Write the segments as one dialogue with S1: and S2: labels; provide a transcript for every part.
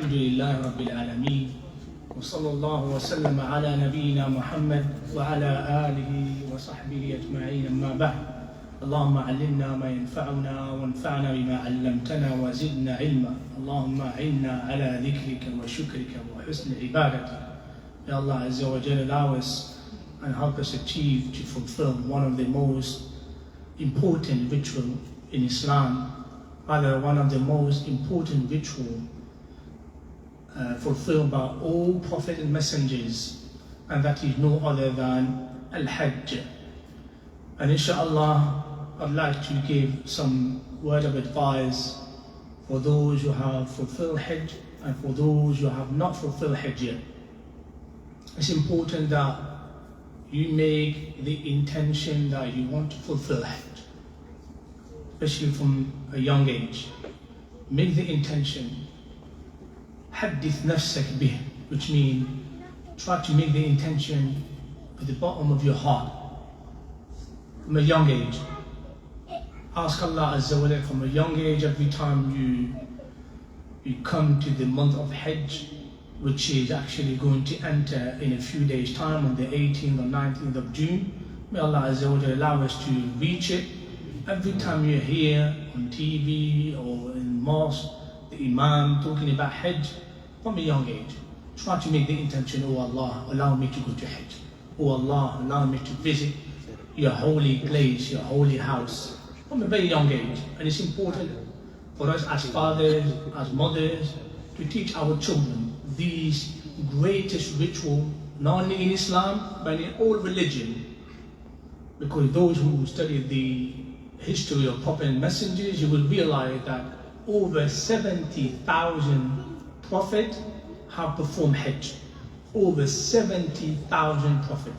S1: الحمد لله رب العالمين وصلى الله وسلم على نبينا محمد وعلى آله وصحبه أجمعين أما بعد اللهم علمنا ما ينفعنا وانفعنا بما علمتنا وزدنا علما اللهم أعنا على ذكرك وشكرك وحسن عبادتك. May Allah Azza wa Jalla allow us and help us achieve to fulfill one of the most important ritual in Islam, rather one of the most important ritual fulfilled by all prophets and messengers, and that is no other than Al-Hajj. And inshallah, I'd like to give some word of advice for those who have fulfilled Hajj and for those who have not fulfilled Hajj yet. It's important that you make the intention that you want to fulfill Hajj, especially from a young age. Make the intention. Haddith nafsak bih, which means try to make the intention at the bottom of your heart from a young age. Ask Allah Azza wa Jalla from a young age, every time you come to the month of Hajj, which is actually going to enter in a few days' time on the 18th or 19th of June. May Allah Azza wa Jalla allow us to reach it. Every time you hear on TV or in mosque the Imam talking about Hajj from a young age, try to make the intention, oh Allah, allow me to go to Hajj. Oh Allah, allow me to visit your holy place, your holy house, from a very young age. And it's important for us as fathers, as mothers, to teach our children these greatest ritual, not only in Islam, but in all religion. Because those who study the history of prophets and messengers, you will realize that over 70,000 prophets have performed Hajj. Over 70,000 prophets.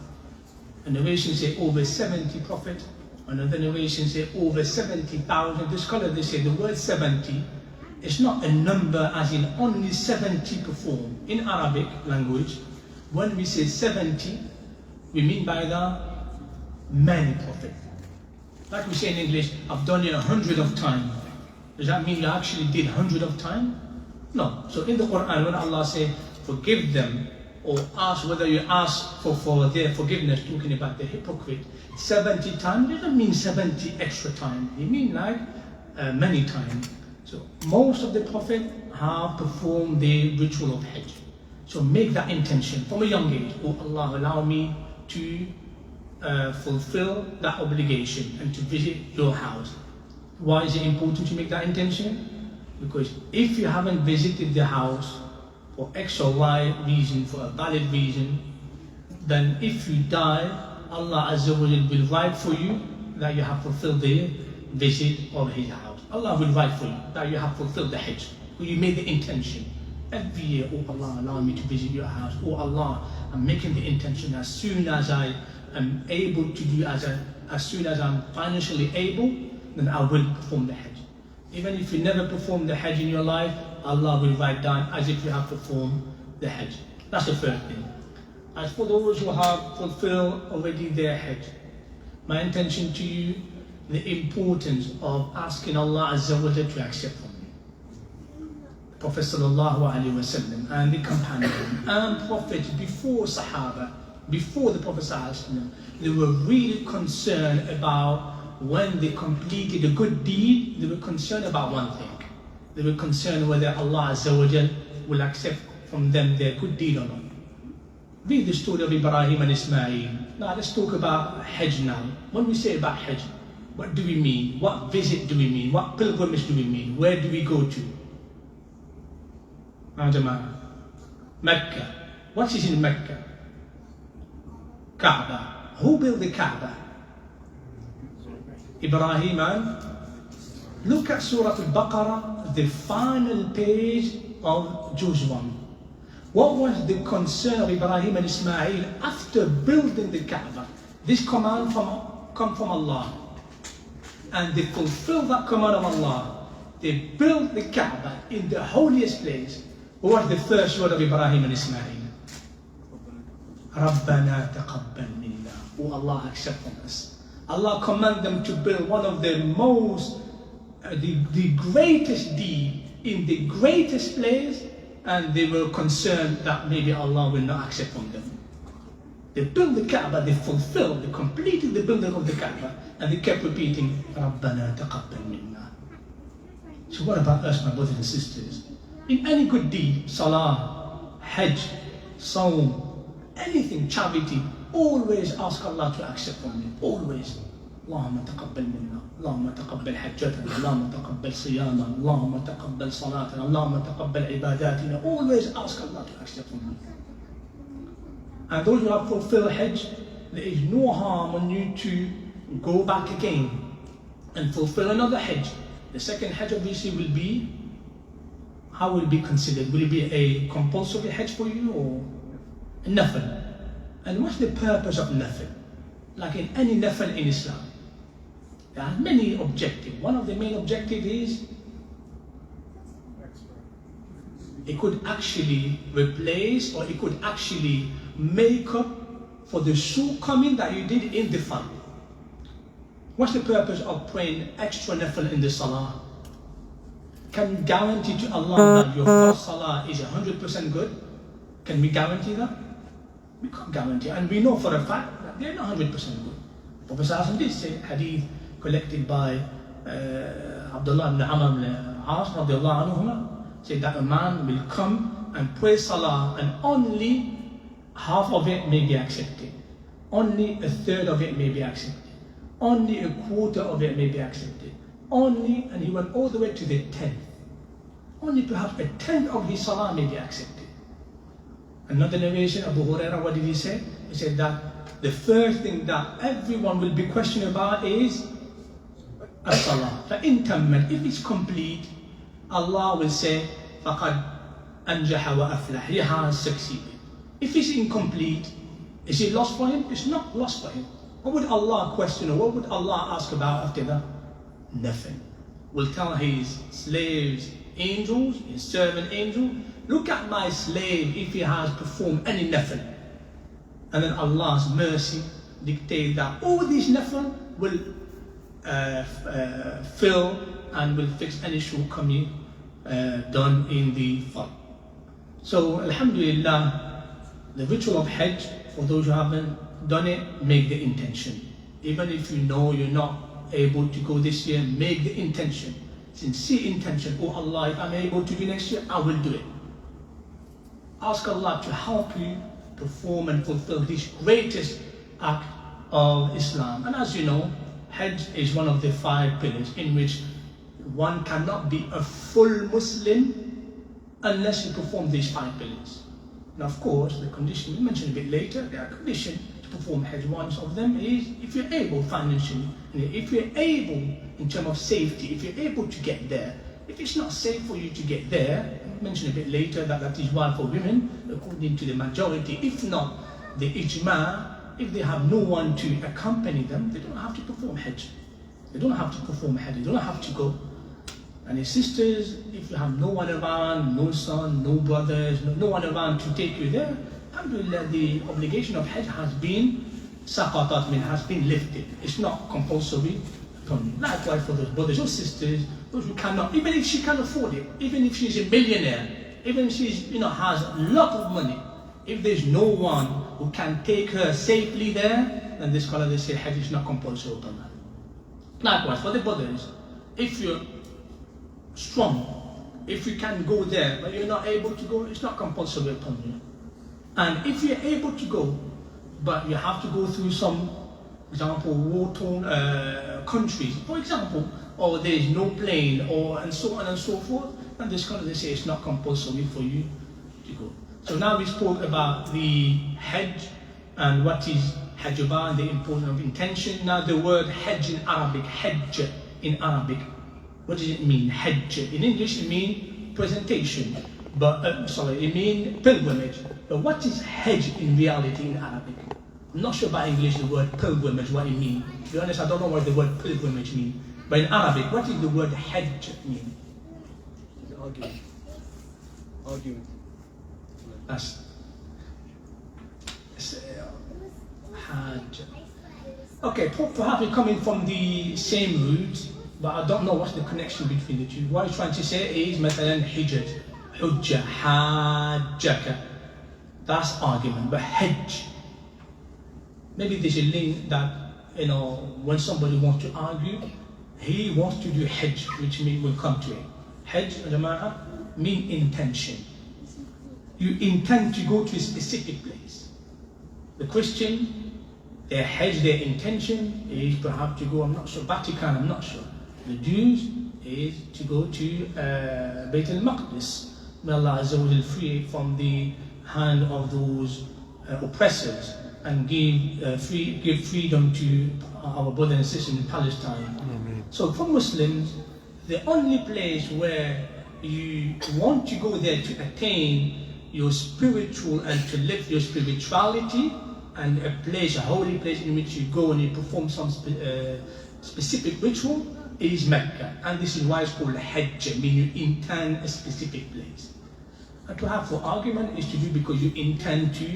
S1: A narration say over 70 prophets. Another narration say over 70,000. The scholars, they say the word 70 is not a number as in only 70 perform. In Arabic language, when we say 70, we mean by that many prophets. Like we say in English, I've done it 100 of times. Does that mean you actually did 100 of times? No. So in the Quran, when Allah say forgive them, or ask whether you ask for their forgiveness, talking about the hypocrite, 70 times, doesn't mean 70 extra times. It means like many times. So most of the prophets have performed the ritual of Hajj. So make that intention from a young age. Oh Allah, allow me to fulfill that obligation and to visit your house. Why is it important to make that intention? Because if you haven't visited the house for X or Y reason, for a valid reason, then if you die, Allah Azza wa Jalla will write for you that you have fulfilled the visit of His house. Allah will write for you that you have fulfilled the Hajj. You made the intention. Every year, oh Allah, allow me to visit your house. Oh Allah, I'm making the intention as soon as I am able to do, as soon as I'm financially able, then I will perform the Hajj. Even if you never perform the Hajj in your life, Allah will write down as if you have performed the Hajj. That's the first thing. As for those who have fulfilled already their Hajj, my intention to you, the importance of asking Allah Azza wa Jalla to accept from you. Prophet Sallallahu Alaihi Wasallam and the companions and prophets before Sahaba, before the Prophet Sallallahu Alaihi Wasallam, they were really concerned about when they completed a good deed, they were concerned about one thing. They were concerned whether Allah Azza wa Jalla will accept from them their good deed or not. Read the story of Ibrahim and Ismail. Now let's talk about Hajj now. When we say about Hajj, what do we mean? What visit do we mean? What pilgrimage do we mean? Where do we go to? Mecca. What is in Mecca? Kaaba. Who built the Kaaba? Ibrahim and... Look at Surah Al-Baqarah, the final page of Juz 1. What was the concern of Ibrahim and Ismail after building the Kaaba? This command come from Allah. And they fulfilled that command of Allah. They built the Kaaba in the holiest place. What was the first word of Ibrahim and Ismail? Rabbana taqabbal minna. Oh Allah, accept from us. Allah commanded them to build one of the most, the greatest deed in the greatest place, and they were concerned that maybe Allah will not accept from them. They built the Kaaba, they fulfilled, they completed the building of the Kaaba, and they kept repeating, Rabbana taqabbal minna. So what about us, my brothers and sisters? In any good deed, salah, hajj, sawm, anything, charity, always ask Allah to accept from you, always. اللهم تقبل منا، اللهم تقبل حجتنا، اللهم تقبل صيامنا، اللهم تقبل صلاتنا، اللهم تقبل عباداتنا. Always ask Allah to accept from you. And those who have fulfilled Hajj, there is no harm on you to go back again and fulfill another Hajj. The second Hajj obviously will be, how will it be considered? Will it be a compulsory Hajj for you or a nafil? And what's the purpose of nafil? Like in any nafil in Islam, there are many objectives. One of the main objectives is it could actually replace, or it could actually make up for the shortcoming that you did in the fard. What's the purpose of praying extra nafil in the salah? Can you guarantee to Allah that your first salah is 100% good? Can we guarantee that? We can't guarantee. And we know for a fact that they're not 100% good. Prophet Sallallahu did say, hadith collected by Abdullah ibn Amr ibn As radiallahu anhuma, said that a man will come and pray salah and only half of it may be accepted. Only a third of it may be accepted. Only a quarter of it may be accepted. Only, and he went all the way to the 10th. Only perhaps a tenth of his salah may be accepted. Another narration, Abu Hurairah, what did he say? He said that the first thing that everyone will be questioned about is as-salah. فَإِن تَمَّتْ, if it's complete, Allah will say, فَقَدْ أَنْجَحَ وَأَفْلَحَ, he has succeeded. If it's incomplete, is it lost for him? It's not lost for him. What would Allah question, or what would Allah ask about after that? Nothing. Will tell his slaves, angels, his servant angel, look at my slave if he has performed any nafil. And then Allah's mercy dictate that all these nafil will fill and will fix any shortcoming done in the fard. So Alhamdulillah, the ritual of Hajj, for those who haven't done it, make the intention. Even if you know you're not able to go this year, make the intention, sincere intention. Oh Allah, if I'm able to do next year, I will do it. Ask Allah to help you perform and fulfill this greatest act of Islam. And as you know, Hajj is one of the 5 pillars in which one cannot be a full Muslim unless you perform these 5 pillars. Now of course, the condition we mentioned a bit later, there are conditions to perform Hajj. One of them is if you're able financially, if you're able in terms of safety, if you're able to get there. If it's not safe for you to get there, I'll mention a bit later that is why for women, according to the majority, if not the ijma, if they have no one to accompany them, they don't have to perform Hajj. They don't have to perform Hajj, they don't have to go. And his sisters, if you have no one around, no son, no brothers, no one around to take you there, alhamdulillah, the obligation of Hajj has been saqatat, has been lifted. It's not compulsory. Likewise for those brothers or sisters, those who cannot, even if she can afford it, even if she's a millionaire, even if she's, has a lot of money, if there's no one who can take her safely there, then the scholars they say Hajj is not compulsory upon her. Likewise for the brothers, if you're strong, if you can go there but you're not able to go, it's not compulsory upon you. And if you're able to go, but you have to go through some, for example, war-torn countries, for example, or there is no plane, or and so on and so forth, and the scholars they say it's not compulsory for you to go. So now we spoke about the Hajj and what is Hajjabah and the importance of intention. Now the word Hajj in Arabic, Hajj in Arabic, what does it mean? Hajj. In English it means presentation, but it means pilgrimage. But what is Hajj in reality in Arabic? I'm not sure about English the word pilgrimage, what it means. To be honest, I don't know what the word pilgrimage means. But in Arabic, what does the word Hajj mean?
S2: Argument.
S1: That's Hajj. Okay, perhaps it's coming from the same root, but I don't know what's the connection between the two. What he's trying to say is, مثلا Hijj. Hujja, Hajjaka. That's argument. But Hajj, maybe there's a link that, when somebody wants to argue, he wants to do Hajj, which means we'll come to it. Hajj, Jama'ah, mean intention. You intend to go to a specific place. The Christian, their Hajj, their intention is perhaps to go, I'm not sure, Vatican, I'm not sure. The Jews is to go to Bayt al-Maqdis. May Allah Azza wa Jal free from the hand of those oppressors and give freedom to our brothers and sisters in Palestine. Amen. So for Muslims, the only place where you want to go there to attain your spiritual and to live your spirituality, and a place, a holy place in which you go and you perform some specific ritual, is Mecca. And this is why it's called Hajj, meaning you intend a specific place. And to have for argument is to do because you intend to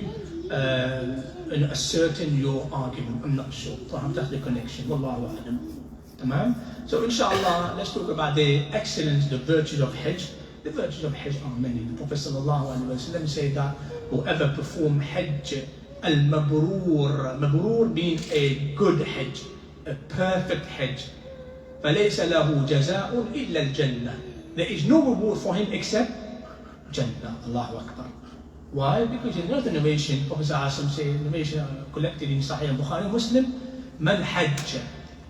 S1: ascertain your argument. I'm not sure. Perhaps that's the connection. Wallahu a'lam. Tamam? So inshallah, let's talk about the excellence, the virtues of Hajj. The virtues of Hajj are many. The Prophet sallallahu alaihi wasallam said that whoever perform Hajj, al-mabrur, mabrur means a good Hajj, a perfect Hajj. فَلَيْسَ لَهُ جَزَاءٌ إِلَّا الْجَنَّةِ. There is no reward for him except Jannah. Allahu Akbar. Why? Because in another narration, Prophet ﷺ said, narration collected in Sahih Bukhari Muslim, مَنْ حَجَّ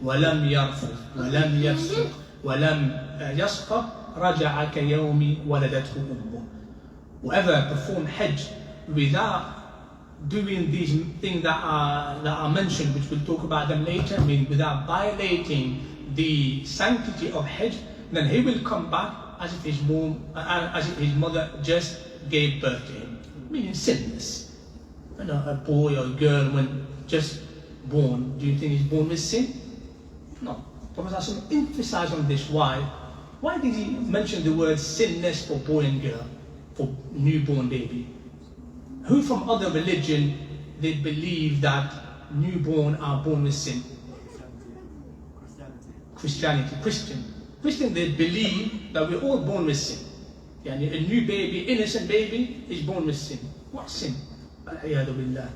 S1: وَلَمْ يَرْفُثْ وَلَمْ يَفْسُقْ وَلَمْ يَسْخَطْ رَجَعَ كَيَوْمِ وَلَدَتْهُ أُمُّهُ. Whoever perform Hajj without doing these things that are mentioned, which we'll talk about them later, I mean without violating the sanctity of Hajj, then he will come back as if his mother just gave birth to him, meaning sinless. A boy or a girl when just born, do you think he's born with sin? No. Prophet ﷺ emphasized on this. Why? Why did he mention the word sinless for boy and girl, for newborn baby? Who from other religion they believe that newborn are born with sin? Christian, they believe that we're all born with sin. A new baby, innocent baby, is born with sin. What sin? Alhamdulillah,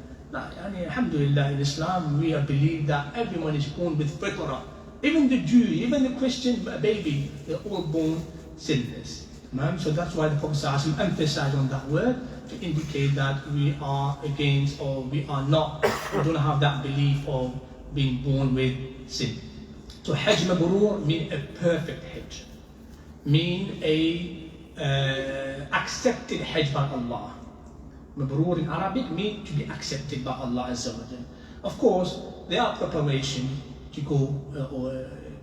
S1: in Islam we believe that everyone is born with fitrah. Even the Jew, even the Christian baby, they're all born sinless. So that's why the Prophet ﷺ emphasized on that word to indicate that we are against, or we are not, we don't have that belief of being born with sin. So Hajj Mabrur mean a perfect Hajj, mean a accepted Hajj by Allah. Mabrur in Arabic means to be accepted by Allah Azza wa Jal. Of course, there are preparations to go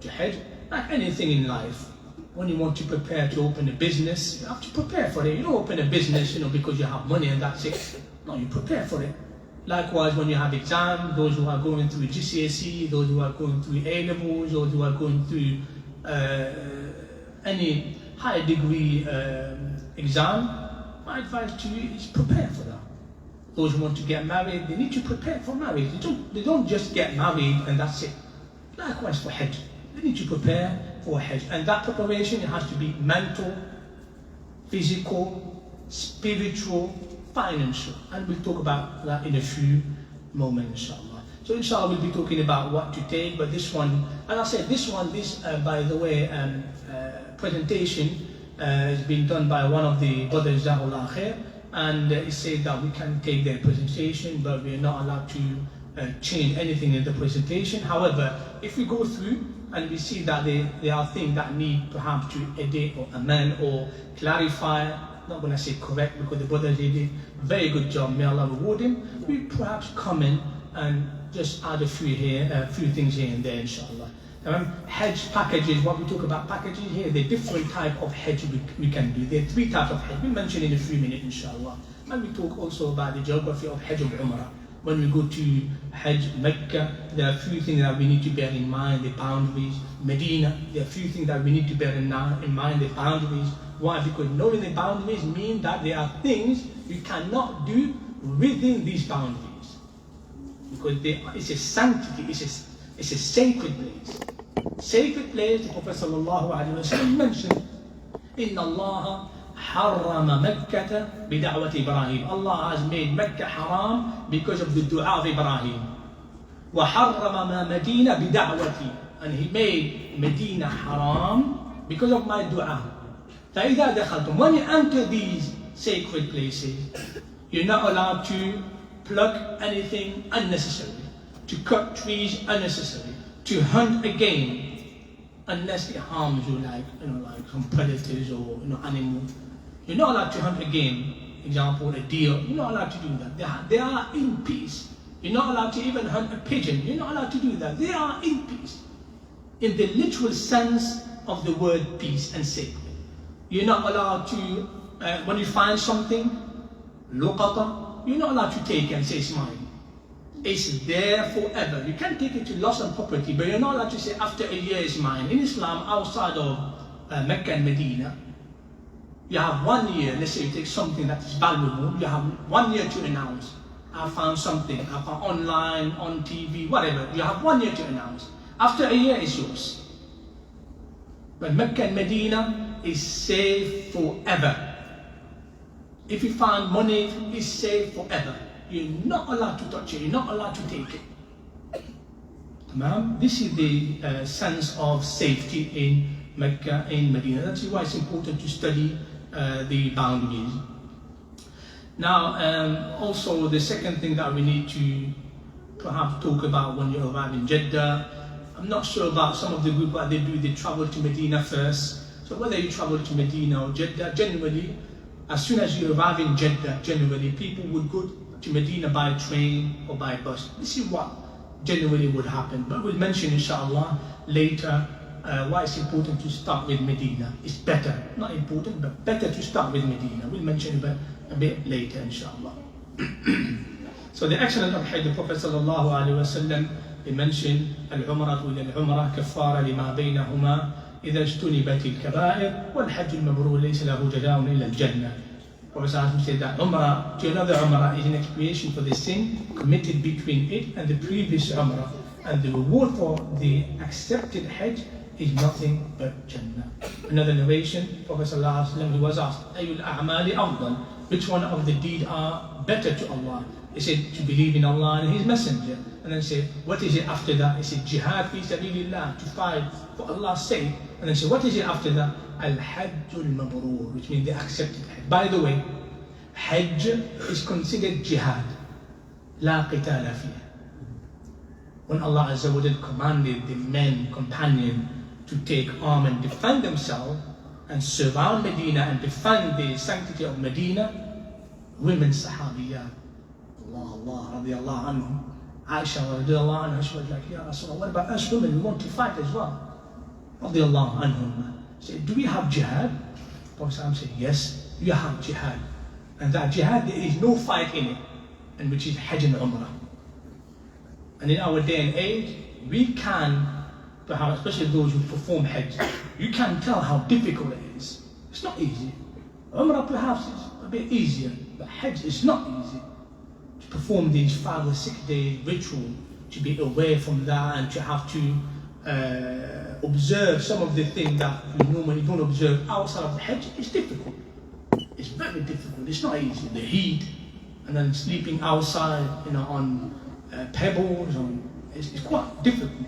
S1: to Hajj, like anything in life. When you want to prepare to open a business, you have to prepare for it. You don't open a business, because you have money and that's it. No, you prepare for it. Likewise, when you have exams, those who are going through GCSE, those who are going through A-levels, those who are going through any higher degree exam, my advice to you is prepare for that. Those who want to get married, they need to prepare for marriage. They don't just get married and that's it. Likewise for Hajj, they need to prepare for Hajj. And that preparation, it has to be mental, physical, spiritual, financial, and we'll talk about that in a few moments, inshallah. So inshallah we'll be talking about what to take, but this one, and I said this by the way, presentation has been done by one of the brothers, Jazakallah Khair, and it said that we can take their presentation, but we're not allowed to change anything in the presentation. However, if we go through and we see that there are things that need perhaps to edit or amend or clarify, not going to say correct because the brother did a very good job, may Allah reward him, we perhaps come in and just add a few things here and there, inshallah. Hajj packages, what we talk about packages here, the different type of Hajj we can do. There are 3 types of Hajj, we mention in a few minutes, inshallah. And we talk also about the geography of Hajj of Umrah. When we go to Hajj Mecca, there are a few things that we need to bear in mind, the boundaries. Medina, there are a few things that we need to bear in mind, the boundaries. Why? Because knowing the boundaries means that there are things you cannot do within these boundaries. Because it's a sanctity, it's a sacred place. Sacred place, the Prophet ﷺ mentioned, إِنَّ اللَّهَ حرم مكة بدعوة إبراهيم. Allah has made Mecca haram because of the dua of Ibrahim. وحرم Medina بدعوتي, and he made Medina haram because of my dua. فإذا دخلتم, when you enter these sacred places, you're not allowed to pluck anything unnecessarily, to cut trees unnecessarily, to hunt a game unless it harms you, like some predators or animals. You're not allowed to hunt a game, example a deer. You're not allowed to do that. They are in peace. You're not allowed to even hunt a pigeon. You're not allowed to do that. They are in peace, in the literal sense of the word peace and sacred. You're not allowed to, when you find something, luqata, you're not allowed to take it and say it's mine. It's there forever. You can't take it to loss of property, but you're not allowed to say after a year it's mine. In Islam, outside of Mecca and Medina, you have 1 year. Let's say you take something that is valuable, you have 1 year to announce. I found something, I found online, on TV, whatever. You have 1 year to announce. After a year, it's yours. But Mecca and Medina is safe forever. If you find money, it's safe forever. You're not allowed to touch it, you're not allowed to take it. This is the sense of safety in Mecca and Medina. That's why it's important to study the boundaries. Now, also the second thing that we need to perhaps talk about when you arrive in Jeddah, I'm not sure about some of the group, what they do, they travel to Medina first. So whether you travel to Medina or Jeddah, generally, as soon as you arrive in Jeddah, generally people would go to Medina by train or by bus. This is what generally would happen. But we'll mention, inshallah, later why it's important to start with Medina. It's better, not important, but better to start with Medina. We'll mention a bit later, inshallah. So the excellence of Hajj, the Prophet sallallahu alaihi wasallam, he mentioned al-Umrah ila al-Umrah kaffara lima baynahuma idha ijtunibat al-kaba'ir wal hajj al-mabrur laysa lahu jazaa'un illa al-jannah. Prophet said that Umrah to another Umrah is an expiation for the sin committed between it and the previous Umrah, and the reward for the accepted Hajj is nothing but Jannah. Another narration, Prophet ﷺ, he was asked, Ayyul a'mali afdal, which one of the deeds are better to Allah? He said, to believe in Allah and His Messenger. And then he said, what is it after that? He said, jihad fi sabilillah, to fight for Allah's sake. And then he said, what is it after that? Al-Hajjul Mabrur, which means the accepted Hajj. By the way, Hajj is considered jihad, la qitala fiha. When Allah Azza wa Jal commanded the men, companion, to take arm and defend themselves and surround Medina and defend the sanctity of Medina, women Sahabiyat, Allah radiallahu anhum, Aisha radiallahu anha, she was like, Ya Rasulullah, what about us women? We want to fight as well. Radiallahu anhum. She said, do we have jihad? Prophet said, yes, you have jihad. And that jihad, there is no fight in it, and which is Hajj and Umrah. And in our day and age, we can, perhaps, especially those who perform Hajj, you can tell how difficult it is. It's not easy. Umrah perhaps is a bit easier, but Hajj is not easy. To perform these 5 or 6 day ritual, to be away from that and to have to observe some of the things that we normally don't observe outside of the Hajj, is difficult. It's very difficult, it's not easy. The heat, and then sleeping outside, on pebbles, it's quite difficult.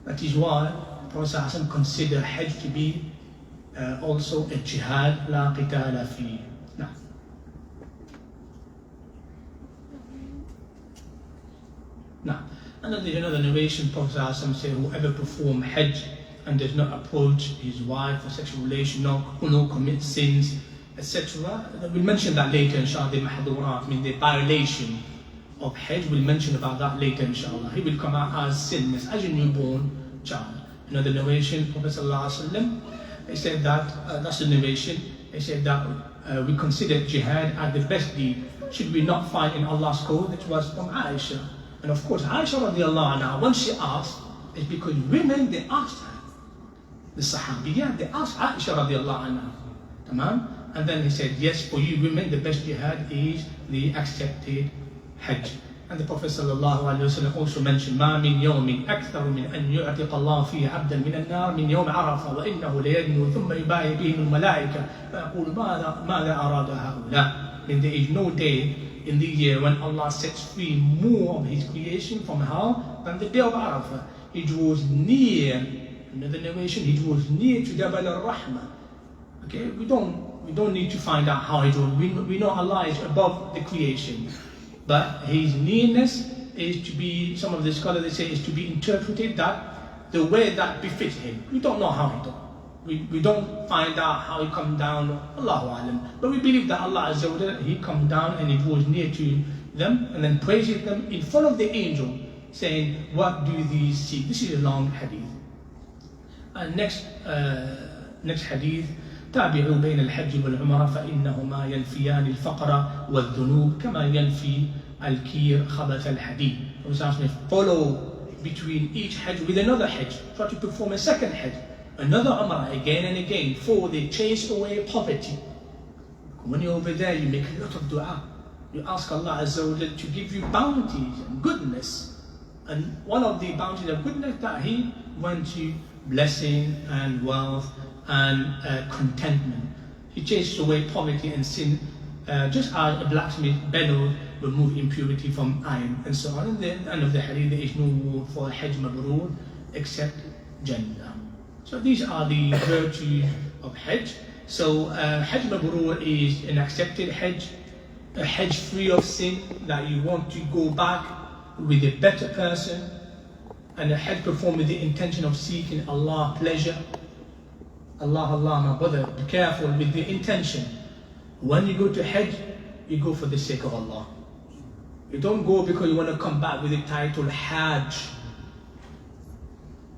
S1: That is why Prophet considered Hajj to be also a jihad, la qitala fi. Now, another narration, Prophet said, whoever performs Hajj and does not approach his wife for sexual relation, nor commit sins, etc. We'll mention that later, inshallah, the mahdurat, the violation of Hajj. We'll mention about that later, inshallah. He will come out as sinless, as a newborn child. Another narration, Prophet ﷺ, he said that, that's the narration, he said that we consider jihad as the best deed, should we not find in Allah's code, that was from Aisha. And of course, Aisha radiallahu anha, when she asked, it's because women, they asked her. The Sahabiyah, they asked Aisha radiallahu anha. Tamam? And then he said, yes, for you women, the best jihad is the accepted Hajj. And the Prophet ﷺ also mentioned, ما من يوم أكثر من أن يعتق الله فيه عبدا من النار من يوم عرفة وإنه ليدنو ثم يباهي بهم الملائكة فيقول ماذا أراد هؤلاء. And there is no day in the year when Allah sets free more of His creation from hell than the day of Arafah. He draws near, another narration, He draws near to Jabal al-Rahmah. Okay, we don't need to find out how He draws. We know Allah is above the creation. But His nearness is to be, some of the scholars they say, is to be interpreted that the way that befits Him. We don't know how He does. We don't find out how He come down, Allahu Alam. But we believe that Allah Azza wa Jalla, He come down and He draws near to them and then praises them in front of the angel, saying, what do these see? This is a long hadith. And next hadith, تابعوا بين الحج والعمرة فإنهما ينفيان الفقر والذنوب كما ينفي الكير خبث الحديد. Follow between each Hajj with another Hajj. Try to perform a second Hajj, another Umrah again and again, for they chase away poverty. When you're over there, you make a lot of dua. You ask Allah Azza wa Jalla to give you bounties and goodness. And one of the bounties of goodness that He wants you blessing and wealth and contentment. He chases away poverty and sin, just as a blacksmith bellows remove impurity from iron and so on. And at the end of the hadith, there is no reward for Hajj Mabrur except Jannah. So these are the virtues of Hajj. So Hajj Mabrur is an accepted Hajj, a Hajj free of sin, that you want to go back with a better person, and a Hajj performed with the intention of seeking Allah's pleasure. Allah, my brother, be careful with the intention. When you go to Hajj, you go for the sake of Allah. You don't go because you want to come back with the title Hajj.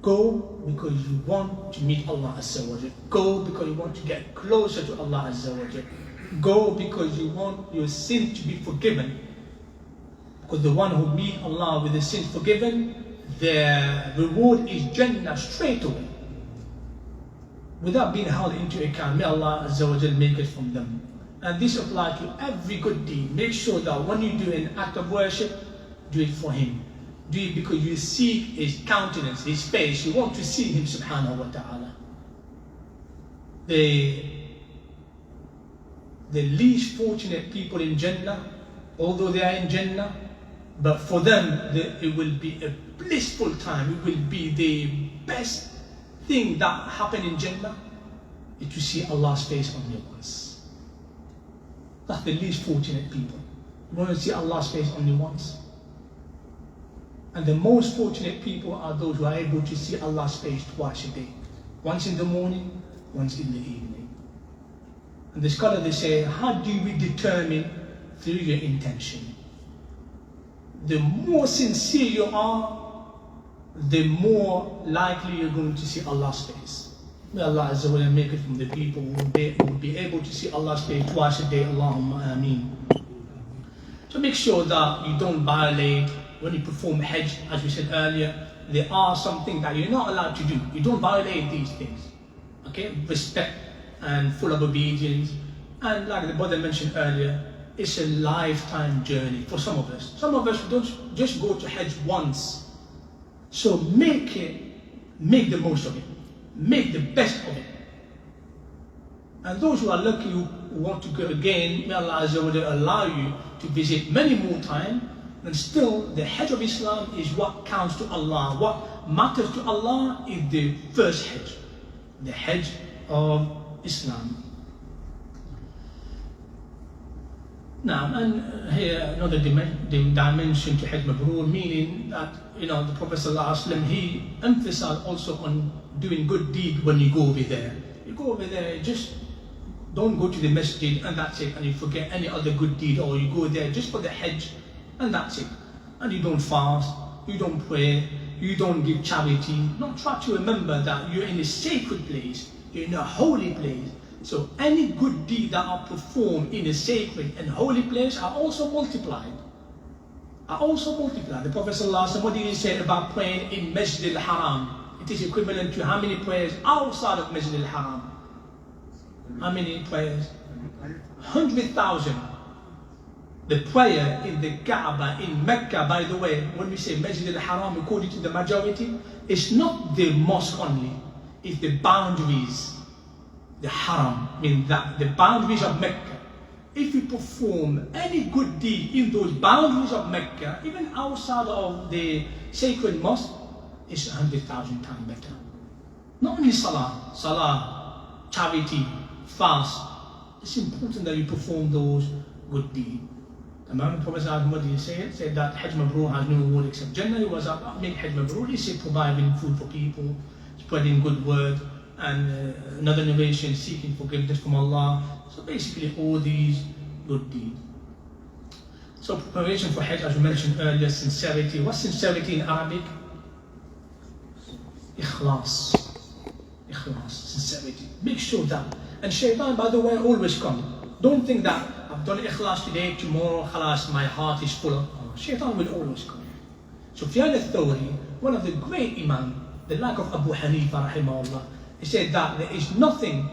S1: Go because you want to meet Allah Azza wa Jal. Go because you want to get closer to Allah Azza wa Jal. Go because you want your sin to be forgiven. Because the one who meets Allah with the sins forgiven, their reward is Jannah straight away, without being held into account. May Allah Azza wa Jal make it from them. And this applies to every good deed. Make sure that when you do an act of worship, do it for Him. Do it because you seek His countenance, His face. You want to see Him subhanahu wa ta'ala. The least fortunate people in Jannah, although they are in Jannah, but for them it will be a blissful time. It will be the best thing that happened in Jannah, is to see Allah's face only once. That's the least fortunate people. You want to see Allah's face only once. And the most fortunate people are those who are able to see Allah's face twice a day. Once in the morning, once in the evening. And the scholars, they say, how do we determine through your intention? The more sincere you are, the more likely you're going to see Allah's face. May Allah Azza wa Jalla make it from the people who will be able to see Allah's face twice a day. Allahumma ameen. So make sure that you don't violate when you perform Hajj. As we said earlier, there are some things that you're not allowed to do. You don't violate these things. Okay? Respect and full of obedience. And like the brother mentioned earlier, it's a lifetime journey for some of us. Some of us don't just go to Hajj once. So make the most of it. Make the best of it. And those who are lucky, who want to go again, may Allah Azza wa Jalla allow you to visit many more times. And still, the Hajj of Islam is what counts to Allah. What matters to Allah is the first Hajj, the Hajj of Islam. Now, and here another dimension to Hajj Mabrur, meaning that, the Prophet ﷺ, he emphasized also on doing good deed when you go over there. You go over there, just don't go to the Masjid and that's it, and you forget any other good deed, or you go there just for the Hajj and that's it. And you don't fast, you don't pray, you don't give charity. No, try to remember that you're in a sacred place, you're in a holy place. So any good deed that are performed in a sacred and holy place are also multiplied. The Prophet ﷺ, what did he say about praying in Masjid al-Haram? It is equivalent to how many prayers outside of Masjid al-Haram? How many prayers? 100,000. The prayer in the Kaaba in Mecca, by the way, when we say Masjid al-Haram, according to the majority, it's not the mosque only, it's the boundaries. The Haram means that the boundaries of Mecca. If you perform any good deed in those boundaries of Mecca, even outside of the sacred mosque, it's 100,000 times better. Not only salah, charity, fast. It's important that you perform those good deeds. The moment Prophet said that Hajj Mabrur has no reward except Jannah, he was like, make Hajj Mabrur. He said providing food for people, spreading good word, and another narration seeking forgiveness from Allah. So basically all these good deeds. So preparation for Hajj, as we mentioned earlier, sincerity. What's sincerity in Arabic? Ikhlas. Ikhlas, sincerity. Make sure that. And shaitan, by the way, always comes. Don't think that I've done ikhlas today, tomorrow, khalas, my heart is full of. Shaitan will always come. Sufyan al-Thawri, one of the great imam, the like of Abu Hanifa, rahimahullah, he said that there is nothing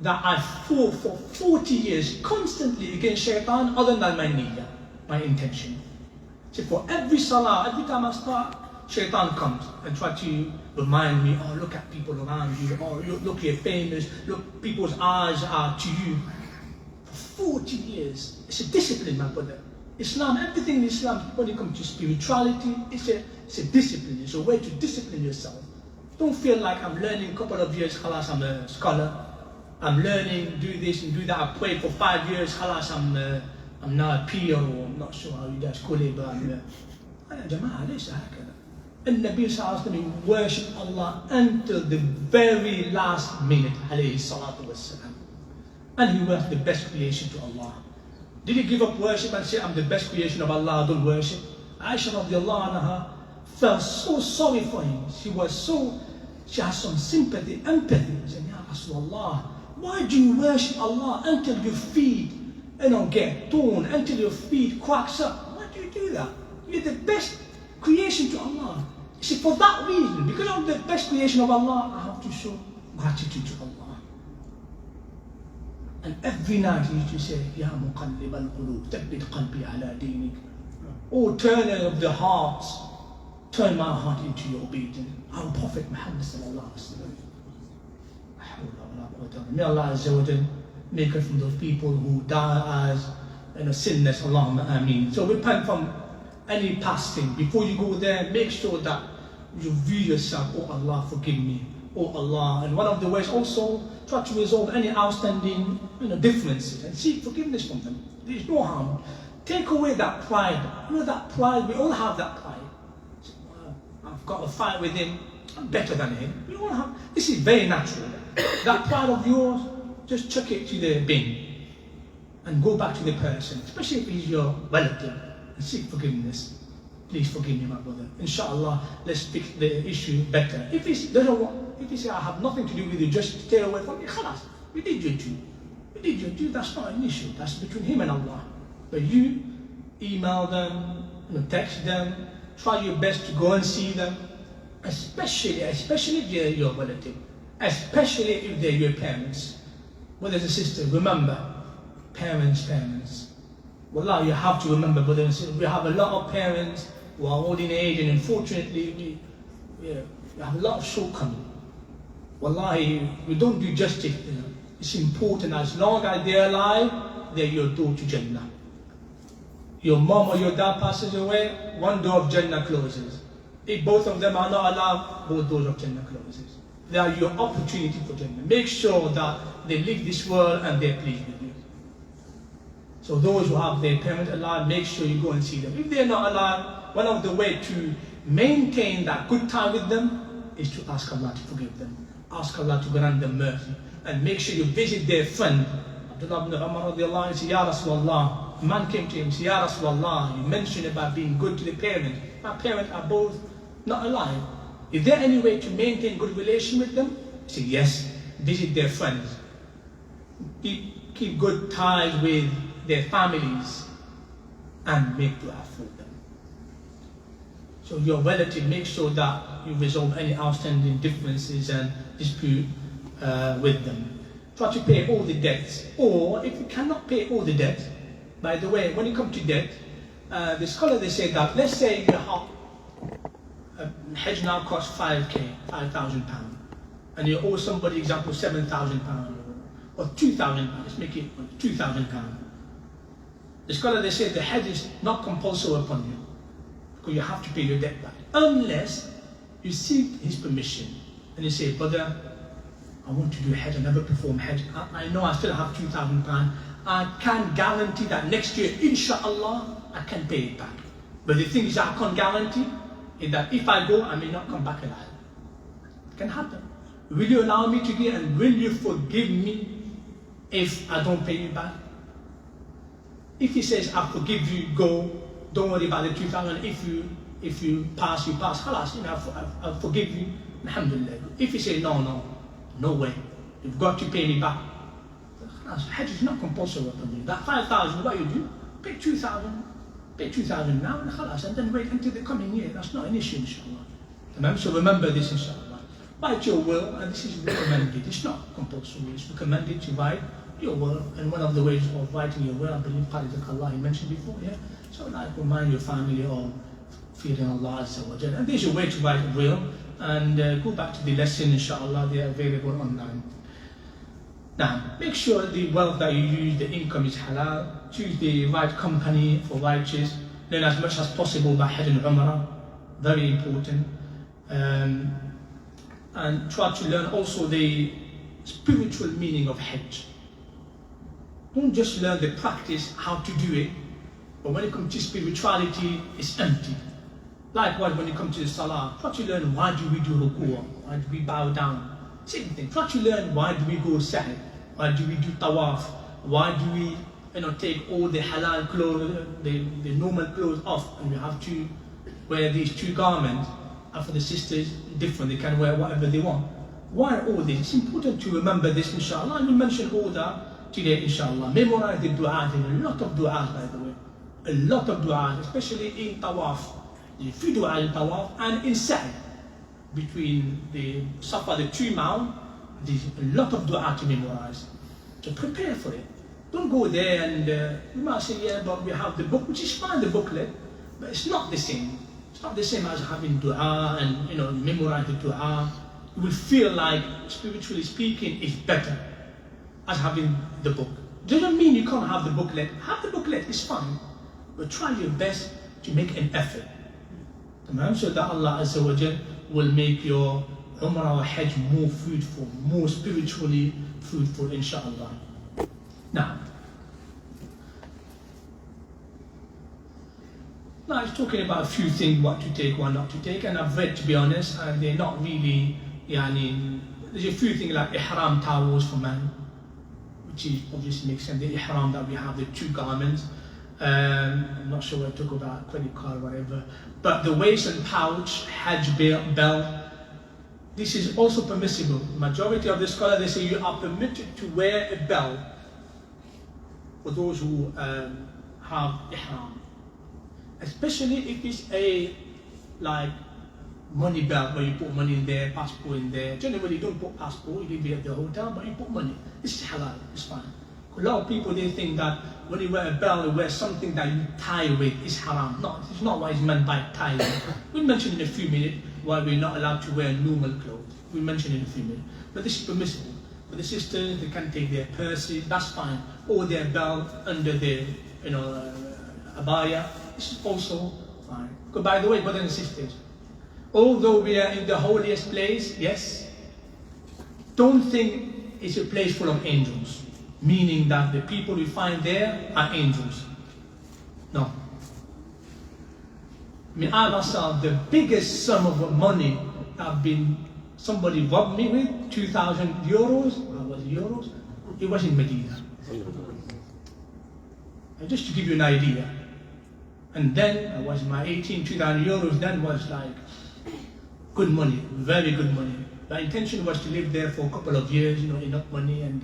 S1: that I fought for 40 years constantly against shaitan other than my niyyah, my intention. So for every salah, every time I start, shaitan comes and tries to remind me, oh, look at people around you, oh, look, you're famous, look, people's eyes are to you. For 40 years, it's a discipline, my brother. Islam, everything in Islam, when it comes to spirituality, it's a discipline, it's a way to discipline yourself. Don't feel like I'm learning a couple of years, khalas, I'm a scholar. I'm learning, do this and do that. I prayed for 5 years, khalas, I'm now a peer, or I'm not sure how you guys call it, but I'm Jama'ah, ليس هكذا. النبي صلى الله عليه وسلم worshiped Allah until the very last minute, alayhi salatu wassalam. And he was the best creation to Allah. Did he give up worship and say, I'm the best creation of Allah, I don't worship? Aisha radiallahu anha felt so sorry for him. She has some sympathy, empathy. She said, Ya Rasulullah, why do you worship Allah until your feet get torn, until your feet cracks up? Why do you do that? You're the best creation to Allah. He said, for that reason, because I'm the best creation of Allah, I have to show gratitude to Allah. And every night he used to say, Ya muqallib al-qulub, thabbit qalbi ala dinik. Oh, turner of the hearts, turn my heart into your obedience. Our Prophet Muhammad sallallahu alaihi wasallam. May Allah Azza wa Jal make us from those people who die as sinless. Allahumma ameen. So repent from any past thing. Before you go there, make sure that you view yourself, oh Allah, forgive me. Oh Allah. And one of the ways also, try to resolve any outstanding differences and seek forgiveness from them. There is no harm. Take away that pride. That pride, we all have that pride. I've got a fight with him, I'm better than him. We all have. This is very natural. That pride of yours, just chuck it to the bin and go back to the person, especially if he's your relative, and seek forgiveness. Please forgive me, my brother. Inshallah, let's fix the issue better. If he says, I have nothing to do with you, just stay away from me, khalas, we did your due. We did your due, that's not an issue. That's between him and Allah. But you email them, text them, try your best to go and see them, especially if they're your relative, especially if they're your parents. Brothers and sisters, remember, parents. Wallah, you have to remember, brothers and sisters, we have a lot of parents who are old in age, and unfortunately, we have a lot of shortcomings. Wallahi, we don't do justice. It's important, as long as they're alive, they're your door to Jannah. Your mom or your dad passes away, one door of Jannah closes. If both of them are not alive, both doors of Jannah closes. They are your opportunity for Jannah. Make sure that they leave this world and they're pleased with you. So those who have their parents alive, make sure you go and see them. If they're not alive, one of the ways to maintain that good time with them is to ask Allah to forgive them. Ask Allah to grant them mercy. And make sure you visit their friend. Abdullah ibn Umar radiallahu anhu said, Ya Rasulullah, a man came to him and said, Ya Rasulullah, you mentioned about being good to the parents. My parents are both not alive. Is there any way to maintain good relation with them? He said, yes, visit their friends. Keep good ties with their families and make dua for them. So your relative, make sure that you resolve any outstanding differences and dispute with them. Try to pay all the debts, or if you cannot pay all the debts, By the way, when it comes to debt, the scholar they say that, let's say you have Hajj now costs 5k, £5,000, and you owe somebody, example, £7,000 or £2,000. Let's make it £2,000. The scholar they say the Hajj is not compulsory upon you because you have to pay your debt back unless you seek his permission and you say, brother, I want to do Hajj, I never perform Hajj. I know I still have £2,000. I can guarantee that next year, inshallah, I can pay it back. But the thing is, I can't guarantee is that if I go, I may not come back alive. It can happen. Will you allow me to go, and will you forgive me if I don't pay you back? If he says, I forgive you, go, don't worry about the 2,000. If you pass, you pass. Khalas, I'll forgive you. Alhamdulillah. If he says, no way, you've got to pay me back. Hajj is not compulsory upon you. That 5,000, what you do? Pay 2,000. Pay 2,000 now and khalas, and then wait until the coming year. That's not an issue, inshallah. So remember this, inshallah. Write your will, and this is recommended. It's not compulsory. It's recommended to write your will, and one of the ways of writing your will, I believe, Allah, he mentioned before, yeah. So like remind your family of fearing Allah Azza wa Jalla. And there's a way to write a will, and go back to the lesson, inshallah. They are available online. Now, make sure the wealth that you use, the income is halal. Choose the right company for righteous. Learn as much as possible about Hajj and Umrah. Very important. And try to learn also the spiritual meaning of Hajj. Don't just learn the practice, how to do it. But when it comes to spirituality, it's empty. Likewise, when it comes to the Salah, try to learn why do we do ruku', why do we bow down. Same thing. Try to learn why do we go sa'i, why do we do tawaf, why do we take all the halal clothes, the normal clothes off, and we have to wear these two garments. And for the sisters, different, they can wear whatever they want. Why all this? It's important to remember this, inshallah. I will mention all that today, inshallah. Memorize the dua. There are a lot of du'as, by the way. A lot of du'as, especially in tawaf. There's a few du'as in tawaf and in sa'i. Between the Safa, the two mount, there's a lot of dua to memorize. So prepare for it. Don't go there and you might say, yeah, but we have the book, which is fine, the booklet, but it's not the same. It's not the same as having dua and memorize the dua. You will feel like, spiritually speaking, it's better as having the book. Doesn't mean you can't have the booklet. Have the booklet, it's fine, but try your best to make an effort. So that Allah Azza wa Jal will make your Umrah or Hajj more fruitful, more spiritually fruitful, inshallah. Now it's talking about a few things, what to take, what not to take, and I've read, to be honest, and they're not really, there's a few things like ihram towels for men, which is obviously makes sense, the ihram that we have, the two garments. I'm not sure what I talk about, credit card, whatever. But the waist and pouch, Hajj belt, this is also permissible. Majority of the scholars, they say you are permitted to wear a belt for those who have ihram. Especially if it's a money belt where you put money in there, passport in there. Generally you don't put passport, you leave it at the hotel, but you put money. This is halal, it's fine. A lot of people, they think that when you wear a belt, you wear something that you tie with is haram. No, it's not what is meant by tying. We'll mention in a few minutes why we're not allowed to wear normal clothes. We'll mention in a few minutes. But this is permissible. For the sisters, they can take their purses, that's fine. Or their belt under their, abaya. This is also fine. Because by the way, brothers and sisters, although we are in the holiest place, yes, don't think it's a place full of angels. Meaning that the people we find there are angels. No. I myself, the biggest sum of money somebody robbed me with, 2,000 euros, it was in Medina. And just to give you an idea. And then, I was my 2,000 euros then was like good money, very good money. My intention was to live there for a couple of years, enough money,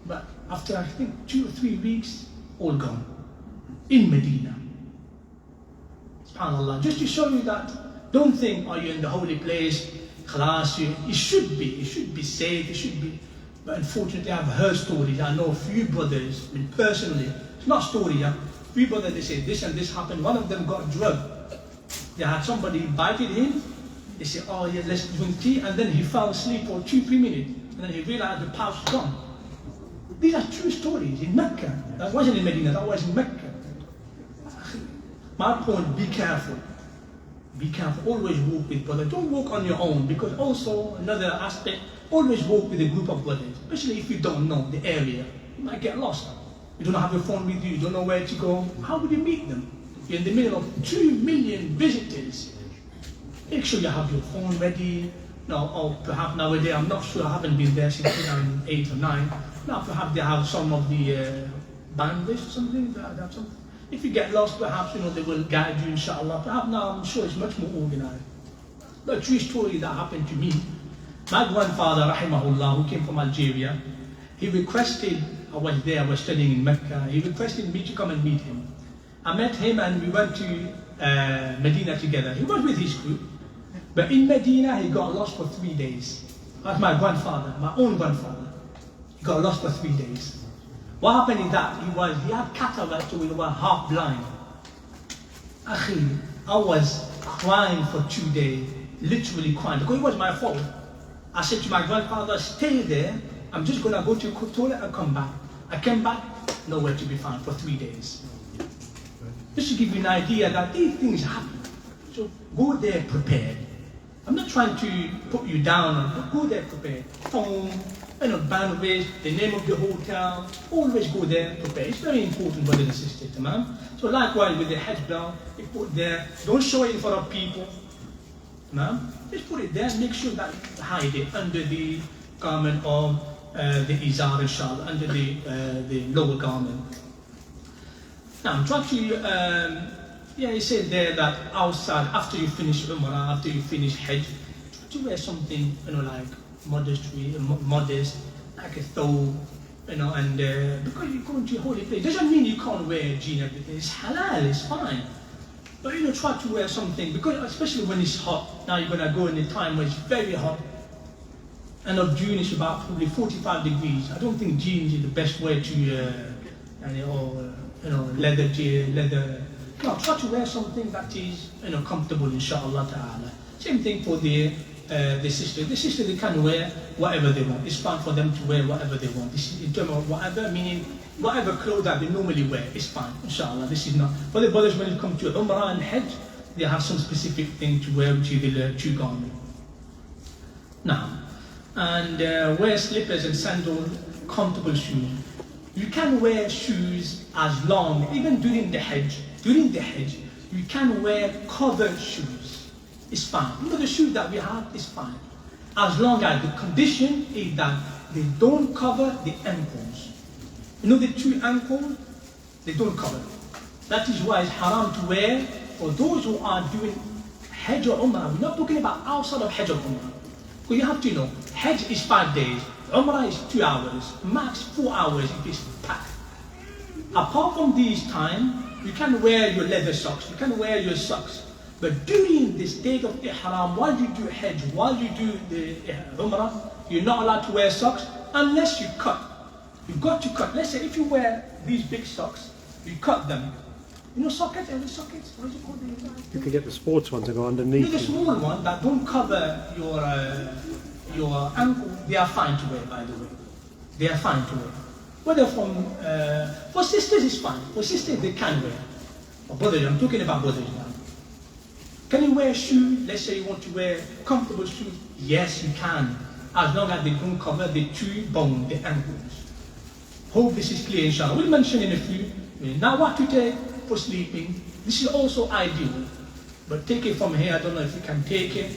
S1: but after I think 2 or 3 weeks, all gone. In Medina. SubhanAllah. Just to show you that, don't think, are you in the holy place, khalas, it should be safe, it should be. But unfortunately, I've heard stories, I know a few brothers, personally, It's not story, yeah. Three brothers, they say this and this happened. One of them got drugged. They had somebody bited him. They say, oh yeah, let's drink tea. And then he fell asleep for 2-3 minutes. And then he realized the pouch was gone. These are true stories in Mecca. That wasn't in Medina, that was in Mecca. My point, be careful. Be careful, always walk with brothers. Don't walk on your own, because also another aspect, always walk with a group of brothers, especially if you don't know the area. You might get lost. You don't have your phone with you, you don't know where to go. How would you meet them? You're in the middle of 2 million visitors. Make sure you have your phone ready. No, or perhaps nowadays, I'm not sure, I haven't been there since 2008 or 9. Now perhaps they have some of the bandwidth or something. They have something. If you get lost, perhaps they will guide you, inshallah. Perhaps now I'm sure it's much more organized. But a true story that happened to me. My grandfather, rahimahullah, who came from Algeria, he requested, I was there, I was studying in Mecca, he requested me to come and meet him. I met him and we went to Medina together. He was with his group. But in Medina, he got lost for 3 days. That's my grandfather, my own grandfather. He got lost for 3 days. What happened is that he had cataract, so he was half blind. Akhi, I was crying for 2 days, literally crying, because it was my fault. I said to my grandfather, stay there, I'm just going to go to the toilet and come back. I came back, nowhere to be found for 3 days. Just to give you an idea that these things happen. So go there prepared. I'm not trying to put you down, but go there prepared. Phone, bandwidth, the name of the hotel, always go there prepared. It's very important, brothers and sisters, tamam? So likewise with the Hajj belt, you put there, don't show it in front of people. Tamam? Just put it there, make sure that you hide it under the garment of the izar, inshallah, under the lower garment. Now, try to, he said there that outside, after you finish Umrah, after you finish Hajj, try to wear something, like modest, like a thobe, and because you're going to a holy place, doesn't mean you can't wear jean and everything. It's halal, it's fine. But try to wear something, because especially when it's hot, now you're going to go in a time where it's very hot. End of June is about probably 45 degrees. I don't think jeans is the best way to, leather. No, try to wear something that is, comfortable, inshallah ta'ala. Same thing for the sister. The sister, they can wear whatever they want. It's fine for them to wear whatever they want. This is in terms of whatever, meaning whatever clothes that they normally wear, it's fine, inshallah. This is not, for the brothers when it comes to Umrah and Hajj, they have some specific thing to wear, which is the true garment. Now, and wear slippers and sandals, comfortable shoes. You can wear shoes as long, even during the Hajj, you can wear covered shoes. It's fine. The shoes that we have is fine. As long as the condition is that they don't cover the ankles. The two ankles, they don't cover. That is why it's haram to wear for those who are doing Hajj or Umrah. We're not talking about outside of Hajj or Umrah. Because you have to know, Hajj is 5 days, Umrah is 2 hours, max 4 hours if it's packed. Apart from these time, you can wear your leather socks, you can wear your socks. But during the state of Ihram, while you do Hajj, while you do the Umrah, you're not allowed to wear socks unless you cut. You've got to cut. Let's say if you wear these big socks, you cut them. Sockets, every sockets, what is it called?
S2: You can get the sports ones that go underneath.
S1: The small one that don't cover your ankle, they are fine to wear, by the way. They are fine to wear. Whether for sisters it's fine. For sisters they can wear. For brothers, I'm talking about brothers now. Can you wear shoes? Let's say you want to wear comfortable shoes. Yes, you can. As long as they don't cover the two bones, the ankles. Hope this is clear, inshallah. We'll mention in a few. Now what to take for sleeping. This is also ideal. But take it from here, I don't know if you can take it.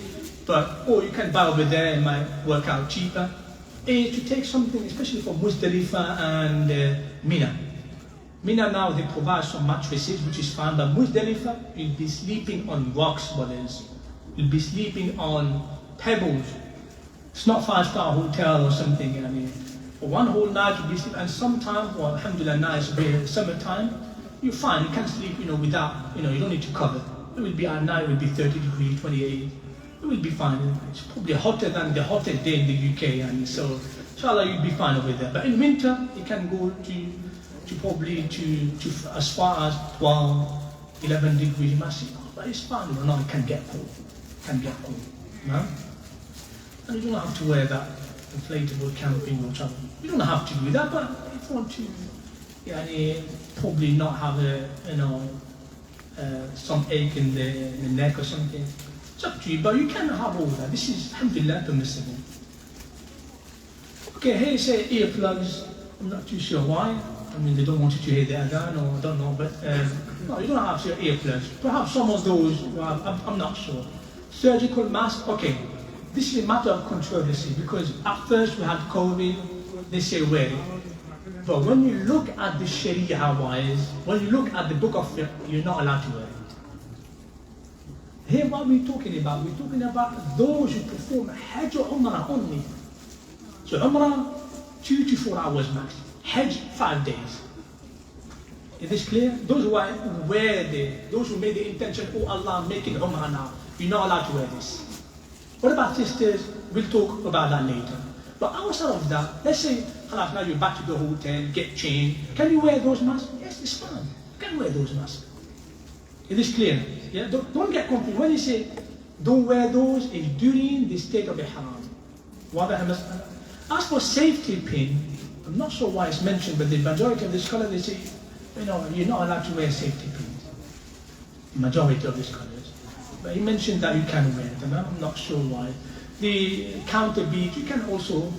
S1: Or you can buy over there, it might work out cheaper. Is to take something, especially for Muzdalifah and Mina. Mina now, they provide some mattresses, which is fine, but Muzdalifah, you'll be sleeping on rocks, brothers. You'll be sleeping on pebbles. It's not 5-star hotel or something, For one whole night, you'll be sleeping, and sometimes, well, alhamdulillah, now it's summertime, you're fine, you can sleep, without, you don't need to cover. It will be at night, it will be 30 degrees, 28. It will be fine. It's probably hotter than the hottest day in the UK, and so inshallah you'll be fine over there. But in winter, you can go to to probably to as far as 12, 11 degrees. You might say, oh, but it's fine. No, it can get cold. No? And you don't have to wear that inflatable camping or travel. You don't have to do that, but if you want to, probably not have some ache in the neck or something. It's up to you, but you can have all that. This is, alhamdulillah, permissible. Okay, here you say earplugs. I'm not too sure why. I mean, they don't want you to hear the adhan, or I don't know, but no, you don't have to hear earplugs. Perhaps some of those, well, I'm not sure. Surgical mask, okay. This is a matter of controversy because at first we had COVID, they say wear it. But when you look at the Sharia-wise, when you look at the book of fiqh, you're not allowed to wear it. Here what we're talking about? We're talking about those who perform Hajj or Umrah only. So Umrah, 2 to 4 hours max. Hajj, 5 days. Is this clear? Those who those who made the intention, oh Allah, I'm making Umrah now, you're not allowed to wear this. What about sisters? We'll talk about that later. But outside of that, let's say, now you're back to the hotel, get changed. Can you wear those masks? Yes, it's fine. You can wear those masks. Is this clear? Yeah? Don't get confused. When you say don't wear those, it's during the state of ihram. As for safety pin, I'm not sure why it's mentioned, but the majority of the scholars, they say, you're not allowed to wear safety pins. The majority of the scholars. But he mentioned that you can wear them. I'm not sure why. The counter bead, you can also,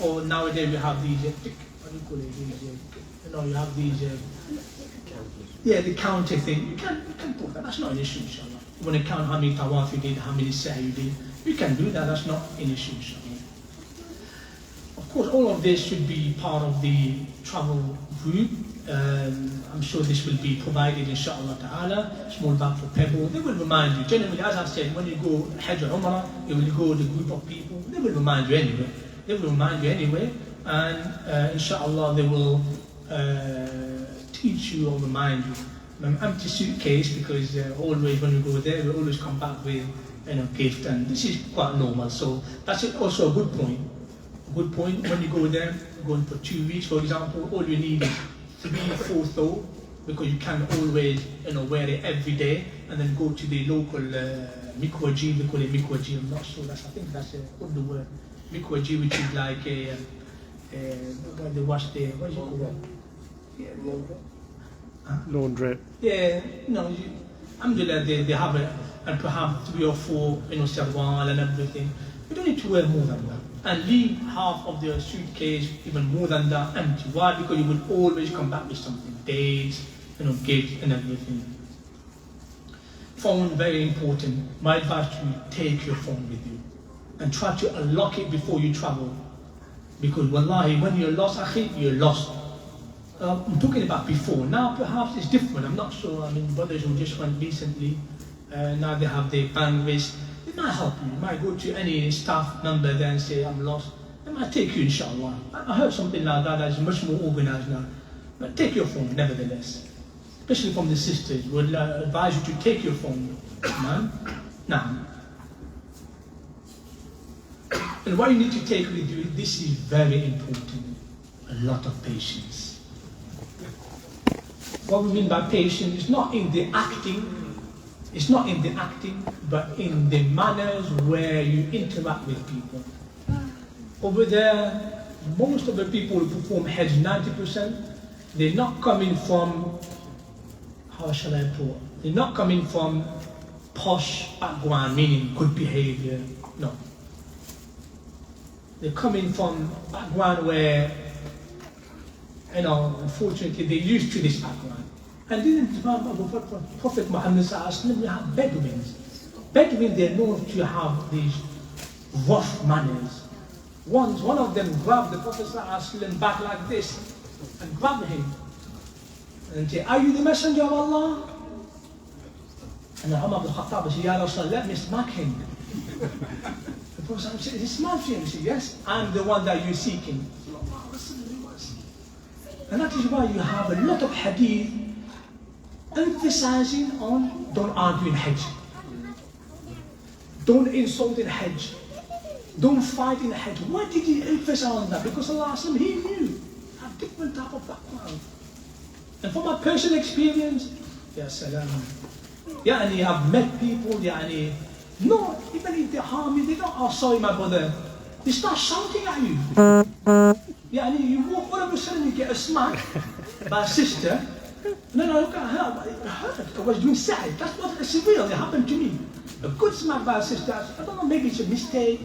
S1: or nowadays we have these, what do you call it? You have these, the counter thing. You can put that. That's not an issue, inshallah. You want to count how many tawaf you did, how many sa'i you did. You can do that. That's not an issue, inshallah. Of course, all of this should be part of the travel group. I'm sure this will be provided, inshallah ta'ala. Small bag for pebble. They will remind you. Generally, as I said, when you go Hajj or Umrah, you will go with a group of people. They will remind you anyway. And inshallah, they will teach you or remind you. An empty suitcase, because always when you go there, we always come back with gift, and this is quite normal. So that's also a good point. Good point. When you go there, going for 2 weeks, for example, all you need is 3-4 thawb, because you can always wear it every day, and then go to the local mikwaji. They call it mikwaji. I'm not sure. I think that's what the word mikwaji, which is like where they wash the what is it called?
S2: Laundry.
S1: Yeah, alhamdulillah, they have it, and perhaps 3 or 4 sarwal and everything. You don't need to wear more than that. And leave half of the suitcase, even more than that, empty. Why? Because you will always come back with something. Dates, gifts and everything. Phone, very important. My advice to you, take your phone with you. And try to unlock it before you travel. Because wallahi, when you're lost, you're lost. I'm talking about before. Now perhaps it's different, I'm not sure. I mean, brothers who just went recently, now they have their band wrist. It might help you. You might go to any staff number there and say, I'm lost. It might take you, inshallah. I heard something like that that's much more organized now. But take your phone, nevertheless. Especially from the sisters, would advise you to take your phone. Now. And what you need to take with you, this is very important. A lot of patience. What we mean by patience is not in the acting. It's not in the acting, but in the manners where you interact with people. Over there, most of the people who perform Hajj, 90%, they're not coming from, how shall I put, they're not coming from posh background, meaning good behavior, no. They're coming from background where, unfortunately, they're used to this background. And didn't the Prophet Muhammad we have Bedouins. Bedouins, they're known to have these rough manners. Once one of them grabbed the Prophet back like this and grabbed him and said, "Are you the messenger of Allah?" And Umar ibn Khattab said, "Ya Rasul, let me smack him." The Prophet said, "Is he smacking him?" He said, "Yes, I'm the one that you're seeking." And that is why you have a lot of hadith emphasizing on don't argue in Hajj, don't insult in Hajj, don't fight in Hajj. Why did he emphasize on that? Because Allah, He knew a different type of background. And from my personal experience, Ya salam. Yani, I've met people, yani, no, even if they harm you, they don't, oh sorry my brother. They start shouting at you. Yani, you walk, all of a sudden you get a smack by a sister. No, look at her, it hurt. I was doing sa'i. That's what it's real, it happened to me. A good smack by a sister, I don't know, maybe it's a mistake.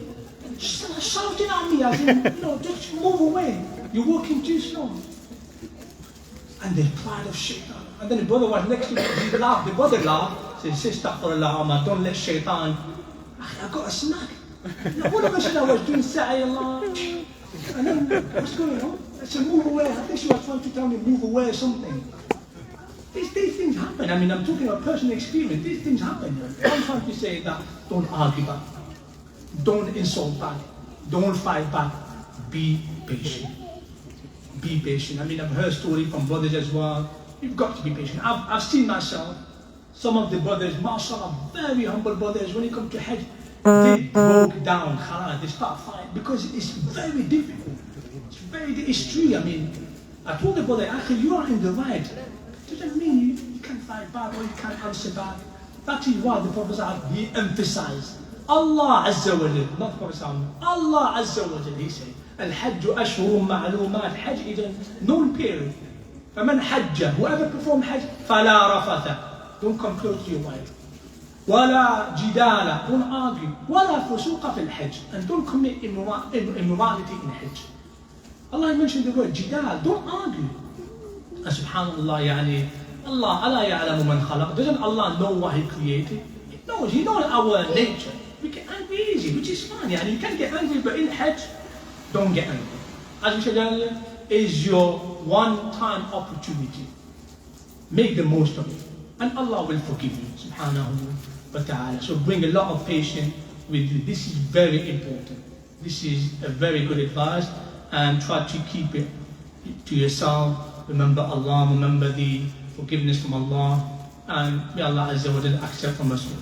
S1: She's shouting at me, as in, just move away. You're walking too slow. And the pride of shaitan. And then the brother was next to me, he laughed, the brother laughed, said, Astaghfirullah, Omar, don't let shaitan. I got a smack. All of a sudden I was doing sa'i, Allah. And then, what's going on? I said, move away. I think she was trying to tell me, move away or something. These things happen. I mean, I'm talking about personal experience. These things happen. I'm trying to say that don't argue back. Don't insult back. Don't fight back. Be patient. Be patient. I mean, I've heard stories from brothers as well. You've got to be patient. I've seen myself, some of the brothers, mashallah, very humble brothers, when it comes to Hajj, they broke down, they start fighting, because it's very difficult. It's true. I mean, I told the brother, actually, you are in the right. It doesn't mean you can't fight back or you can't answer back. That is why the Prophet he emphasized. Allah Azza wa Jal, not Prophet Allah Azza wa Jal, he said, Al-Hajj ashhurun ma'lumat. Hajj is a known period. فَمَنْ حَجَّ, whoever perform Hajj, فَلَا رَفَثَ, don't come close to your wife. وَلَا جِدَالَ, don't argue. وَلَا فُسُوقَ فِي الْحَجِّ, and don't commit immorality in Hajj. Allah mentioned the word jidal, don't argue. And subhanallah, yani, Allah ala ya'lamu man khalaq. Doesn't Allah know what He created? He knows our nature. We get angry easy, which is fine. Yani, you can get angry, but in Hajj, don't get angry. As we said earlier, is your one-time opportunity. Make the most of it. And Allah will forgive you, subhanahu wa ta'ala. So bring a lot of patience with you. This is very important. This is a very good advice. And try to keep it to yourself. Remember Allah, remember the forgiveness from Allah, and may Allah Azza wa Jalla accept from us all.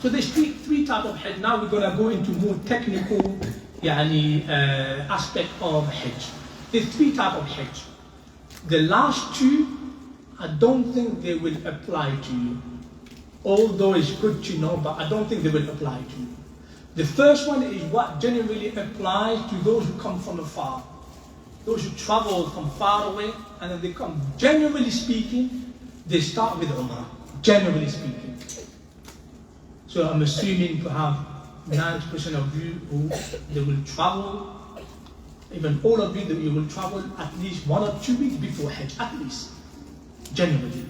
S1: So there's three types of Hajj. Now we're going to go into more technical aspect of Hajj. There's three types of Hajj. The last two, I don't think they will apply to you. Although it's good to know, but I don't think they will apply to you. The first one is what generally applies to those who come from afar. Those who travel from far away, and then they come. Generally speaking, they start with Umrah. Generally speaking. So I'm assuming perhaps 90% of you who they will travel, even all of you that you will travel at least 1 or 2 weeks before Hajj, at least. Generally.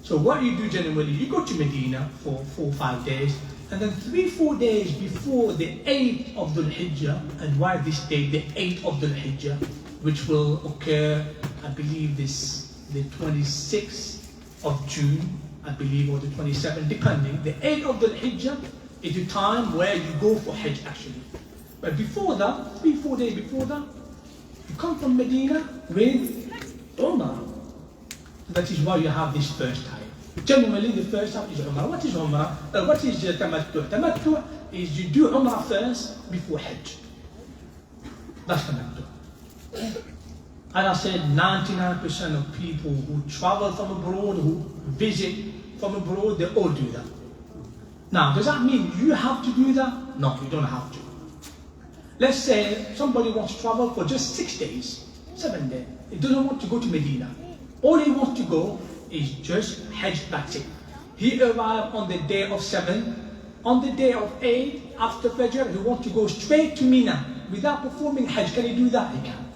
S1: So what you do generally, you go to Medina for 4 or 5 days, and then 3-4 days before the 8th of Dhul Hijjah, and why this date, the 8th of Dhul Hijjah, which will occur, I believe, the 26th of June, I believe, or the 27th, depending. The 8th of Dhul Hijjah is the time where you go for Hajj actually. But before that, 3-4 days before that, you come from Medina with Umrah. That is why you have this first time. Generally, the first time is Umrah. What is Umrah? What is Tamattu'? Tamattu' is you do Umrah first before Hajj. That's Tamattu'. And I said 99% of people who travel from abroad, who visit from abroad, they all do that. Now, does that mean you have to do that? No, you don't have to. Let's say somebody wants to travel for just 6 days, 7 days. He doesn't want to go to Medina. All he wants to go is just Hajj, that's it. He arrived on the day of 7. On the day of 8, after Fajr, he wants to go straight to Mina without performing Hajj. Can he do that? He can.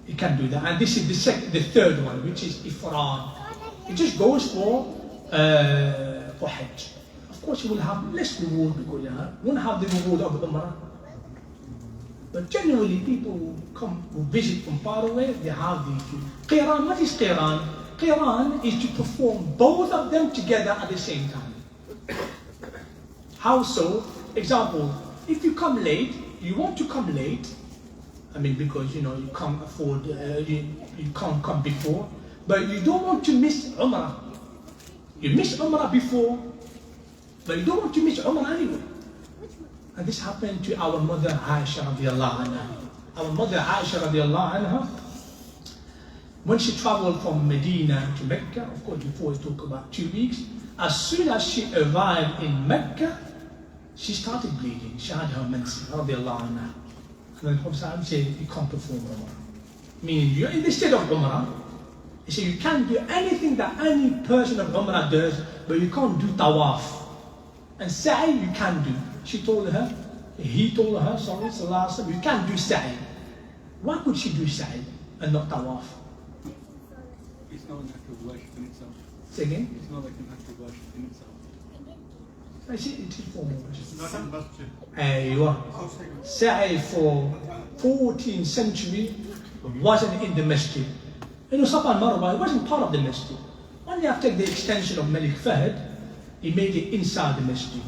S1: He can do that. And this is the third one, which is Ifrad. He just goes for Hajj. Of course, he will have less reward because he won't have the reward of Umrah. But generally, people who visit from far away, they have the Qiran. What is Qiran? Qiran is to perform both of them together at the same time. How so? Example, if you come late, you want to come late, I mean, because you can't afford, you can't come before, but you don't want to miss Umrah. You miss Umrah before, but you don't want to miss Umrah anyway. And this happened to our mother Aisha radiallahu anha. Our mother Aisha radiallahu anha, when she traveled from Medina to Mecca, of course before it took about 2 weeks, as soon as she arrived in Mecca, she started bleeding. She had her menses, radiallahu anha. And then the Prophet said, you can't perform Umrah. Meaning, you're in the state of Umrah. He said, you can't do anything that any person of Umrah does, but you can't do tawaf. And sa'i you can do. He told her, sallallahu alaihi wasallam, you can't do sa'i. Why could she do sa'i and not tawaf?
S3: It's not an act of worship in itself.
S1: Say again?
S3: It's not like an act of worship in itself.
S1: I see it is formal worship.
S3: It's not in Masjid.
S1: Aywa. Sa'i for 14th century wasn't in the Masjid. You know, Safa and Marwa, it wasn't part of the Masjid. Only after the extension of Malik Fahd, he made it inside the Masjid.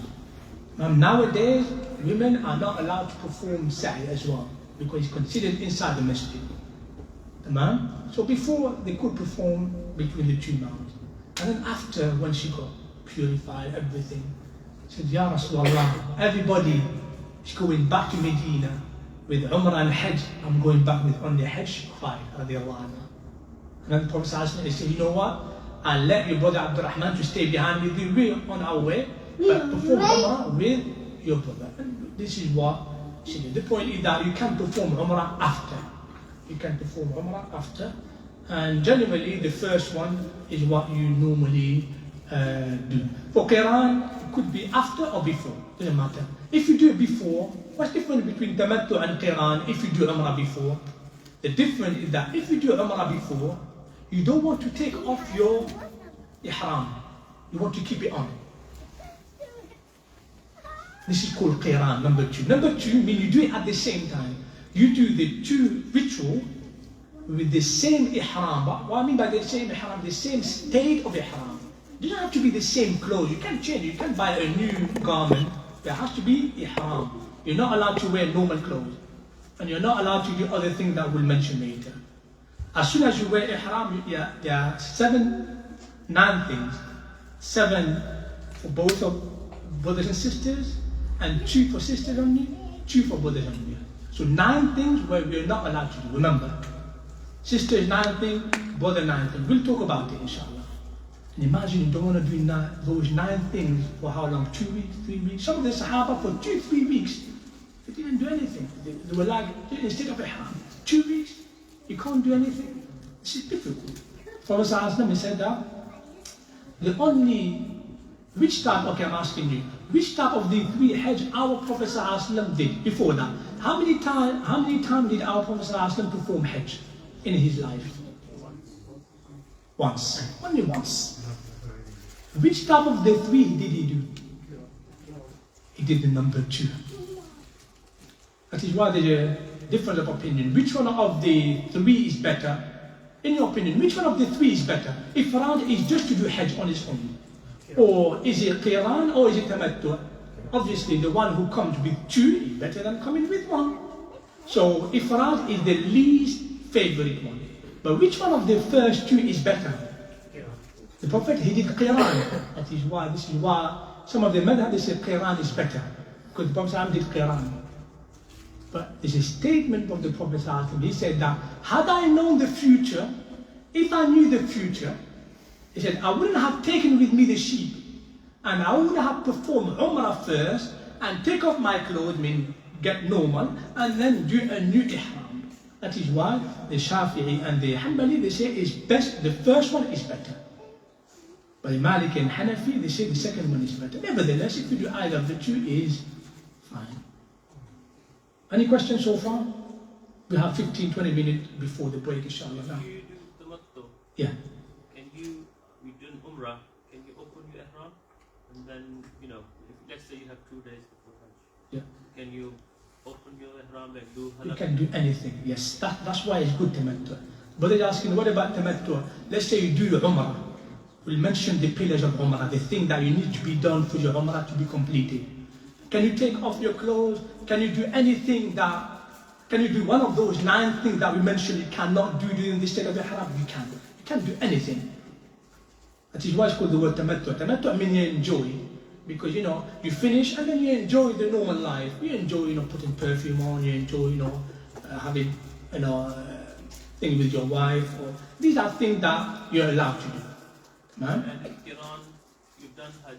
S1: Nowadays, women are not allowed to perform sa'i as well, because it's considered inside the Masjid. So before, they could perform between the two mountains. And then after, when she got purified, everything, she said, Ya Rasulullah, everybody is going back to Medina with Umrah and Hajj. I'm going back with only Hajj. Fine, radiallahu anhu. And then the Prophet said, you know what? I'll let your brother Abdurrahman to stay behind with you. We're on our way, but perform Umrah with your brother. And this is what she did. The point is that you can perform Umrah after. You can perform Umrah after. And generally, the first one is what you normally do. For Qiran, it could be after or before. Doesn't matter. If you do it before, what's the difference between Tamattu and Qiran if you do Umrah before? The difference is that if you do Umrah before, you don't want to take off your ihram. You want to keep it on. This is called Qiran, number 2. Number 2 means you do it at the same time. You do the two ritual with the same ihram. But what I mean by the same ihram, the same state of ihram. It doesn't have to be the same clothes. You can change. You can buy a new garment. There has to be ihram. You're not allowed to wear normal clothes. And you're not allowed to do other things that we'll mention later. As soon as you wear ihram, there are 9 things. 7 for both of brothers and sisters, and 2 for sisters only, 2 for brothers only. So 9 things where we're not allowed to do. Remember, sister is 9 things, brother 9 things. We'll talk about it, inshallah. And imagine you don't want to do those 9 things for how long? 2 weeks, 3 weeks. Some of the Sahaba for 2-3 weeks, they didn't do anything. They were like, instead of ihram, 2 weeks, you can't do anything. This is difficult. Prophet ﷺ said that which type, okay, I'm asking you, which type of the 3 Hajj our Prophet ﷺ did before that? How many times did our Prophet ﷺ perform Hajj in his life? Once. Only once. Which type of the 3 did he do? He did the number 2. That is why there's a difference of opinion. Which one of the 3 is better? In your opinion, which one of the 3 is better? If Farad is just to do Hajj on its own, or is it Qiran, or is it Tamattu? Obviously, the one who comes with 2 is better than coming with 1. So, Ifrad is the least favorite one. But which one of the first 2 is better? The Prophet, he did Qiran. This is why some of the madhab, they say Qiran is better. Because the Prophet did Qiran. But there's a statement of the Prophet, he said that, had I known the future, if I knew the future, he said, I wouldn't have taken with me the sheep, and I would have performed Umrah first, and take off my clothes, get normal, and then do a new ihram. That is why the Shafi'i and the Hanbali, they say is best, the first one is better. But the Maliki and Hanafi, they say the second one is better. Nevertheless, if you do either of the 2, is fine. Any questions so far? We have 15-20 minutes before the break, inshallah.
S4: Can you do Tamattu?
S1: Yeah.
S4: Can you, we do an Umrah, can you open your ihram? And then, let's say you have 2 days before Hajj.
S1: Yeah.
S4: Can you open your ihram and do halal?
S1: You can do anything, yes. That's why it's good Tamattu. But they're asking, what about Tamattu? Let's say you do your Umrah. We'll mention the pillars of Umrah, the thing that you need to be done for your Umrah to be completed. Can you take off your clothes? Can you do anything can you do one of those 9 things that we mentioned you cannot do during the state of Ihram? You can. You can't do anything. That is why it's called the word Tamattu. Tamattu means you enjoy. Because, you finish and then you enjoy the normal life. You enjoy, putting perfume on, you enjoy, having, the thing with your wife, or these are things that you're allowed to do. Man?
S4: And in Iran, you've done Hajj.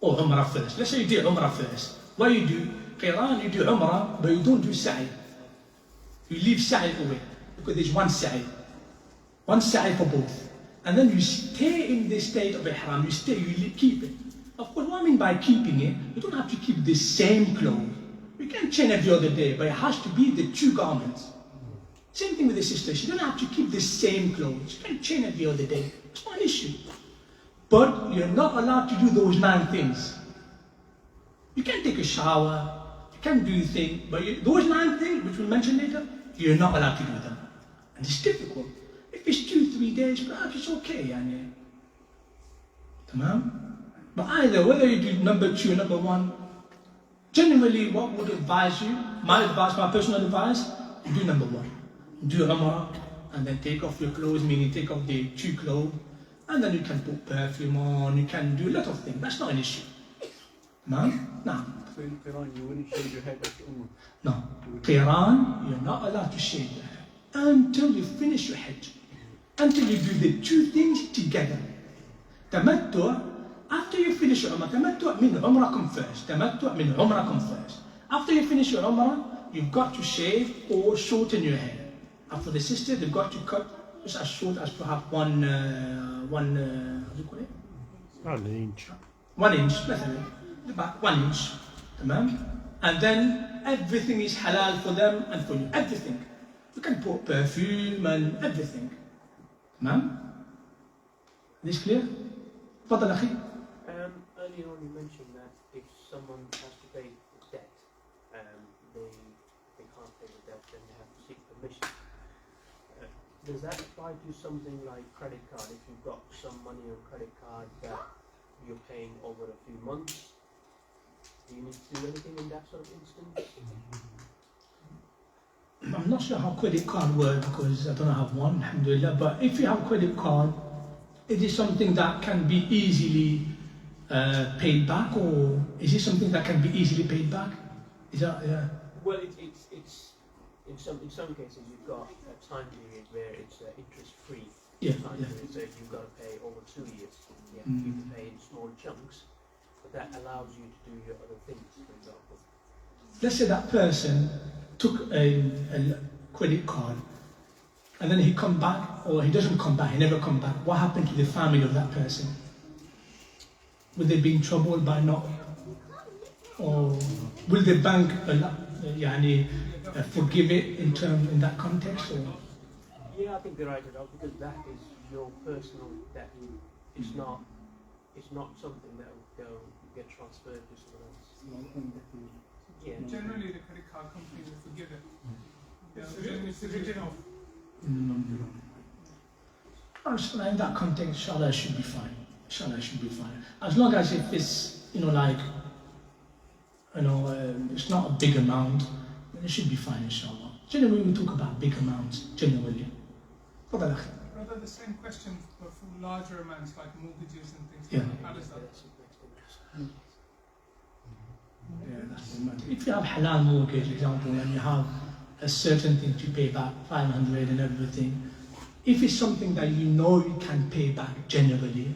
S1: Or Umrah first. Let's say you do Umrah first. What you do, Qiran, you do Umrah, but you don't do Sa'i. You leave Sa'i away, because there's one Sa'i. One Sa'i for both. And then you stay in the state of Ihram, you keep it. Of course, what I mean by keeping it, you don't have to keep the same clothes. You can change every other day, but it has to be the two garments. Same thing with the sister, she don't have to keep the same clothes. She can change every other day. It's not an issue. But you're not allowed to do those 9 things. You can take a shower, you can do things, but those 9 things, which we'll mention later, you're not allowed to do them. And it's difficult. If it's 2-3 days, perhaps it's okay. Tamam? But either, whether you do number 2 or number 1, generally what would advise you, my personal advice, you do number 1. Do Umrah, and then take off your clothes, meaning take off the 2 clothes, and then you can put perfume on, you can do a lot of things. That's not an issue. No? No.
S3: So in Quran, you wouldn't shave your head after Umrah?
S1: No. Quran, you're not allowed to shave your head until you finish your Hajj. Until you do the 2 things together. Tamattu', after you finish your Umrah, Tamattu' min Umrah come first. Tamattu' min Umrah come first. After you finish your Umrah, you've got to shave or shorten your hair. And for the sister, they've got to cut just as short as perhaps how do you call it?
S2: 1 inch.
S1: 1 inch, about 1 inch. Tamam? And then everything is halal for them and for you. Everything. You can put perfume and everything. Tamam? Is this clear? تفضل أخي.
S5: Earlier on you mentioned that if someone has to pay debt, they can't pay the debt, then they have to seek permission. Does that apply to something like credit card? If you've got some money on credit card that you're paying over a few months, do you need to do anything in that sort of instance?
S1: I'm not sure how credit card works because I don't have one, alhamdulillah, but if you have a credit card, is it something that can be easily paid back, or is it something that can be easily paid back? Is that,
S5: Well, it's in some cases you've got a time period where it's interest-free. Time period, so if you've got to pay over 2 years, you have to pay in small chunks, but that allows you to do your other things, for example.
S1: Let's say that person took a credit card and then he come back, or he doesn't come back, he never come back. What happened to the family of that person? Will they be in trouble by not, or will the bank forgive it in that context? Or?
S5: Yeah, I think they write it up because that is your personal debt. It's not something that will get transferred to someone else. Yeah.
S6: Generally, the credit card company will forgive it. It's written off.
S1: In that context, inshallah, it should be fine. Inshallah, it should be fine. As long as if it's, it's not a big amount, then it should be fine, inshallah. Generally, we talk about big amounts, generally.
S6: Rather the same question, but for larger amounts like mortgages and things.
S1: Yeah.
S6: How does that?
S1: Yeah, that's the matter. If you have halal mortgage, example, and you have a certain thing to pay back, 500 and everything, if it's something that you know you can pay back generally,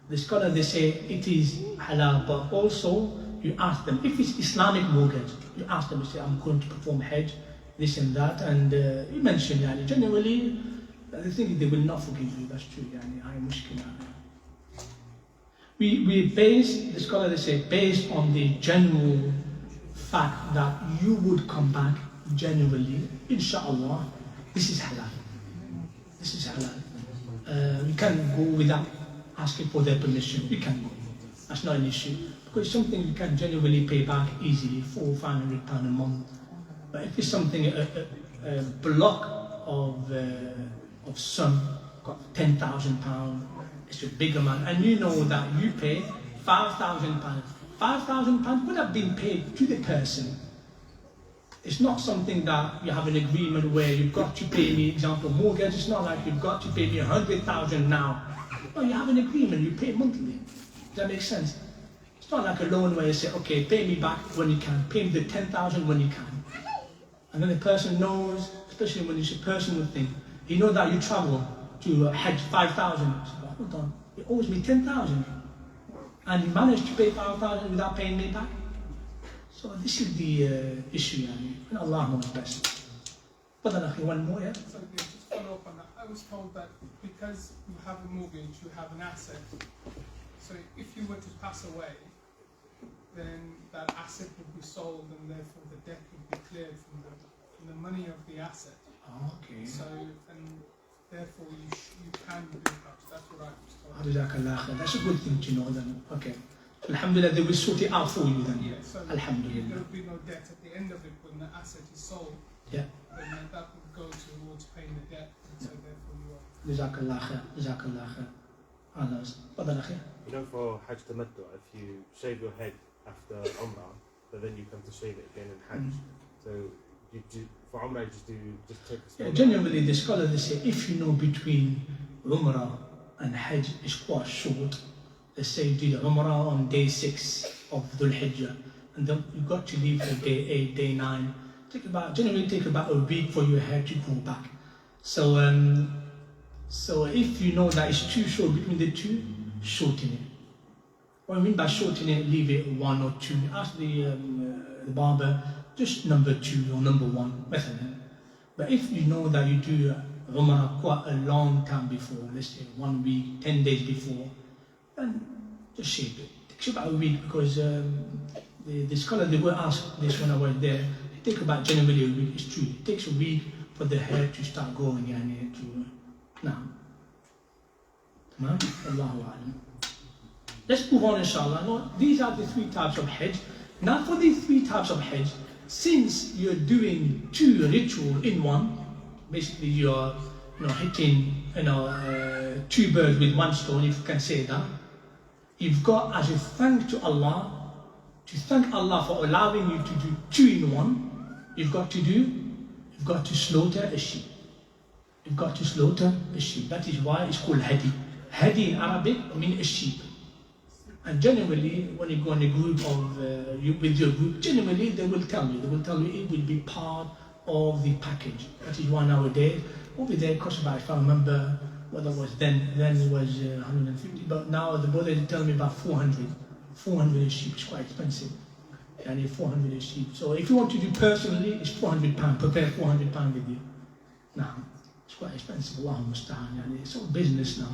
S1: the scholars, they say it is halal, but also you ask them, if it's Islamic mortgage, you ask them, you say, I'm going to perform Hajj, this and that, and you mention, generally, they think they will not forgive you, that's true, we base, the scholars, they say, based on the general fact that you would come back generally, inshallah, this is halal. This is halal. You can go without asking for their permission. You can go. That's not an issue. Because it's something you can generally pay back easily, £400 or £500 a month. But if it's something, a block of sum, got £10,000, it's a big amount, and you know that you pay £5,000. £5,000 would have been paid to the person. It's not something that you have an agreement where you've got to pay me, example, mortgage. It's not like you've got to pay me 100,000 now. No, you have an agreement, you pay monthly. Does that make sense? It's not like a loan where you say, okay, pay me back when you can, pay me the 10,000 when you can. And then the person knows the especially when it's a personal thing. You know that you travel to Hajj 5,000. Hold on, he owes me 10,000. And he managed to pay 5,000 without paying me back. So this is the issue, and Allah knows best. But then one more, yeah?
S6: So yeah, just follow up on that. I was told that because you have a mortgage, you have an asset. So if you were to pass away, then that asset would be sold, and therefore the debt would be cleared from the money of the asset.
S1: Okay.
S6: So, and therefore you can do Hajj. That's what I was told.
S1: Jazakallah. That's a good thing to know then. Okay. Alhamdulillah, they will sort it out for you then.
S6: Yeah, so
S1: Alhamdulillah.
S6: there will be no debt at the end of it when the asset is sold.
S1: Yeah.
S6: Then that would go towards paying the debt, and so therefore you are.
S1: Jazakallah khair. Jazakallah khair. Others. Fadal akhi.
S2: You know, for Hajj Tamattu, if you shave your head after Umrah, but then you come to shave it again in Hajj. So you do, for Umrah, you just take the
S1: Yeah, generally, the scholars they say if you know between Umrah and Hajj is quite short, let's say you do the Umrah on day 6 of Dhul Hijjah, and then you got to leave for day 8, day 9. Generally take about a week for your hair to grow back. So, so if you know that it's too short between the two, shorten it. What I mean by shorten it, leave it 1 or 2. Ask the barber, just number 2 or number 1, مثلا. But if you know that you do Umrah quite a long time before, let's say 1 week, 10 days before, then just shave it. It takes about a week because the scholar they will ask this when I was there. It takes about generally a week. It's true. It takes a week for the hair to start growing and to now. Allahu Alam. Let's move on, inshallah. Now, these are the 3 types of Hajj. Now, for these 3 types of Hajj, since you're doing 2 rituals in one, basically you're hitting 2 birds with 1 stone, if you can say that. You've got, as a thank to Allah, to thank Allah for allowing you to do 2 in 1, you've got to slaughter a sheep. You've got to slaughter a sheep. That is why it's called Hadi. Hadi in Arabic means a sheep. And generally, when you go in a group of, with your group, generally they will tell you it will be part of the package. That is why nowadays, over there it costs about, if I remember what that was then it was 150, but now the brother tell me about 400 a sheep. It's quite expensive. I need 400 a sheep. So if you want to do personally, it's £400. Prepare £400 with you. Now, it's quite expensive. Allah musta'an. It's all business now.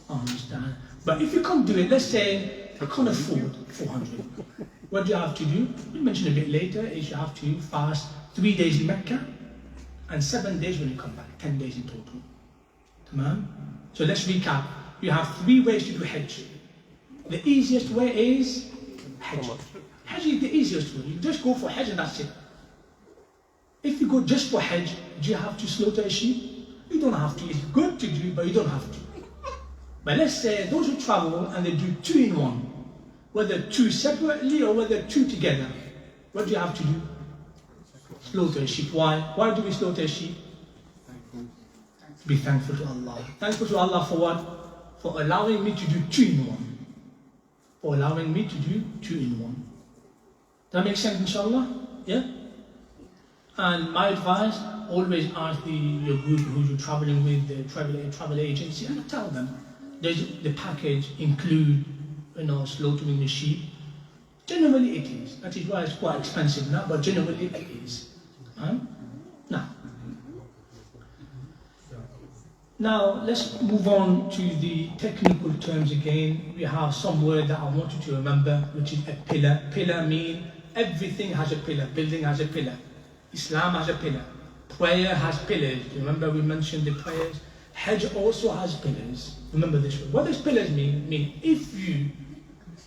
S1: Allah musta'an. But if you can't do it, let's say I can't afford 400. What do you have to do? We'll mention a bit later, is you have to fast 3 days in Mecca and 7 days when you come back, 10 days in total. Tamam? So let's recap. You have 3 ways to do Hajj. The easiest way is Hajj. Hajj is the easiest way. You just go for Hajj and that's it. If you go just for Hajj, do you have to slaughter a sheep? You don't have to. It's good to do, but you don't have to. But let's say those who travel and they do 2 in 1, whether 2 separately or whether 2 together, what do you have to do? Slaughter a sheep. Why? Why do we slaughter a sheep? To be thankful to Allah. Thankful to Allah for what? For allowing me to do 2 in 1. For allowing me to do 2 in 1. Does that make sense, inshallah? Yeah? And my advice, always ask your group who you're traveling with, the travel agency, and tell them, does the package include, slaughtering the sheep? Generally it is. That is why it's quite expensive now, but generally it is. Now, let's move on to the technical terms again. We have some word that I want you to remember, which is a pillar. Pillar means everything has a pillar. Building has a pillar. Islam has a pillar. Prayer has pillars. Remember we mentioned the prayers. Hajj also has pillars. Remember this word. What does pillars mean? Mean if you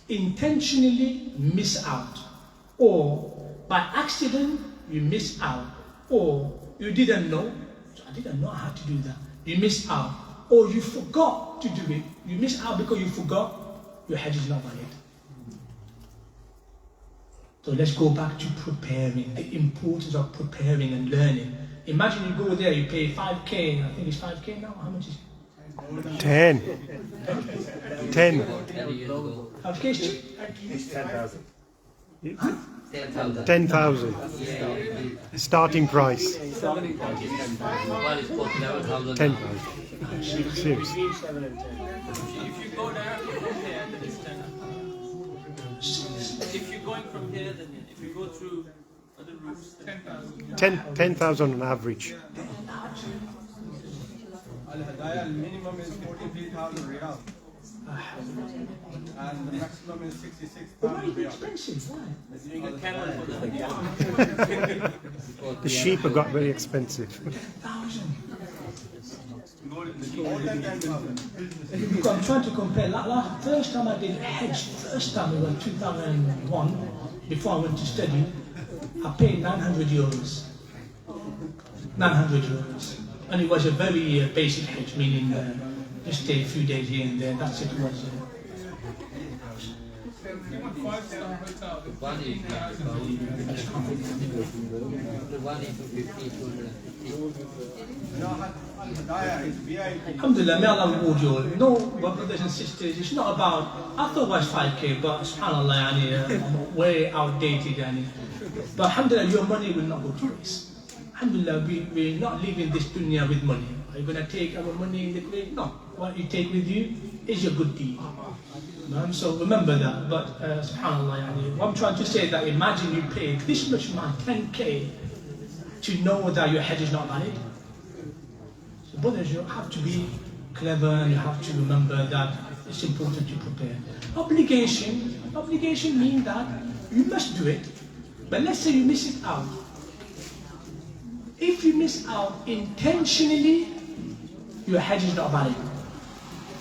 S1: intentionally miss out, or by accident you miss out, or you didn't know, so I didn't know how to do that. You missed out, or you forgot to do it. You missed out because you forgot, your Hajj is not valid. So let's go back to preparing, the importance of preparing and learning. Imagine you go there, you pay 5k, I think it's 5k now, how much is it?
S2: 10. 10.
S1: 5k is cheap?
S2: It's 10,000.
S7: 10,000. Starting price. 10,000. Seriously.
S5: Between 7 and 10.
S4: If you go directly from here, then it's 10. If you're going from here, then if you go through other routes, then
S7: 10,000 on average.
S8: Al-Hadaya, minimum is 43,000 riyal. And the maximum is 66,000 riyal.
S4: you get camel for the
S7: The sheep have got very expensive.
S8: More than 10,000.
S1: I'm trying to compare. First time I did Hajj, first time it was 2001, before I went to study, I paid 900 euros. 900 euros. And it was a very basic Hajj, meaning just stay a few days here and there, that's it. Was,
S6: If you want 5-star hotel, then 15,000.
S8: Al-Hadaya is VIP.
S1: Alhamdulillah, may Allah reward you all. No, my brothers and sisters, it's not about, I thought it was 5k, but subhanAllah, I'm way outdated. But alhamdulillah, your money will not go to waste. Alhamdulillah, we're not leaving this dunya with money. Are you going to take our money in the grave? No. What you take with you is your good deed. So remember that. But subhanAllah, what I'm trying to say is that imagine you pay this much money, 10k, to know that your Hajj is not valid. So brothers, you have to be clever and you have to remember that it's important to prepare. Obligation means that you must do it. But let's say you miss it out. If you miss out intentionally, your Hajj is not valid.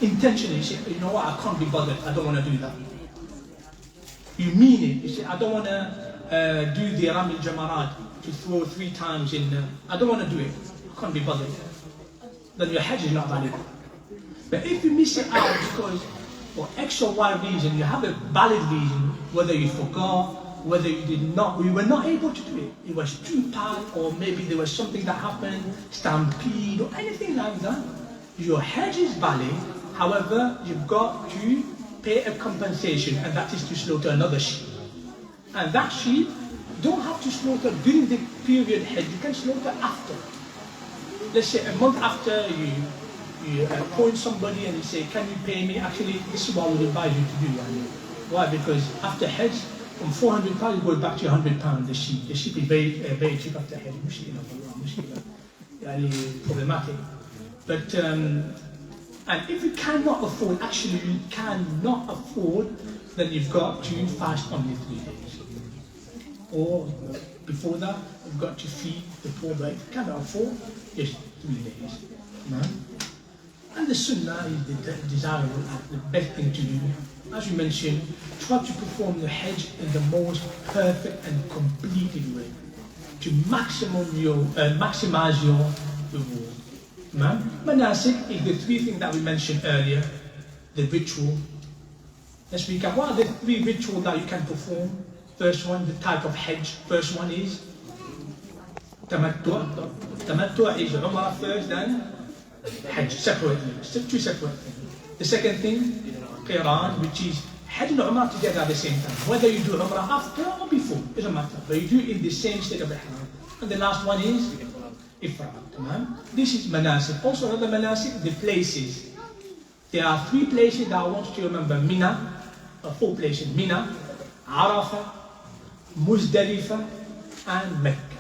S1: Intentionally, you say, you know what, I can't be bothered, I don't want to do that. You mean it, you say, I don't want to do the Ram al-Jamarat, to throw 3 times in, I don't want to do it, I can't be bothered. Then your Hajj is not valid. But if you miss it out because, for X or Y reason, you have a valid reason, whether you forgot, whether you did not, we were not able to do it. It was too bad, or maybe there was something that happened, stampede, or anything like that. Your Hajj is valid, however, you've got to pay a compensation, and that is to slaughter another sheep. And that sheep, you don't have to slaughter during the period Hajj, you can slaughter after. Let's say a month after you appoint somebody and you say, can you pay me? Actually, this is what I would advise you to do. Why? Because after Hajj, from £400 you go back to £100 the sheep. The sheep is very cheap after Hajj. Problematic. But and if you cannot afford, actually you cannot afford, then you've got to fast only 3 days. Or before that, you've got to feed the poor, but if you cannot afford, just 3 days. And the sunnah is the desirable, the best thing to do. As you mentioned, try to perform the Hajj in the most perfect and completed way to maximize your reward. Manasik is the 3 things that we mentioned earlier, the ritual. Let's recap. What are the 3 rituals that you can perform? First one, the type of Hajj. First one is Tamattu'. Tamattu' is Umrah first, then Hajj, separately. 2 separate things. The second thing, Qiran, which is Hajj and Umrah together at the same time. Whether you do Umrah after or before, it doesn't matter. But you do it in the same state of Ihram. And the last one is Ifrad. This is Manasik. Also another Manasik, the places. There are 3 places that I want you to remember. Mina, 4 places. Mina, Arafah, Muzdalifah, and Mecca.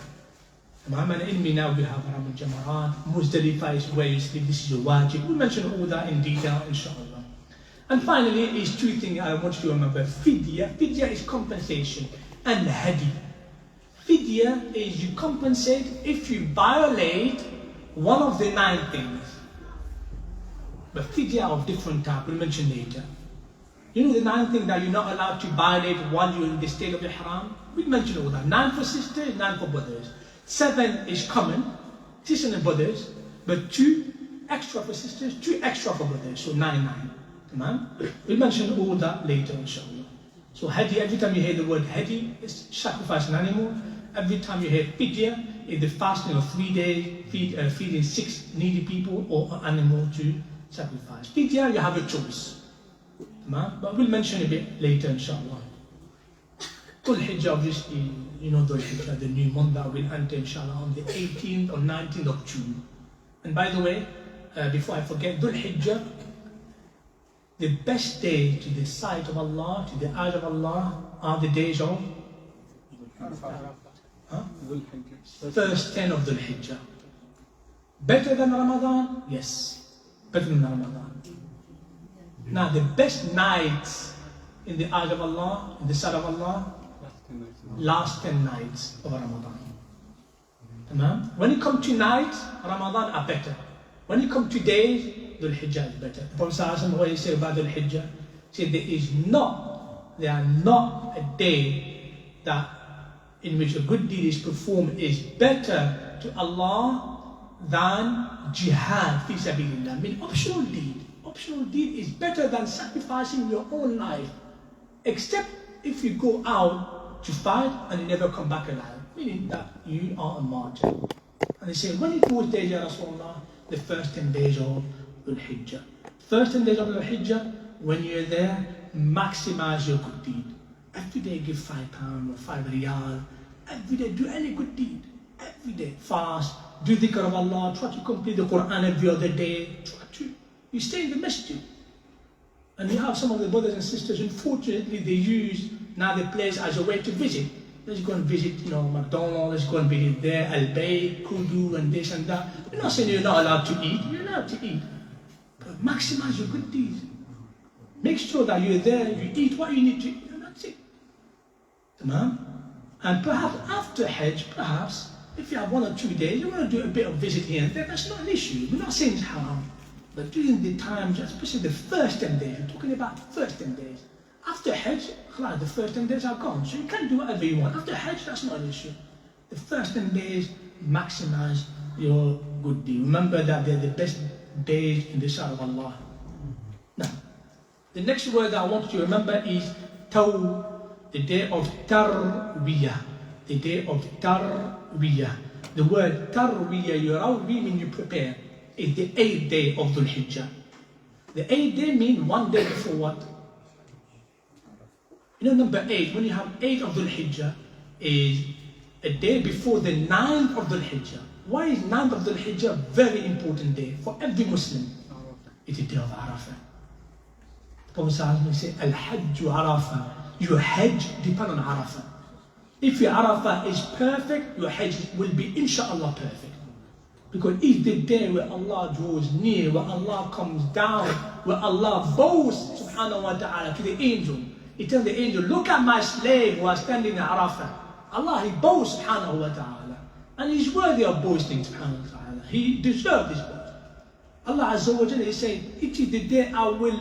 S1: And in Mina we have Ram al-Jamarat. Muzdalifah is where you sleep. This is your wajib. We'll mention all that in detail, inshallah. And finally, is 2 things I want you to remember. Fidya. Fidya is compensation. And hadi. Fidya is you compensate if you violate one of the 9 things. But fidya of different type, we'll mention later. You know the 9 things that you're not allowed to violate while you're in the state of Ihram? We'll mention all that. 9 for sisters, 9 for brothers. 7 is common, sisters and brothers, but 2 extra for sisters, 2 extra for brothers, so 9. We'll mention all that later, inshallah. So hadi, every time you hear the word hadi, it's sacrifice an animal. Every time you hear fidya, it's the fasting of 3 days, feeding 6 needy people or an animal to sacrifice. Fidya, you have a choice. But we'll mention a bit later, inshallah. Dhul Hijjah, obviously, you know Dhul Hijjah, the new month that will enter inshallah on the 18th or 19th of June. And by the way, before I forget, Dhul Hijjah, the best day to the sight of Allah, to the eyes of Allah, are the days of first 10 of Dhul Hijjah. Better than Ramadan? Yes, better than Ramadan. Now the best nights in the eyes of Allah, in the sight of Allah, last 10 nights of Ramadan. Tamam? When it comes to nights, Ramadan are better. When it comes to days, Dhul Hijjah is better. The Prophet ﷺ, what he said about Dhul Hijjah, said there are not a day that in which a good deed is performed is better to Allah than jihad fi sabilillah. I mean optional deed. Optional deed is better than sacrificing your own life, except if you go out to fight and you never come back alive, meaning that you are a martyr. And they say, when it was days, Ya Rasulullah, the first 10 days of Dhul Hijjah. First 10 days of Dhul Hijjah, when you're there, maximize your good deed. Every day give £5 or 5 riyal. Every day do any good deed. Every day fast, do dhikr of Allah, try to complete the Quran every other day. You stay in the masjid. And you have some of the brothers and sisters, unfortunately, they use now the place as a way to visit. Let's go and visit, McDonald's, let's go and visit there, Al-Bayt, Kudu, and this and that. We're not saying you're not allowed to eat, you're allowed to eat. But maximize your good deeds. Make sure that you're there, you eat what you need to eat, and that's it. Tamam? And perhaps after Hajj, perhaps, if you have 1 or 2 days, you want to do a bit of visit here and there, that's not an issue. We're not saying it's haram. But during the times, especially the first 10 days, we're talking about the first 10 days. After Hajj, the first 10 days are gone. So you can do whatever you want. After Hajj, that's not an issue. The first 10 days, maximize your good deed. Remember that they're the best days in the sight of Allah. Now, the next word that I want you to remember is Taw, the day of Tarwiyah. The day of Tarwiyah. The word Tarwiyah, Yurawwi means you prepare, is the 8th day of Dhul Hijjah. The 8th day means 1 day before what? Number 8, when you have 8 of Dhul Hijjah, is a day before the 9th of Dhul Hijjah. Why is 9th of Dhul Hijjah a very important day for every Muslim? It's a day of Arafah. The Prophet ﷺ said, Al-Hajj Arafah. Your Hajj depends on Arafah. If your Arafah is perfect, your Hajj will be inshallah perfect. Because it's the day where Allah draws near, where Allah comes down, where Allah boasts subhanahu wa ta'ala to the angel. He tells the angel, look at my slave who is standing in Arafah. Allah, he boasts subhanahu wa ta'ala. And he's worthy of boasting subhanahu wa ta'ala. He deserves this boast. Allah Azza wa Jalla is saying, it is the day I will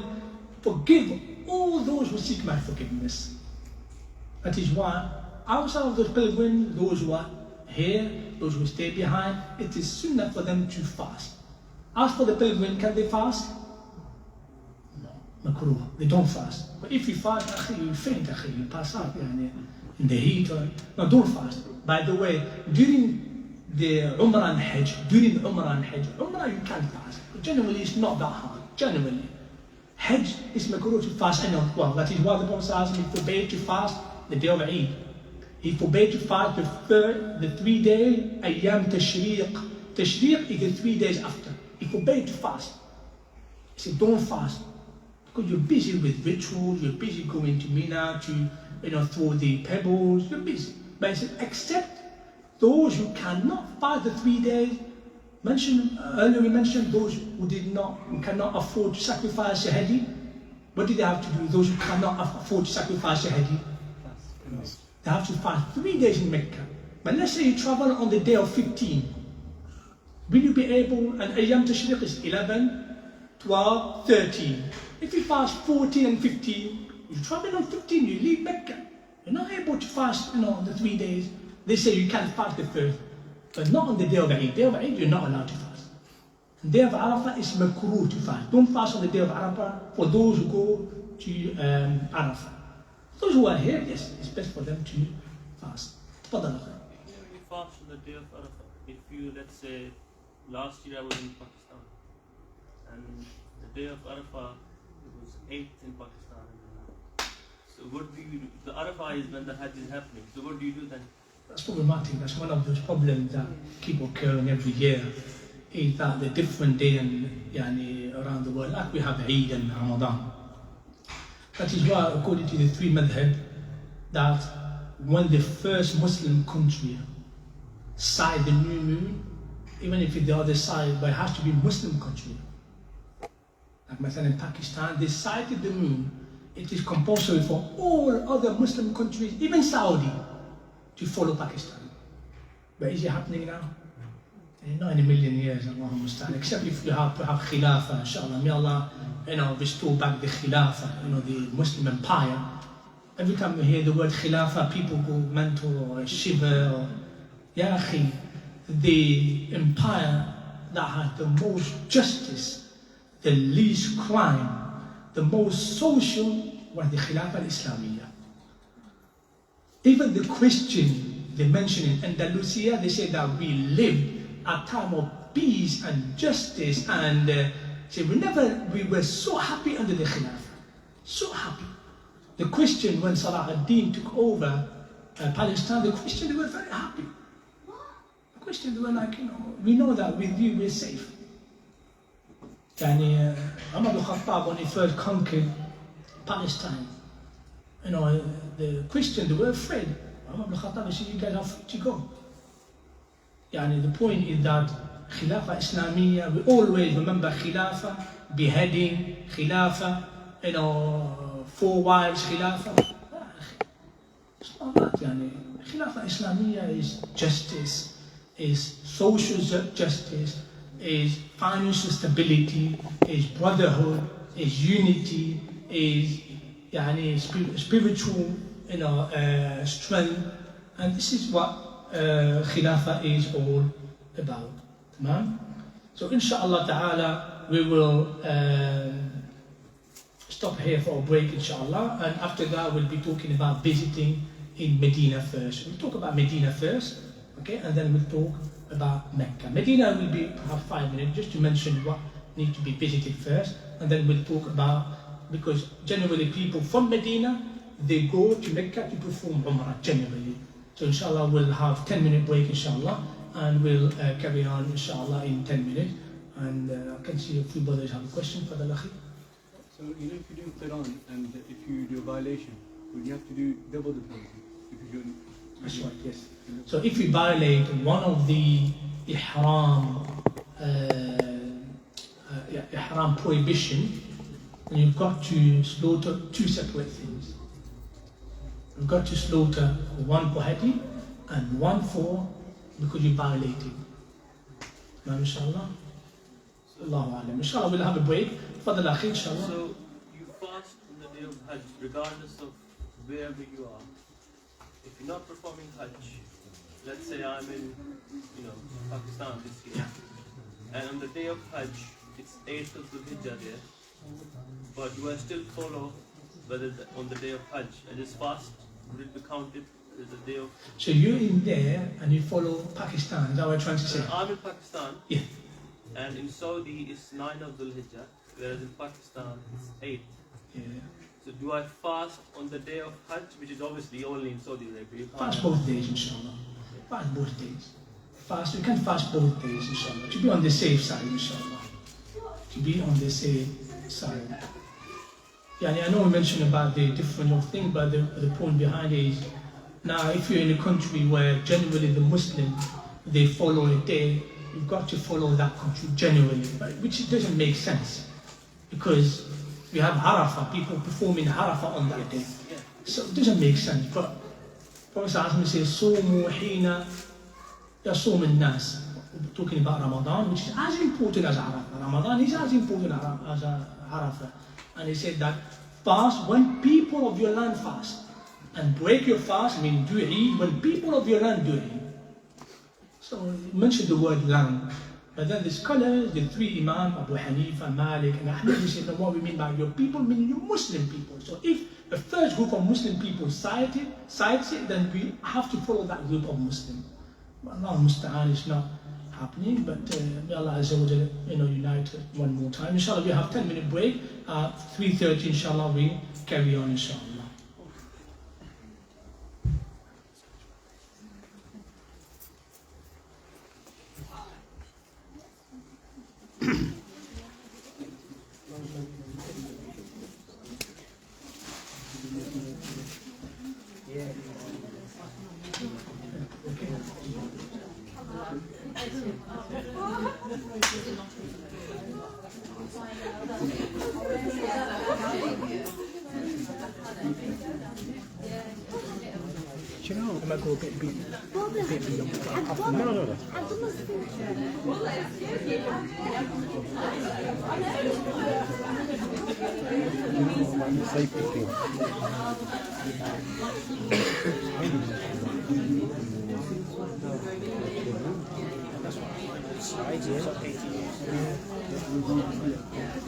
S1: forgive all those who seek my forgiveness. That is why, outside of the pilgrims, those who are here, those who stay behind, it is sunnah for them to fast. As for the pilgrim, can they fast? No, makruh. They don't fast. But if you fast, you faint, you pass out in the heat. No, don't fast. By the way, during the Umrah and Hajj, Umrah you can fast. But generally, it's not that hard. Generally. Hajj is makruh to fast any of 12. That is why the Prophet ﷺ forbade to fast the day of Eid. He forbade to fast the 3 day Ayyam Tashriq. Tashriq is the 3 days after. He forbade to fast. He said, don't fast. Because you're busy with rituals, you're busy going to Mina to throw the pebbles, you're busy. But he said, except those who cannot fast the 3 days. Earlier we mentioned those who cannot afford to sacrifice a hadi. What do they have to do? Those who cannot afford to sacrifice a hadi, they have to fast 3 days in Mecca. But let's say you travel on the day of 15. Will you be able, and Ayyam Tashriq is 11, 12, 13. If you fast 14 and 15, you travel on 15, you leave Mecca. You're not able to fast, the 3 days. They say you can fast the first, but not on the day of Eid. Day of Eid, you're not allowed to fast. The day of Arafah is makruh to fast. Don't fast on the day of Arafah for those who go to Arafah. Those who are here, yes, it's best for them to fast.
S4: You fast on the day of Arafah. If you, let's say, last year I was in Pakistan, and the day of Arafah, it was 8th in Pakistan. So what do you do? The Arafah is when the Hajj is happening. So what do you do then?
S1: That's problematic. That's one of those problems that keep occurring every year. Is that the different day and around the world, like we have Eid and Ramadan. That is why, according to the three madhab, that when the first Muslim country sight the new moon, even if it's the other side, but it has to be Muslim country. Like in Pakistan, they sighted the moon. It is compulsory for all other Muslim countries, even Saudi, to follow Pakistan. But is it happening now? Not in a million years, Allahumma, except if you have Khilafah, inshallah. May Allah, restore back the Khilafah, the Muslim empire. Every time we hear the word Khilafah, people go mental or shiver. Or, Ya akhi, the empire that had the most justice, the least crime, the most social was the Khilafah al-Islamiyah. Even the Christian, they mention in Andalusia, they say that we lived a time of peace and justice, and we were so happy under the Khilafah, so happy. The Christian, when Salah ad-Din took over Palestine, the Christian, they were very happy. The Christian, they were like, we know that with you we're safe. Umar al-Khattab, when he first conquered Palestine, the Christian, they were afraid. Umar al-Khattab said, you guys are free to go. The point is that Khilafah Islamiyah, we always remember Khilafah, beheading, Khilafah, 4 wives, Khilafah. It's not that, Khilafah Islamiyah is justice, is social justice, is financial stability, is brotherhood, is unity, is spiritual strength, and this is what Khilafah is all about. So inshallah ta'ala we will stop here for a break inshallah, and after that we'll be talking about visiting in Medina first. We'll talk about Medina first, okay, and then we'll talk about Mecca. Medina will be perhaps 5 minutes just to mention what need to be visited first, and then we'll talk about, because generally people from Medina, they go to Mecca to perform Umrah generally. So inshallah we'll have 10-minute break inshallah, and we'll carry on inshallah in 10 minutes. And I can see a few brothers have a question for the Lakhi.
S3: So if you do Quran and if you do a violation, would you have to do double the penalty? If you do,
S1: that's right, yes. So if you violate one of the ihram prohibition, then you've got to slaughter 2 separate things. You've got to slaughter one for Hadi and one for because you violated. Inshallah. Allahu Alam. Inshallah we'll have a break. Fadal Akhi, inshallah.
S4: So you fast on the day of Hajj regardless of wherever you are. If you're not performing Hajj, let's say I'm in Pakistan this year, and on the day of Hajj it's 8th of the Hijjah there, but do I still follow whether on the day of Hajj I just fast? Would it be counted as a day of...
S1: So you're in there and you follow Pakistan, is that what you're trying to say?
S4: I'm in Pakistan.
S1: Yeah.
S4: And in Saudi it's 9th of the Hijjah, whereas in Pakistan it's 8th.
S1: Yeah.
S4: So do I fast on the day of Hajj, which is obviously only in Saudi Arabia?
S1: Fast both days, inshallah. Fast both days. You can fast both days, inshallah. To be on the safe side, inshallah. To be on the safe side. Yeah, I know we mentioned about the different things, but the point behind it is, now if you're in a country where generally the Muslims, they follow a day, you've got to follow that country generally, which doesn't make sense. Because we have Arafah, people performing Arafah on that day. So it doesn't make sense. But Prophet says, Sumu hina yasum al-nas. We're talking about Ramadan, which is as important as Arafah. Ramadan is as important as Arafah. And he said that fast when people of your land fast. And break your fast, meaning do Eid when people of your land do Eid. So he mentioned the word land. But then the scholars, the 3 Imam, Abu Hanifa, Malik, and Ahmed, they said that what we mean by your people, meaning your Muslim people. So if the first group of Muslim people cites it, then we have to follow that group of Muslims. But Allah Musta'an is not happening, but may Allah Azza wa Jalla, unite one more time. Inshallah, we have 10-minute break. 3:30, inshallah, we carry on, inshallah. might go a bit beyond, like half an hour.
S7: No. Safety thing.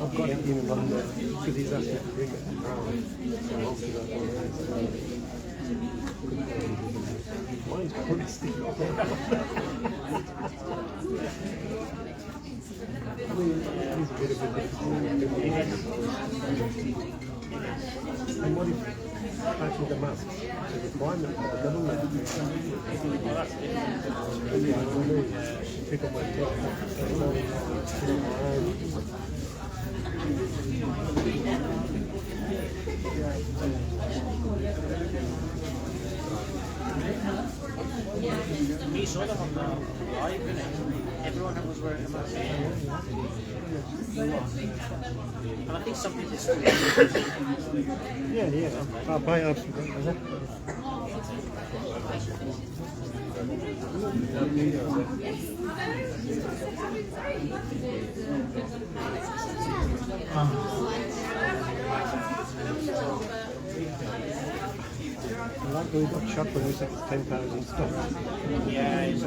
S7: I've got it in on there because he's asked me to bring it around. So hopefully that will mine's pretty sticky. He's a bit of a difficult. And what if actually the mask is a requirement for the government? Yeah, I know. Pick up my
S9: We saw them on the live, innit? Everyone was wearing a mask. And I think some people still
S7: Yeah. I'll buy up some. I like when we got shot when we said 10,000 stuff.
S9: Yeah, it's I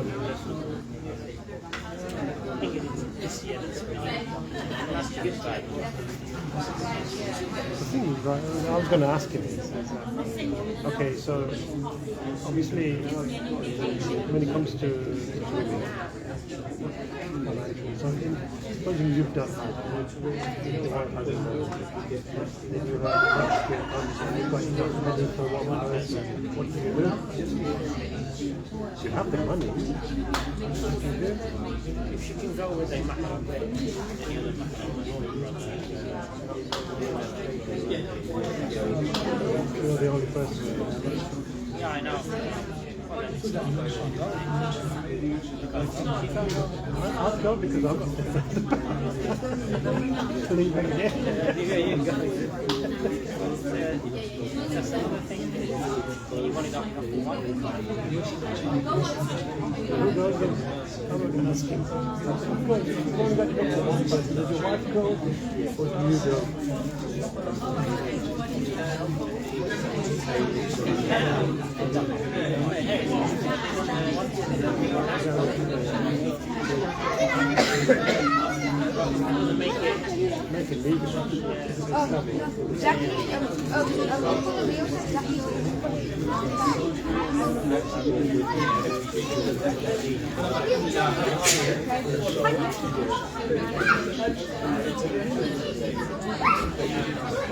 S9: think this year that's a good side.
S7: The thing is, right, I was going to ask him this. Okay, so obviously when it comes to supposing you've done that, I don't know, if you're next year, but you're not ready for what do you do? You have the money. What do you do?
S9: If she can go with a Mahmoud way, any other Mahmoud.
S7: You're the only person.
S9: Yeah, I know.
S7: I'll go because I've got to leave it again.
S9: That's the other thing. You want it up for one.
S7: Who goes then? I'm not going to ask him. You've only got to go for one person. Does your wife go or do you Make it legal.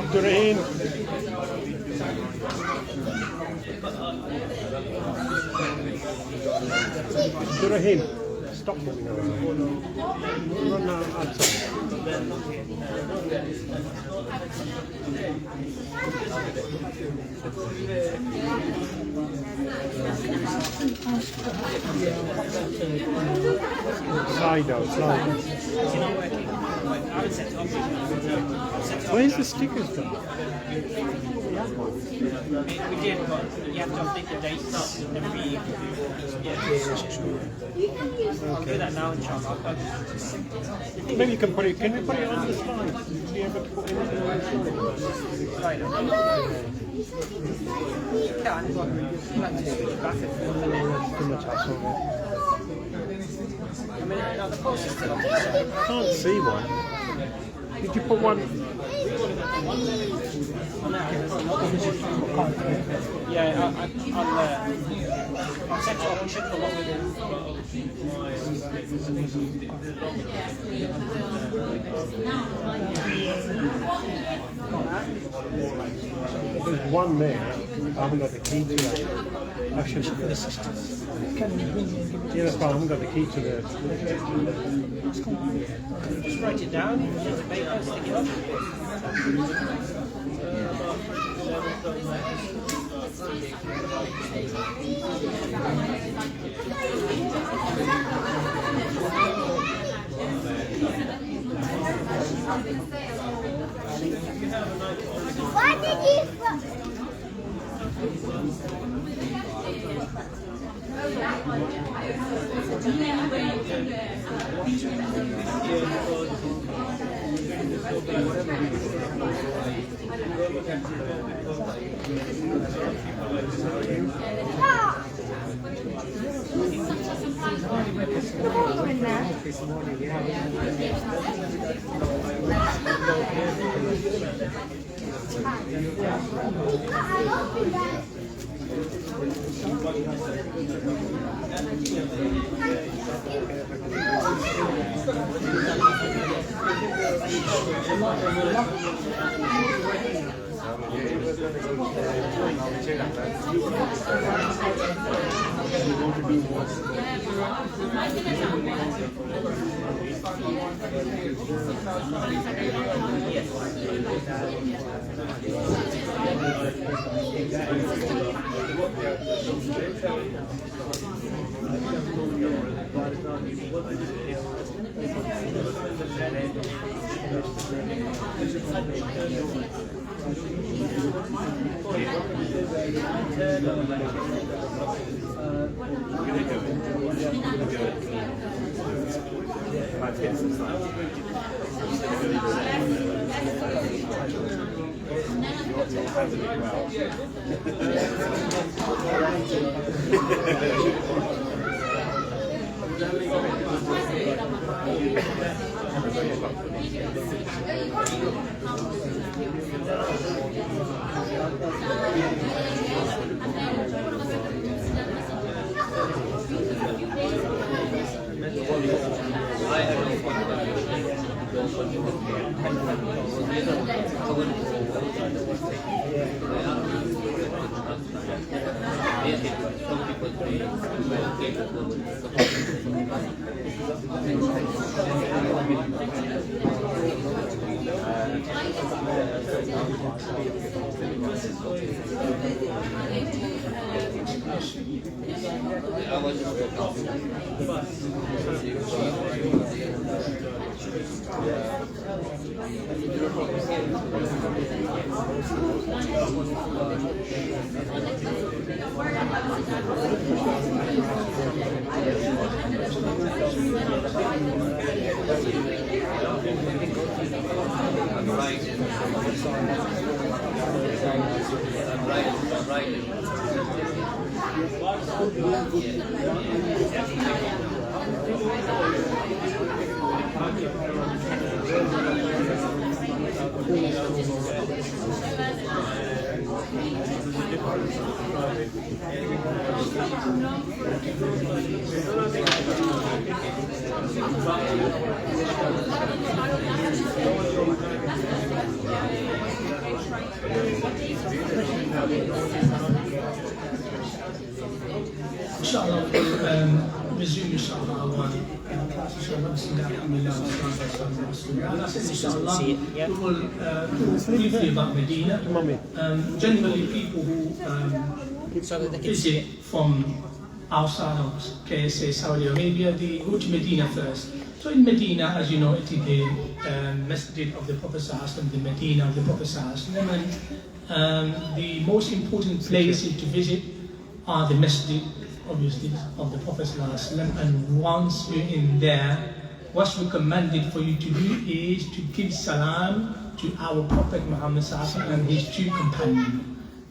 S7: Abdurrahim. Abdurrahim, stop moving around. Run outside. Slide out, slide. Where's the stickers gone?
S9: We did, but you have to update the dates every year. I'll do that now, inshallah.
S7: Maybe you can put it. Can we put it on the slide? Do you ever put anything on the slide?
S9: Right. You can, but you have to do it back and
S7: Too much hassle.
S9: I mean, the post is still on the side.
S7: I can't see one. Did you put one?
S9: Yeah, I'll set it up. We should come up with it.
S7: There's one there. I haven't got the key to that. I should have the sisters. Yeah, that's fine. I haven't got the key to the.
S9: Just write it down. Get the paper, stick it up.
S10: Why did you
S1: Inshallah, we'll resume inshallah our class. Inshallah, we will talk briefly about Medina. Generally, people who visit from outside of KSA, Saudi Arabia, they go to Medina first. So in Medina, as you know, it is the Masjid of the Prophet ﷺ, the Medina of the Prophet ﷺ, and the most important places to visit are the Masjid, obviously, of the Prophet ﷺ. And once you're in there, what's recommended for you to do is to give salam to our Prophet Muhammad ﷺ and his two companions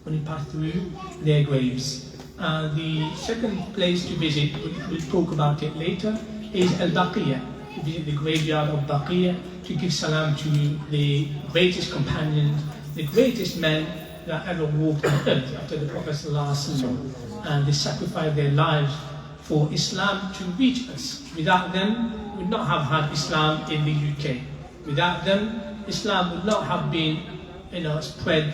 S1: when you pass through their graves. The second place to visit, we'll talk about it later, is Al-Baqiyah. To visit the graveyard of Baqiyah, to give salam to the greatest companions, the greatest men that ever walked on earth after the Prophet ﷺ. And they sacrificed their lives for Islam to reach us. Without them, we would not have had Islam in the UK. Without them, Islam would not have been, spread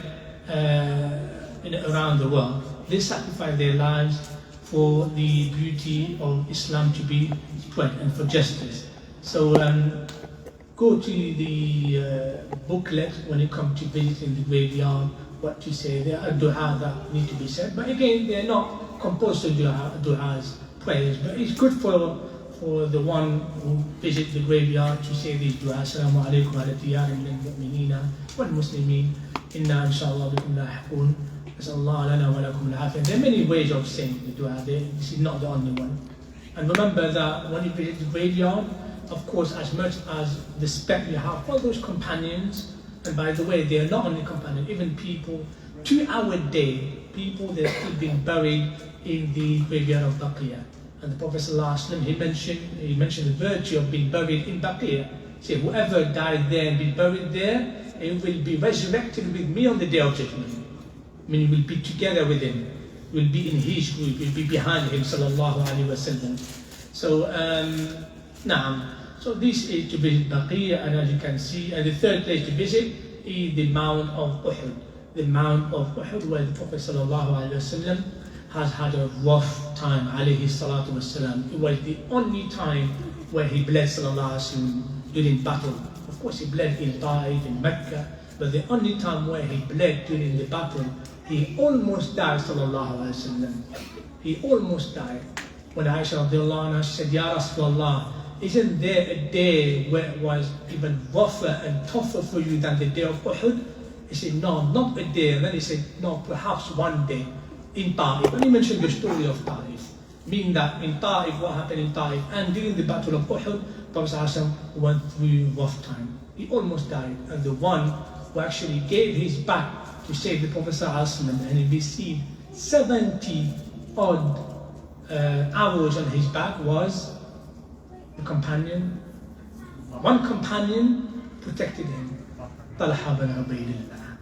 S1: around the world. They sacrificed their lives for the beauty of Islam to be spread and for justice. So go to the booklet when it comes to visiting the graveyard, what to say. There are du'a that need to be said, but again, they are not compulsory du'as, prayers, but it's good for the one who visits the graveyard to say these du'as. Assalamu alaikum ala diyar min al-mu'minina wal muslimin inna inshallah bikum lahiqun. Nasallallahu lana wa lakum al-afiyah. There are many ways of saying the dua. This is not the only one. And remember that when you visit the graveyard, of course, as much as respect you have for those companions, and by the way, they are not only companions, even people, to our day, people that are still being buried in the graveyard of Baqiyah. And the Prophet ﷺ, he mentioned the virtue of being buried in Baqiyah. He said, whoever died there and be buried there, he will be resurrected with me on the day of judgment. I mean, you will be together with him. You will be in his group, you will be behind him, sallallahu alayhi wa sallam. So, so this is to visit Baqiyah, and as you can see, and the third place to visit is the Mount of Uhud. The Mount of Uhud, where the Prophet sallallahu alayhi wa sallam has had a rough time, alayhi salatu wasalam. It was the only time where he bled, sallallahu alayhi wa sallam, during battle. Of course, he bled in Ta'if, in Mecca, but the only time where he bled during the battle, he almost died, sallallahu alayhi wa sallam. He almost died. When Aisha radiallahu anha said, Ya Rasulullah, isn't there a day where it was even rougher and tougher for you than the day of Uhud? He said, no, not a day. And then he said, no, perhaps one day in Ta'if. And he mentioned the story of Ta'if, meaning that in Ta'if, what happened in Ta'if, and during the battle of Uhud, Prophet ﷺ went through a rough time. He almost died. And the one who actually gave his back to save the Prophet ﷺ, and he received 70 odd arrows on his back, was the companion. One companion protected him, Talha bin Ubaydillah.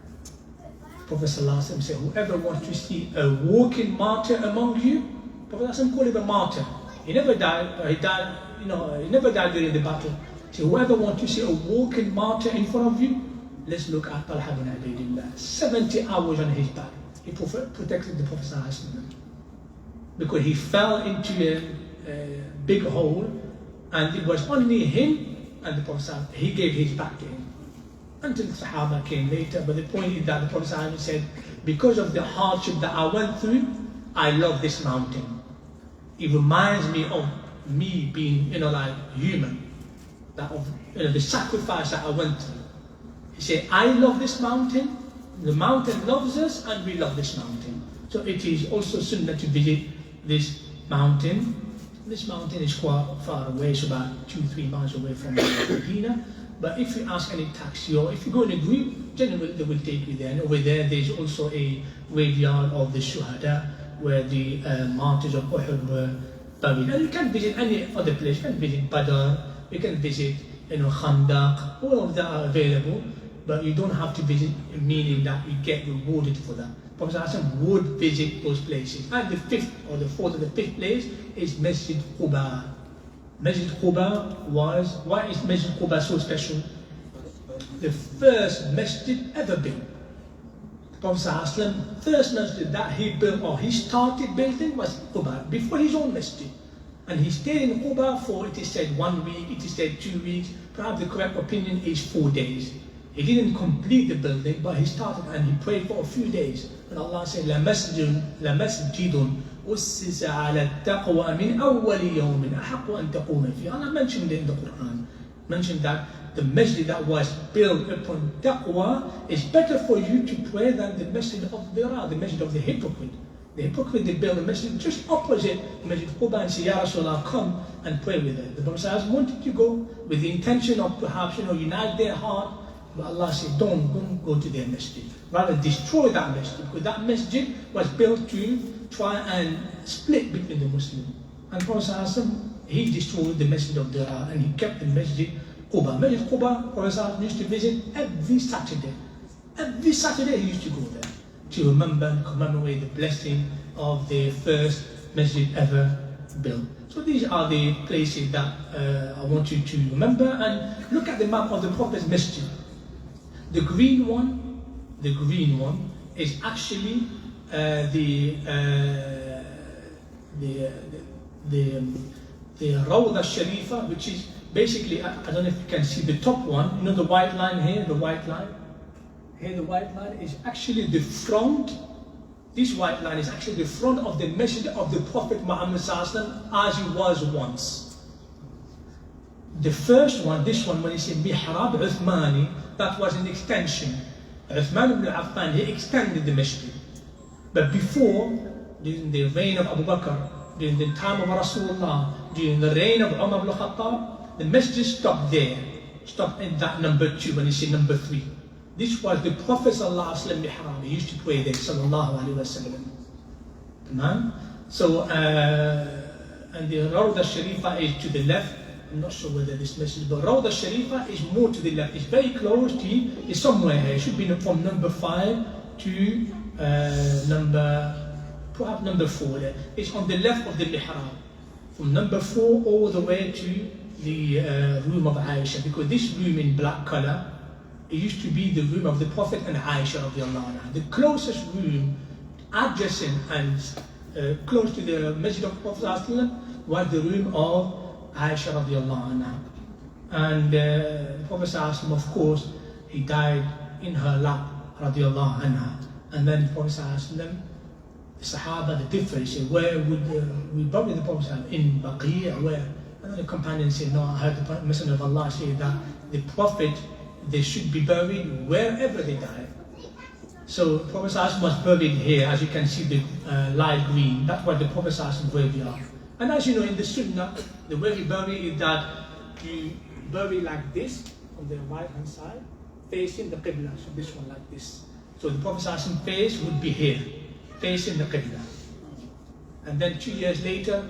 S1: Prophet ﷺ said, whoever wants to see a walking martyr among you, Prophet ﷺ called him a martyr. He never died, but he died, he never died during the battle. So whoever wants to see a walking martyr in front of you, let's look at Talha bin Ubaydillah. 70 hours on his back. He protected the Prophet ﷺ. Because he fell into a big hole, and it was only him and the Prophet ﷺ. He gave his back to him. Until the Sahaba came later, but the point is that the Prophet ﷺ said, because of the hardship that I went through, I love this mountain. It reminds me of me being, like human, that of the sacrifice that I went through. He said, I love this mountain, the mountain loves us, and we love this mountain. So it is also sunnah to visit this mountain. This mountain is quite far away, it's about 2-3 miles away from Madinah. But if you ask any taxi, or if you go in a group, generally they will take you there. And over there, there's also a graveyard of the Shuhada, where the martyrs of Uhud were buried. And you can visit any other place. You can visit Badr, you can visit Khandaq, all of that are available. But you don't have to visit, meaning that you get rewarded for that. Prophet ﷺ would visit those places. And the fifth, or the fourth, or the fifth place is Masjid Quba. Masjid Quba was, why is Masjid Quba so special? The first masjid ever built. The Prophet ﷺ, first masjid that he built, or he started building, was Quba, before his own masjid. And he stayed in Quba for, it is said, 1 week, it is said 2 weeks, perhaps the correct opinion is 4 days. He didn't complete the building, but he started and he prayed for a few days. And Allah said, لَمَسْجِدٌ أُسِّسَ عَلَى التَّقْوَى مِنْ أَوَّلِ يَوْمٍ أَحَقُّ أَن تَقُومَ فِيهِ. Allah mentioned it in the Quran. Mentioned that the masjid that was built upon taqwa is better for you to pray than the masjid of Dira, the masjid of the hypocrite. The hypocrite, they built a masjid just opposite Masjid Quba and say, Ya Rasulullah, come and pray with it. The Prophet wanted to go with the intention of perhaps, unite their heart. But Allah said, don't go to their masjid. Rather destroy that masjid, because that masjid was built to try and split between the Muslims. And Prophet he destroyed the masjid of Dira, and he kept the masjid Quba. Masjid Quba, Prophet used to visit every Saturday. Every Saturday he used to go there to remember and commemorate the blessing of the first masjid ever built. So these are the places that I want you to remember, and look at the map of the Prophet's masjid. The green one is actually the Rawda Sharifa, which is basically, I don't know if you can see the top one, the white line here, the white line. Here the white line is actually the front. This white line is actually the front of the Masjid of the Prophet Muhammad as he was once. The first one, this one, when he said Mihrab Uthmani, that was an extension. Uthman ibn Affan, he extended the masjid. But before, during the reign of Abu Bakr, during the time of Rasulullah, during the reign of Umar ibn Khattab, the masjid stopped there, stopped in that number 2 when you say number 3. This was the Prophet ﷺ mihrab. He used to pray there, sallallahu alaihi wasallam. So, and the Rawda Sharifa is to the left. I'm not sure whether this message, but Rawda Sharifa is more to the left. It's very close to, it's somewhere here. It should be from number 5 to perhaps number 4 there. It's on the left of the mihrab. From number 4 all the way to the room of Aisha. Because this room in black color, it used to be the room of the Prophet and Aisha radiallahu anha. The closest room adjacent and close to the Masjid of the Prophet was the room of Aisha radiallahu anha. And the Prophet of course, he died in her lap radiallahu anha. And then the Prophet the Sahaba, the difference, where would we bury the Prophet in Baqi' where? And then the companion said, no, I heard the Messenger of Allah say that the Prophet, they should be buried wherever they die. So the Prophet was buried here, as you can see the light green. That's where the Prophet graveyard. And as you know, in the Sunnah, the way we bury is that you bury like this on the right hand side, facing the Qibla. So this one like this. So the Prophet's face would be here, facing the Qibla. And then 2 years later,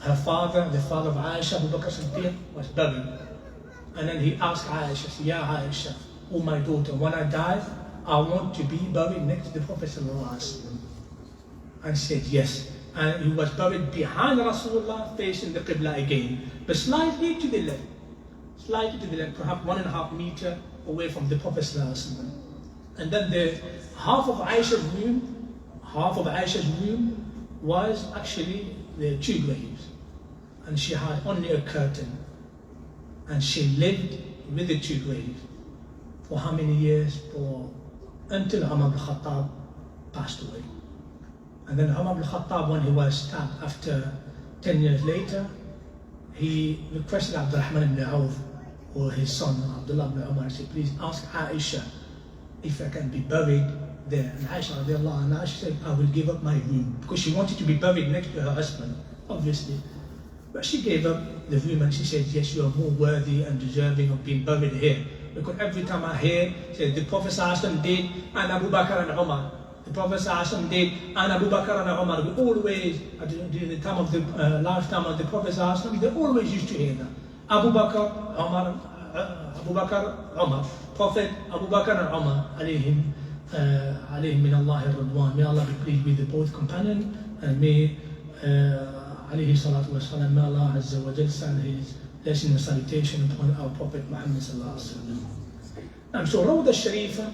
S1: her father, the father of Aisha, Abu Bakr Siddiq, was buried. And then he asked Aisha, said, Ya Aisha, oh my daughter, when I die, I want to be buried next to the Prophet ﷺ. And said yes. And he was buried behind Rasulullah, facing the Qibla again, but slightly to the left. Slightly to the left, perhaps 1.5 meters away from the Prophet ﷺ. And then the half of Aisha's room was actually the 2 graves. And she had only a curtain. And she lived with the 2 graves. For how many years? Until Umar ibn Khattab passed away. And then Umar ibn Khattab, when he was stabbed after 10 years later, he requested Abdurrahman ibn Auf, or his son Abdullah ibn Umar, said, please ask Aisha if I can be buried there. And Aisha radiallahu anha, she said, I will give up my room, because she wanted to be buried next to her husband, obviously. But she gave up the room and she said, yes, you are more worthy and deserving of being buried here. Because every time I hear, said the Prophet ﷺ did, and Abu Bakr and Omar. The Prophet ﷺ did, and Abu Bakr and Omar. We always, during the time of the lifetime of the Prophet ﷺ, they always used to hear that. Abu Bakr, Omar, Prophet, Abu Bakr and Omar, alayhim min Allah ar-Radwan. May Allah be pleased with the both companions, and may alayhi salatu wa salam, may Allah Azza wa Jal send his blessing and salutation upon our Prophet Muhammad sallallahu alaihi wasallam. And so Rawda Sharifa,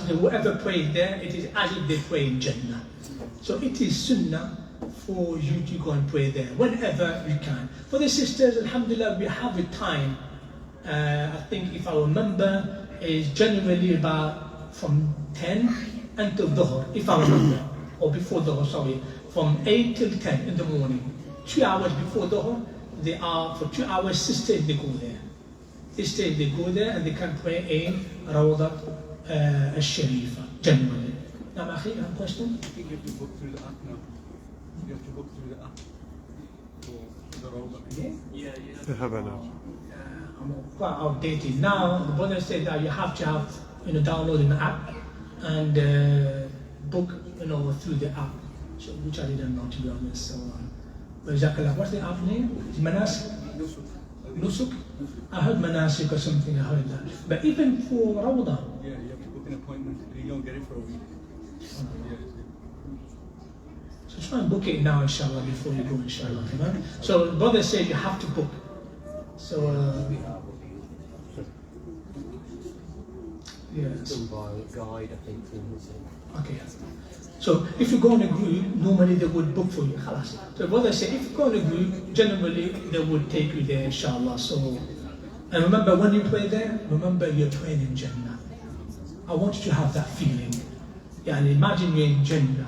S1: whoever prays there, it is as if they pray in Jannah. So it is sunnah for you to go and pray there whenever you can. For the sisters, alhamdulillah, we have a time. I think if I remember, is generally about from 10 until Dhuhr, if I remember, or before Dhuhr, sorry, from 8 till 10 in the morning. 2 hours before Dhuhr, they are, for 2 hours, sisters, they go there. Sisters, they go there and they can pray in Rawdat al-Sharifa, generally. Now, Akhi, you have a question?
S3: I think you have to book through the app now. You have to book through the app for the Rawdat.
S4: Yeah, you have to.
S1: I'm quite outdated. Now, the brother said that you have to have, download an app and book, through the app. So, which I didn't know, to be honest. So, what's the app name? Manasik? Nusuk? I heard Manasik or something, I heard that. But even for Rawda?
S3: Yeah, you have to book an appointment. You don't get it for a week.
S1: So try and book it now, inshallah, before you go, inshallah. So the brother said you have to book. So, yes.
S5: Guide, I think,
S1: okay. So if you go in a group, normally they would book for you. So brother said, if you go in a group, generally they would take you there, inshallah. So, and remember, when you pray there, remember you're praying in Jannah. I want you to have that feeling. Yani, imagine you're in Jannah.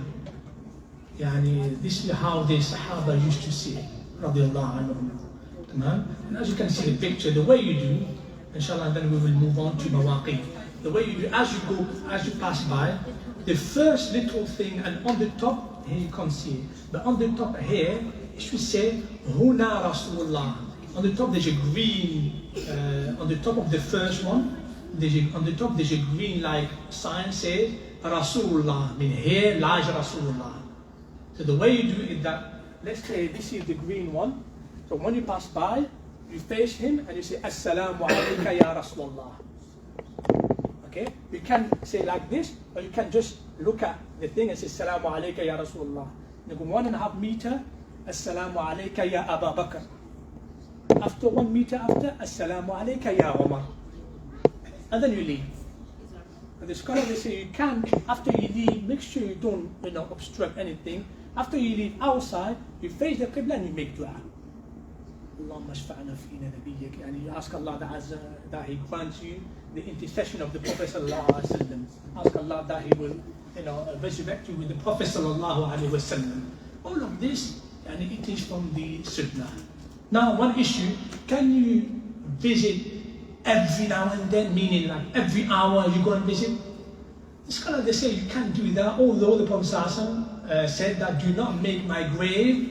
S1: Yani, this is how the Sahaba used to see it, radiallahu anhum. And as you can see the picture, the way you do, inshallah, then we will move on to Mawaqi. the way you do, as you pass by, the first little thing, and on the top, here you can't see it, but on the top here, it should say, Huna Rasulullah. On the top there's a green, on the top of the first one, on the top there's a green like sign says, Rasulullah, I mean here lies Rasulullah. So the way you do it is that, let's say this is the green one, so when you pass by, you face him and you say, Assalamu alayka ya Rasulullah. Okay? You can say like this, or you can just look at the thing and say, Assalamu alayka ya Rasulullah. You go 1.5 meters, Assalamu alayka ya Abu Bakr. After 1 meter after, Assalamu alayka ya Omar. And then you leave. And the scholars they say you can, after you leave, make sure you don't obstruct anything. After you leave outside, you face the Qibla and you make dua. Allahumma shfa'na fina nabiyyik. And you ask Allah that He grants you the intercession of the Prophet sallallahu alaihi wasallam. Ask Allah that He will, resurrect you with the Prophet sallallahu alaihi wasallam. All of this, and it is from the Sunnah. Now, one issue: can you visit every now and then? Meaning, like every hour you go and visit. The scholars they say you can't do that. Although the Prophet sallallahu said that do not make my grave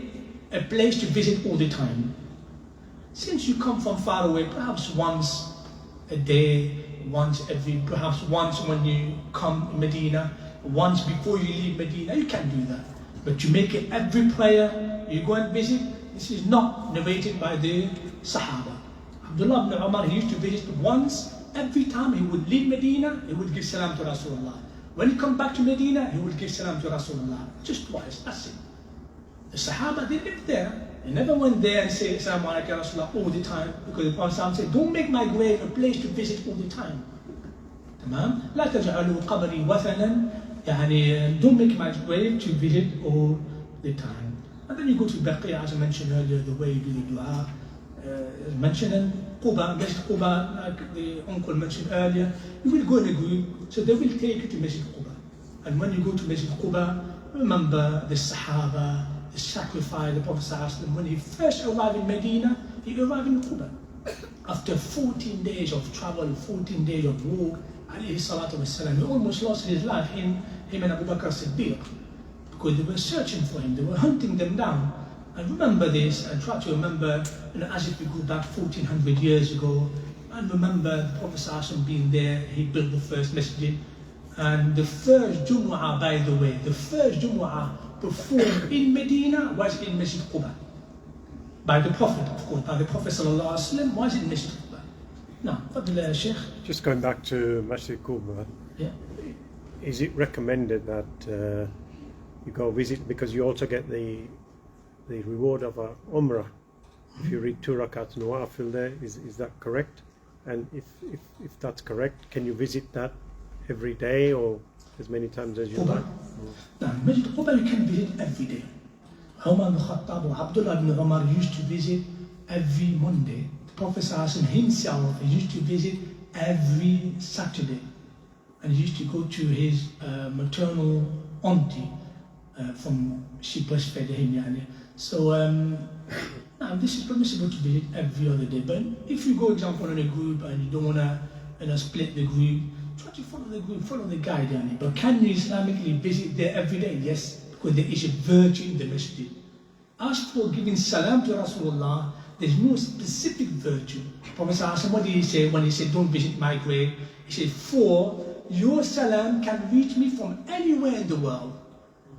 S1: a place to visit all the time. Since you come from far away, perhaps once a day, perhaps once when you come to Medina, once before you leave Medina, you can do that. But to make it every prayer you go and visit, this is not narrated by the Sahaba. Abdullah ibn Umar, he used to visit once, every time he would leave Medina, he would give salam to Rasulullah. When he come back to Medina, he would give salam to Rasulullah. Just twice, that's it. The Sahaba, they lived there. They never went there and said, Assalamu alaikum Rasulullah all the time, because the Prophet said, don't make my grave a place to visit all the time. Tamam? لا تجعلوا قبري وثنا, يعني don't make my grave to visit all the time. And then you go to Baqi, as I mentioned earlier, the way you do the dua. Mentioning Quba, Masjid Quba, like the uncle mentioned earlier, you will go in a group, so they will take you to Masjid Quba. And when you go to Masjid Quba, remember the Sahaba, the sacrifice, the Prophet ﷺ, when he first arrived in Medina, he arrived in Quba. After 14 days of travel, 14 days of walk, alayhi salatu wasalam, he almost lost his life, him and Abu Bakr Siddiq, because they were searching for him, they were hunting them down. And remember this, and try to remember, as if we go back 1400 years ago, and remember the Prophet ﷺ being there, he built the first masjid. And the first Jumu'ah, by the way, the first Jumu'ah performed in Medina was in Masjid Quba. By the Prophet, of course, by the Prophet ﷺ was in Masjid Quba. Now, Fadl Sheikh.
S7: Just going back to Masjid Quba,
S1: yeah.
S7: Is it recommended that you go visit, because you also get the reward of a Umrah if you read 2 rakats nawafil there? Is that correct? And if that's correct, can you visit that every day or as many times as you like?
S1: Now, Masjid Quba you can visit every day. Umar ibn Khattab or Abdullah ibn Umar used to visit every Monday. The Prophet himself used to visit every Saturday. And he used to go to his maternal auntie from she breastfed him. So now this is permissible to visit every other day. But if you go, example, in a group and you don't want to split the group, try to follow the group, follow the guide. But can you Islamically visit there every day? Yes, because there is a virtue in the masjid. As for giving salam to Rasulullah, there's no specific virtue. Prophet ﷺ, what did he say when he said, don't visit my grave? He said, for your salam can reach me from anywhere in the world.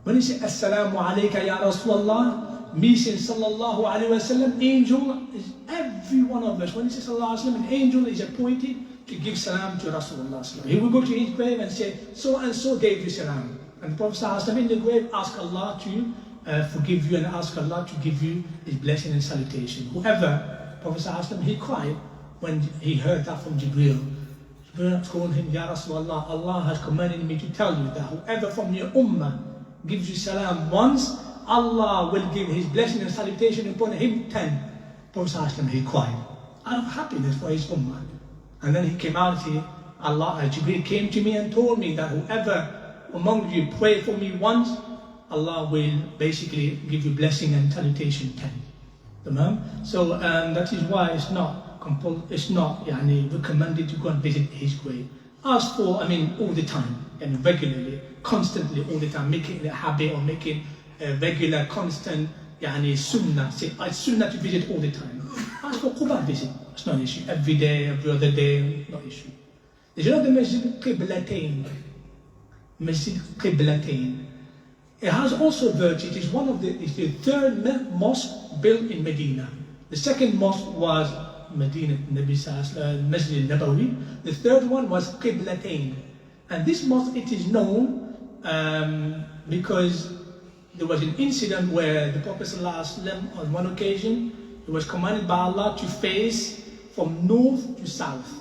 S1: When he said, Assalamu alayka ya Rasulullah, me saying sallallahu alayhi wa sallam, angel is every one of us. When he says sallallahu alayhi wa sallam, an angel is appointed to give salam to Rasulullah. He will go to his grave and say, so and so gave you salam. And the Prophet ﷺ in the grave ask Allah to forgive you and ask Allah to give you his blessing and salutation. Whoever, Prophet ﷺ, he cried when he heard that from Jibreel. Jibreel told him, Ya Rasulullah, Allah has commanded me to tell you that whoever from your ummah gives you salam once, Allah will give his blessing and salutation upon him 10. Prophet ﷺ, he cried out of happiness for his ummah. And then he came out here, Jibreel came to me and told me that whoever among you pray for me once, Allah will basically give you blessing and salutation 10. Tamam? So that is why it's not recommended to go and visit his grave. Ask for, all the time, and regularly, constantly, all the time, making it a habit or making a regular, constant, sunnah. Say, it's sunnah to visit all the time. Ask for Quba visit. It's not an issue. Every day, every other day, not an issue. There's another Masjid Qiblatain. Masjid Qiblatain. It has also virtue. It is it's the third mosque built in Medina. The second mosque was Madinah, Masjid Nabawi. The third one was Qiblatain. And this mosque, it is known because there was an incident where the Prophet ﷺ, on one occasion, he was commanded by Allah to face from north to south.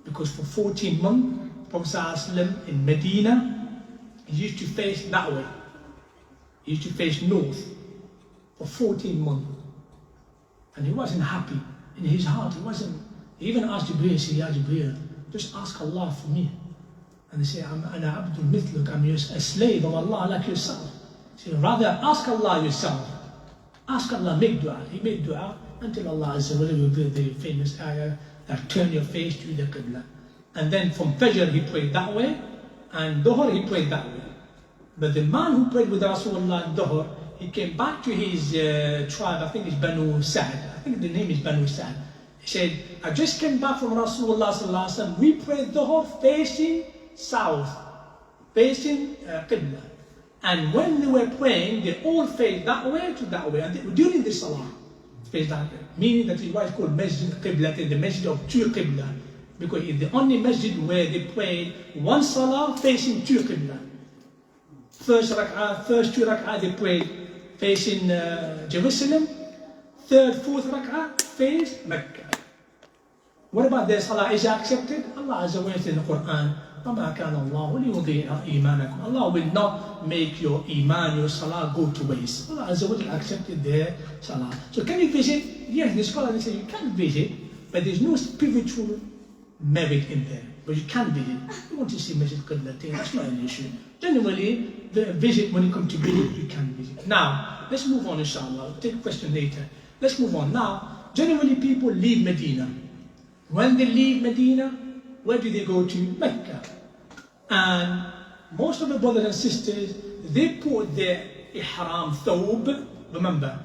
S1: Because for 14 months, the Prophet ﷺ in Medina, he used to face that way. He used to face north for 14 months. And he wasn't happy. In his heart, he even asked Jibreel, he said, Ya Jibreel, just ask Allah for me. And they say, Ana abdul mithluk, I'm a slave of Allah like yourself. He said, rather ask Allah yourself. Ask Allah, make dua. He made dua until Allah Azza wa Jalla revealed the famous ayah that turn your face to the Qibla. And then from Fajr he prayed that way, and Dhuhr he prayed that way. But the man who prayed with Rasulullah in Dhuhr, he came back to his tribe, I think it's Banu Sa'd. I think the name is Banu Sa'd. He said, I just came back from Rasulullah sallallahu alaihi wasallam. We prayed Dhuhr facing south, facing Qibla. And when they were praying, they all faced that way to that way. And during the Salah, faced that way. Meaning that is why it's called Masjid Qibla, the Masjid of two Qibla. Because it's the only Masjid where they prayed one Salah facing two Qibla. First two rak'ah they prayed facing Jerusalem. Third, fourth rak'ah faced Mecca. What about their Salah? Is it accepted? Allah Azza wa Jalla in the Quran, وَمَا كَانَ اللَّهُ لِيُضِيعَ إِيمَانَكُمْ. Allah will not make your Iman, your Salah go to waste. Allah Azza wa Jalla accepted their Salah. So can you visit? Yes, the scholars say you can visit, but there's no spiritual merit in there. But you can visit. You want to see Masjid Qiblatain, that's not an issue. Generally, the visit, when you come to visit, you can visit. Now, let's move on, inshallah. I'll take a question later. Let's move on. Now, generally people leave Medina. When they leave Medina, where do they go to? Mecca. And most of the brothers and sisters, they put their ihram thawb. Remember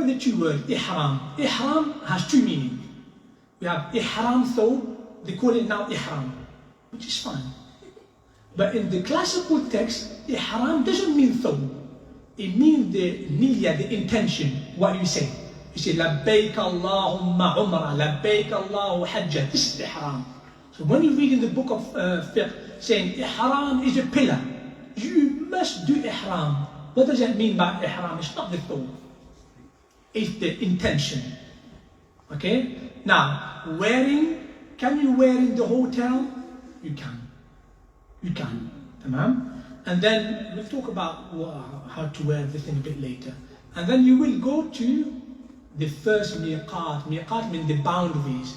S1: the two words, ihram. Ihram has two meanings. We have ihram thawb, they call it now ihram, which is fine. But in the classical text, ihram doesn't mean thawb. It means the niyyah, the intention, what you say. You say, labbaik Allahumma Umrah, labbaik Allahu Hajj. This is ihram. So when you read in the book of fiqh, saying ihram is a pillar, you must do ihram. What does that mean by ihram? It's not the thawb. It's the intention. Okay? Now, wearing, can you wear in the hotel? You can. You can. Tamam? And then we'll talk about how to wear everything a bit later. And then you will go to the first miqat. Miqat means the boundaries.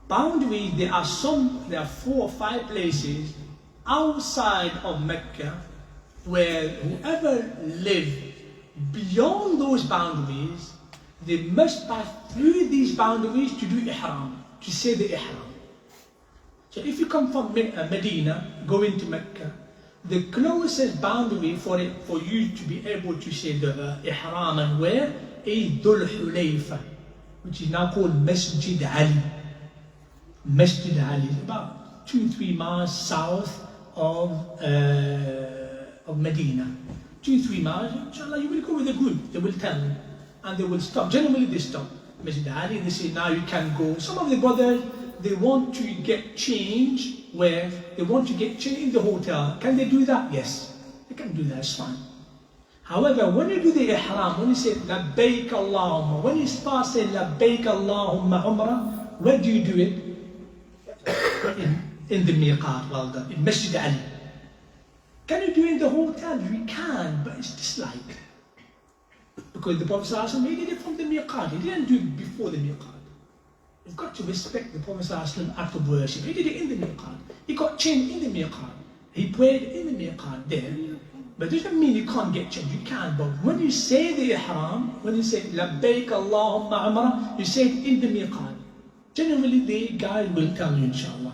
S1: Boundaries, there are 4 or 5 places outside of Mecca where whoever live beyond those boundaries, they must pass through these boundaries to do ihram, to say the ihram. So if you come from Medina, go into Mecca, the closest boundary for you to be able to say the ihram and wear is Dhul Hulayfa, which is now called Masjid Ali. Masjid Ali is about 2-3 miles south of Medina. 2-3 miles, inshallah, you will go with a group, they will tell you. And they will stop. Generally they stop. Masjid Ali, they say now you can go. Some of the brothers, they want to get changed where they want to get changed in the hotel. Can they do that? Yes, they can do that, it's fine. However, when you do the ihram, when you say labbaik Allahumma, when you start saying labbaik Allahumma Umrah, where do you do it? In the miqat, well done, in Masjid Ali. Can you do it in the hotel? You can, but it's disliked. Because the Prophet ﷺ, he did it from the miqat, he didn't do it before the miqat. You've got to respect the Prophet ﷺ act of worship. He did it in the miqat. He got changed in the miqat. He prayed in the miqat there. But it doesn't mean you can't get changed, you can. But when you say the ihram, when you say labbaik Allahumma Umrah, you say it in the miqat. Generally, the guide will tell you, inshallah.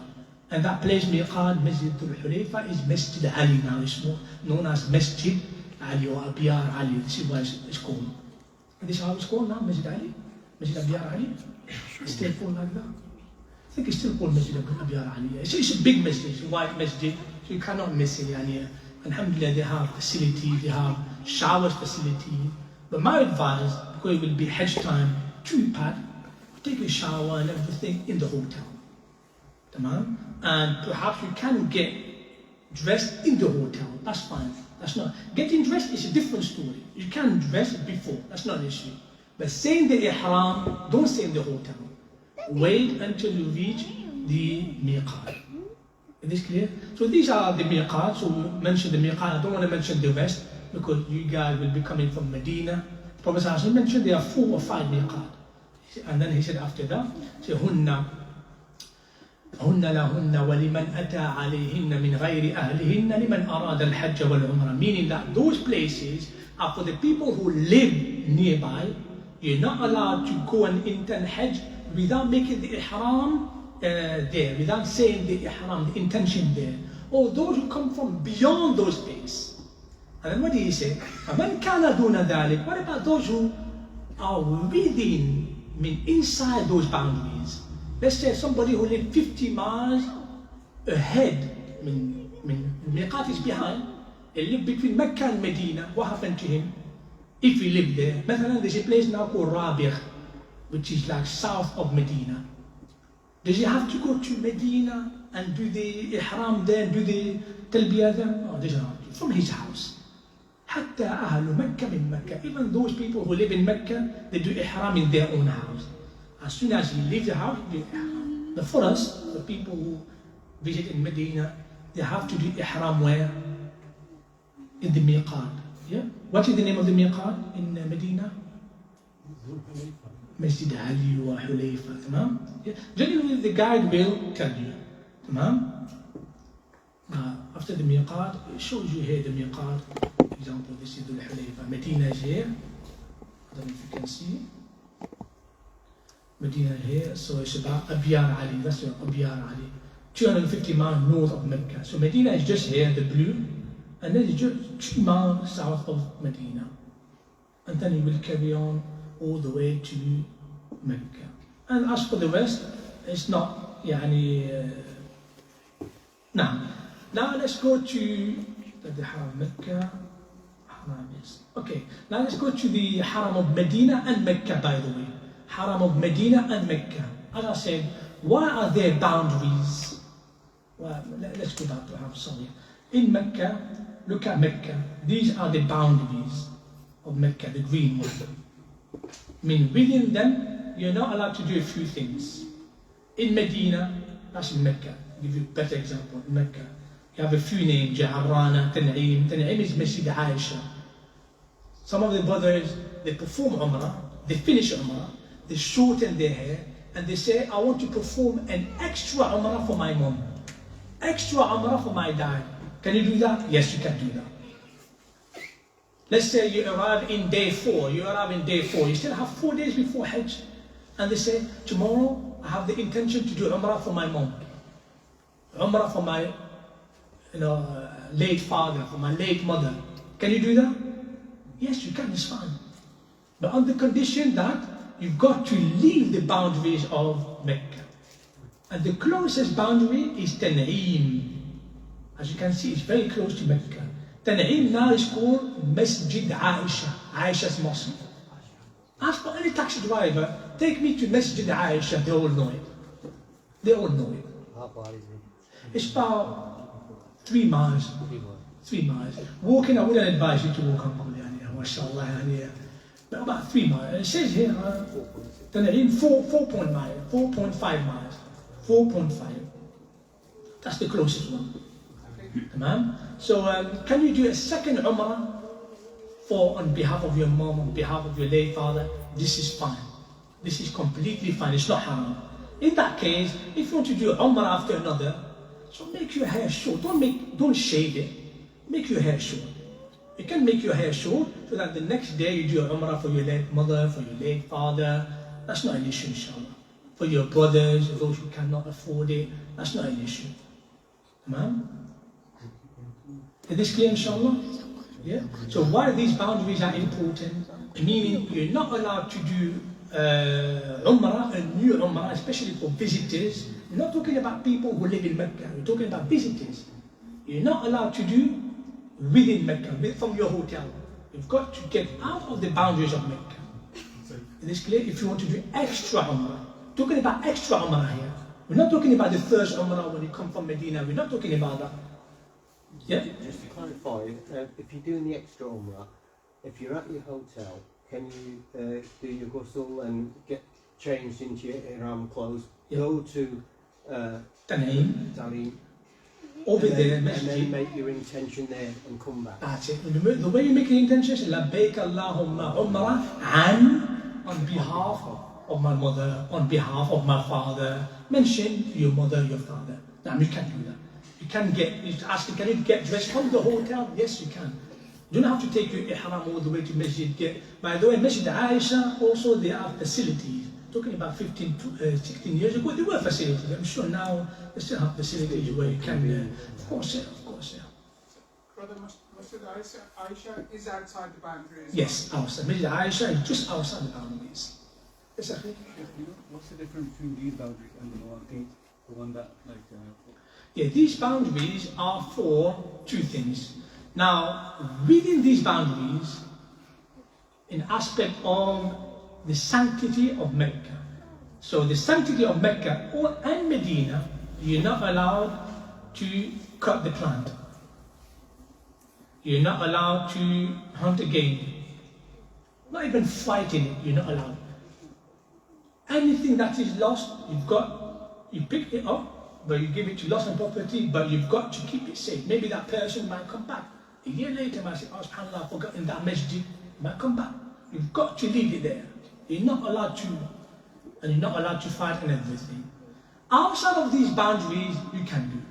S1: And that place, miqat, Masjid al-Hulayfa, is Masjid Ali now. It's known as Masjid Ali or Abiyar Ali. This is what it's called. And this is how it's called now, Masjid Ali? Masjid Abiyar Ali? It's still called like that? I think it's still called Masjid Abiyar Ali. It's a big masjid, it's a white masjid, so you cannot miss it. Alhamdulillah, they have facility, they have showers facility. But my advice, because it will be Hajj time, too bad, take a shower and everything in the hotel. Tamam? And perhaps you can get dressed in the hotel. That's fine. That's not. Getting dressed is a different story. You can dress before. That's not an issue. But saying the ihram, don't say in the hotel. Wait until you reach the miqat. Is this clear? So these are the miqat. So we mentioned the miqat. I don't want to mention the rest because you guys will be coming from Medina. Prophet ﷺ mentioned there are 4 or 5 miqat. And then he said after that, say, هن لهن ولمن أتى عليهن من غير أهلهن لمن أراد الحج والعمرة, meaning that those places are for the people who live nearby. You're not allowed to go and intend Hajj without making the ihram there, without saying the ihram, the intention there. Or those who come from beyond those places. And then what did he say? فَمَنْ كَانَ دُونَ ذَلِكَ, what about those who are within, inside those boundaries? Let's say somebody who lives 50 miles ahead, Miqat is behind, he lived between Mecca and Medina. What happened to him if he lived there? There's a place now called Rabiq, which is like south of Medina. Does he have to go to Medina and do the ihram there, do the talbiyah there? No, doesn't have to. From his house. حتى أهل مكة من مكة. Even those people who live in Mecca, they do ihram in their own house. As soon as he leaves the house, he do ihram. But for us, the people who visit in Medina, they have to do ihram where? In the miqat. Yeah? What is the name of the miqat in Medina? Masjid Ali or Hulayfa. Tamam? Yeah? Generally, the guide will tell you. Tamam? After the miqat, it shows you here the miqat. For example, this is the Hulayfa. Medina is here. I don't know if you can see. Medina here, so it's about Abiyar Ali, that's Abiyar Ali. 250 miles north of Mecca. So Medina is just here, the blue, and then it's just 2 miles south of Medina. And then you will carry on all the way to Mecca. And as for the rest, it's not, now let's go to the Haram Mecca. Okay, now let's go to the Haram of Medina and Mecca, by the way. Haram of Medina and Mecca. As I said, why are there boundaries? Well, let's go back to Haram, sorry. In Mecca, look at Mecca. These are the boundaries of Mecca, the green one. Within them, you're not allowed to do a few things. In Medina, that's in Mecca. I'll give you a better example. In Mecca, you have a few names, Ja'abrana, Tan'im. Tan'im is Masjid Aisha. Some of the brothers, they perform Umrah, they finish Umrah, they shorten their hair, and they say, I want to perform an extra Umrah for my mom. Extra Umrah for my dad. Can you do that? Yes, you can do that. Let's say you arrive in day 4. You still have 4 days before Hajj. And they say, tomorrow I have the intention to do Umrah for my mom. Umrah for my late father, for my late mother. Can you do that? Yes, you can, it's fine. But on the condition that you've got to leave the boundaries of Mecca. And the closest boundary is Tan'im. As you can see, it's very close to Mecca. Tan'im now is called Masjid Aisha, Aisha's mosque. Ask for any taxi driver, take me to Masjid Aisha, they all know it. They all know it.
S7: How far is it?
S1: It's about 3 miles. 3 miles. Walking, I wouldn't advise you to walk on mashallah, but about 3 miles. It says here, Tan'im 4.5 miles. 4.5. That's the closest one. So can you do a second Umrah on behalf of your mom, on behalf of your late father? This is fine. This is completely fine. It's not haram. In that case, if you want to do Umrah after another, so make your hair short. Don't shave it. Make your hair short. You can make your hair short so that the next day you do Umrah for your late mother, for your late father. That's not an issue, inshallah. for your brothers, those who cannot afford it. That's not an issue. Tamam? Is this clear, inshallah? Yeah? So why these boundaries are important? Meaning you're not allowed to do Umrah, a new Umrah, especially for visitors. We're not talking about people who live in Mecca. We're talking about visitors. You're not allowed to do within Mecca, from your hotel. You've got to get out of the boundaries of Mecca. Is this clear? If you want to do extra Umrah, talking about extra Umrah here. We're not talking about the first Umrah when you come from Medina. We're not talking about that. Yeah?
S10: Just to clarify, if you're doing the extra Umrah, if you're at your hotel, can you do your ghusl and get changed into your ihram clothes, go to Tan'im,
S1: over there,
S10: and then make your intention there and come back?
S1: That's it. The way you make your intention is Labbaik Allahumma Umrah on behalf of my mother, on behalf of my father. Mention your mother, your father. Now, you can't do that. You can ask, can you get dressed from the hotel? Yes, you can. You don't have to take your ihram all the way to Masjid. By the way, Masjid Aisha, also they have facilities. Talking about 15 to 16 years ago, there were facilities. I'm sure now they still have facilities where you can, of course, yeah.
S6: Brother, Masjid Aisha is outside the boundaries.
S1: Yes, outside. Masjid Aisha is just outside the boundaries. Yes, sir.
S3: What's the difference between these boundaries and the one that, like...
S1: Yeah, these boundaries are for two things. Now, within these boundaries, an aspect of the sanctity of Mecca. So the sanctity of Mecca and Medina, you're not allowed to cut the plant. You're not allowed to hunt again. Not even fighting it, you're not allowed. Anything that is lost, you pick it up, but you give it to lost and property, but you've got to keep it safe. Maybe that person might come back. A year later, might say, oh, subhanAllah, I forgot in that masjid. Might come back. You've got to leave it there. You're not allowed to, and you're not allowed to fight and everything. Outside of these boundaries, you can do.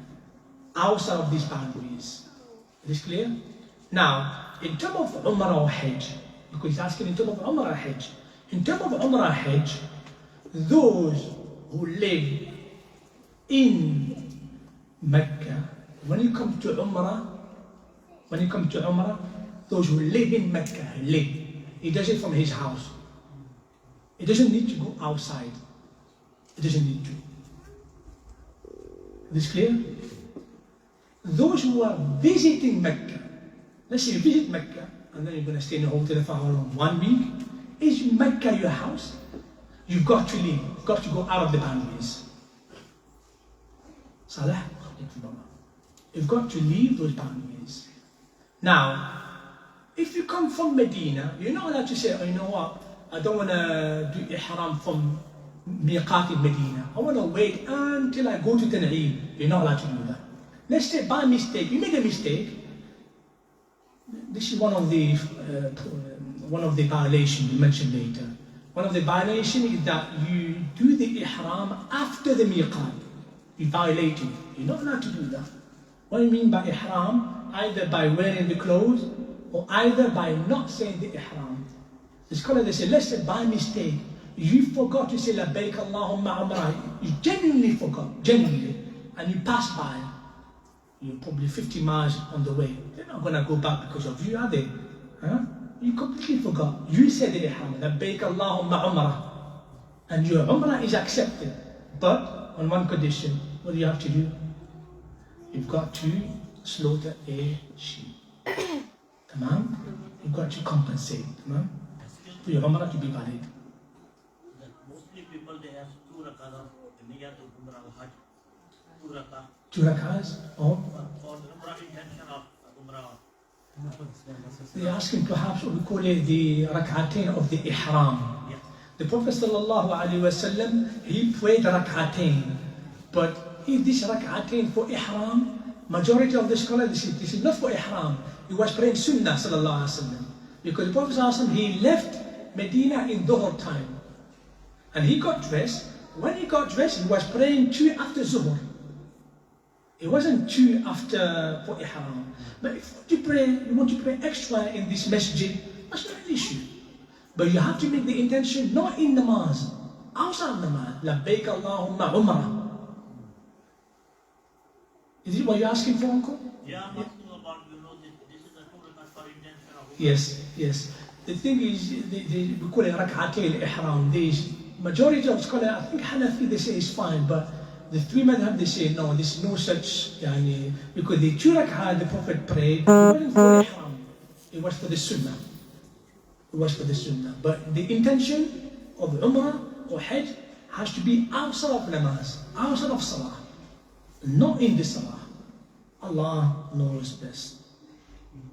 S1: Outside of these boundaries. Is this clear? Now, in terms of Umrah or Hajj, because he's asking in terms of Umrah or Hajj. In terms of Umrah or Hajj, those who live in Mecca, when you come to Umrah, those who live in Mecca, he does it from his house. He doesn't need to go outside. He doesn't need to. Is this clear? Those who are visiting Mecca, let's say you visit Mecca, and then you're going to stay in a hotel for how long? 1 week. Is Mecca your house? You've got to leave. You've got to go out of the boundaries. Salah. You've got to leave those boundaries. Now, if you come from Medina, you're not allowed to say, oh, you know what, I don't want to do ihram from miqat in Medina. I want to wait until I go to Tan'im. You're not allowed to do that. Let's say by mistake, you made a mistake. This is one of the violations we mentioned later. One of the violations is that you do the ihram after the miqat. You violate it. You're not allowed to do that. What do you mean by ihram? Either by wearing the clothes or either by not saying the ihram. The scholars, they say, let's say by mistake, you forgot to say Labbaik Allahumma Umrah. You genuinely forgot, and you pass by. You're probably 50 miles on the way. They're not going to go back because of you, are they? Huh? You completely forgot. You said the ihram, Labbaik Allahumma Umrah. And your Umrah is accepted. But on one condition, what do you have to do? You've got to slaughter a sheep. Tamam? You've got to compensate. Tamam? For your Umrah to be valid.
S11: Mostly people, they have 2 rakat of Niyyat of Umrah or Hajj. 2 rakat.
S1: 2 rakahs or
S11: the Umrah intention of Umrah.
S1: They're asking perhaps what we call it the rak'atain of the ihram.
S11: Yeah.
S1: The Prophet ﷺ, he prayed rak'atain. But if this rak'atain for ihram, majority of the scholars, this is not for ihram. He was praying sunnah ﷺ. Because the Prophet ﷺ, he left Medina in Dhuhr time. And he got dressed. When he got dressed, he was praying 2 after Zuhr. It wasn't 2 after for ihram. But if you want to pray extra in this masjid, that's not an issue. But you have to make the intention not in namaz, outside of namaz. Labbaik Allahumma Umrah. Is it what you're asking for, Uncle?
S11: Yeah, I'm asking about, this is a 2 rakat for intention of
S1: Yes, yes. The thing is, we call it rak'atay al-ihram. The majority of scholars, I think Hanafi, they say it's fine, but the 3 madhab, they say no, there's no such, because the 2 rak'ah the Prophet prayed, it wasn't for ihram, it was for the sunnah. It was for the sunnah. But the intention of Umrah or Hajj has to be outside of namaz, outside of salah, not in the salah. Allah knows best.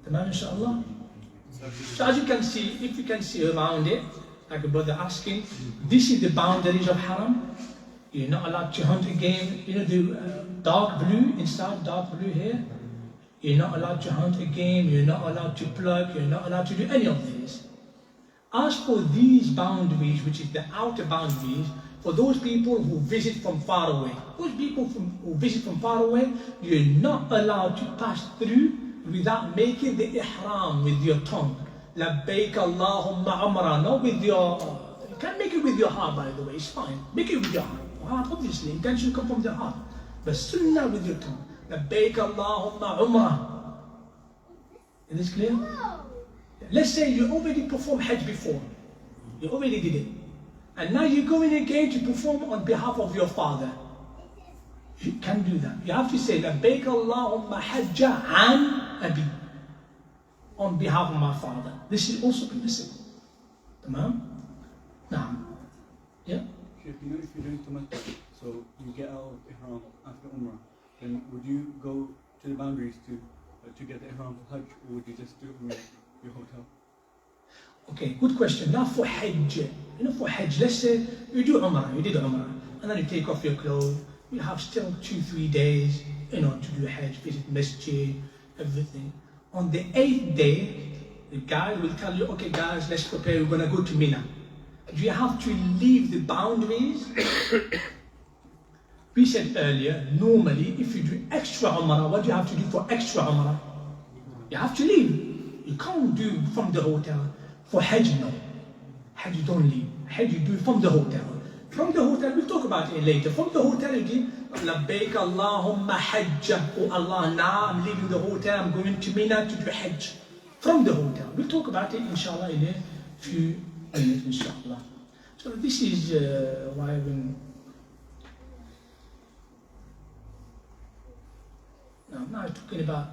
S1: Tamam, inshallah. So as you can see, if you can see around it, like a brother asking, this is the boundaries of haram. You're not allowed to hunt again. You know the dark blue inside, dark blue here. You're not allowed to hunt a game. You're not allowed to pluck. You're not allowed to do any of these. As for these boundaries, which is the outer boundaries, for those people who visit from far away, who visit from far away, you're not allowed to pass through without making the ihram with your tongue. Labbaik Allahumma Umrah, not with your, you can't make it with your heart, by the way, it's fine. Make it with your heart, obviously, intention comes from the heart. But sunnah with your tongue. Labbaik Allahumma Umrah. Is this clear? Let's say you already performed Hajj before. You already did it. And now you're going again to perform on behalf of your father. You can't do that. You have to say, Labbaik Allahumma Hajja an Abi. On behalf of my father. This is also permissible. Tamam? Now. Yeah?
S3: If you don't tamattu, so you get out of ihram after Umrah, then would you go to the boundaries to get the ihram for Hajj, or would you just do it in your hotel?
S1: Okay, good question. Now for Hajj, for Hajj, let's say you do Umrah, you did Umrah, and then you take off your clothes, you have still 2-3 days, to do Hajj, visit Masjid, everything. On the 8th day, the guide will tell you, okay guys, let's prepare, we're going to go to Mina. Do you have to leave the boundaries? We said earlier, normally, if you do extra Umrah, what do you have to do for extra Umrah? You have to leave. You can't do from the hotel. For Hajj, no. Hajj, you don't leave. Hajj, you do from the hotel. From the hotel, we'll talk about it later. From the hotel, you do Labbaik Allahumma Hajja. Oh Allah, now I'm leaving the hotel, I'm going to Mina to do Hajj. From the hotel. We'll talk about it, inshallah, in a few minutes, inshallah. So this is why I've been... Now, I'm not talking about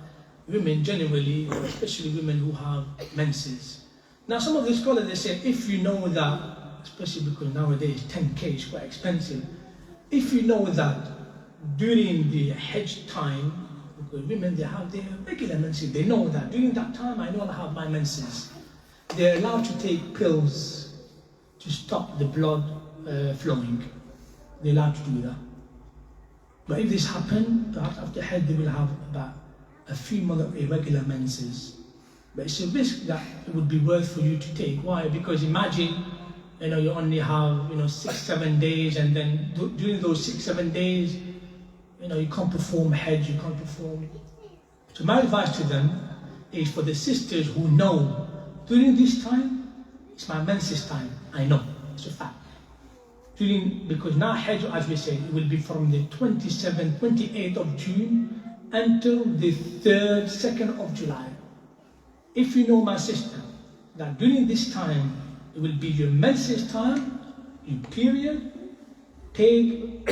S1: women generally, especially women who have menses. Now some of the scholars, they say, if you know that, especially because nowadays 10K is quite expensive, if you know that during the Hajj time, because women, they have their regular menses, they know that during that time I know I have my menses. They're allowed to take pills to stop the blood flowing. They're allowed to do that. But if this happens, perhaps after Hajj they will have about a few months of irregular menses. But it's a risk that it would be worth for you to take. Why? Because imagine, you only have, 6-7 days, and then during those 6-7 days, you can't perform Hajj, you can't perform. So my advice to them is for the sisters who know, during this time, it's my menses time. I know, it's a fact. Because now Hajj, as we said, it will be from the 27th, 28th of June until the 3rd, 2nd of July. If you know, my sister, that during this time, it will be your menses time, your period, take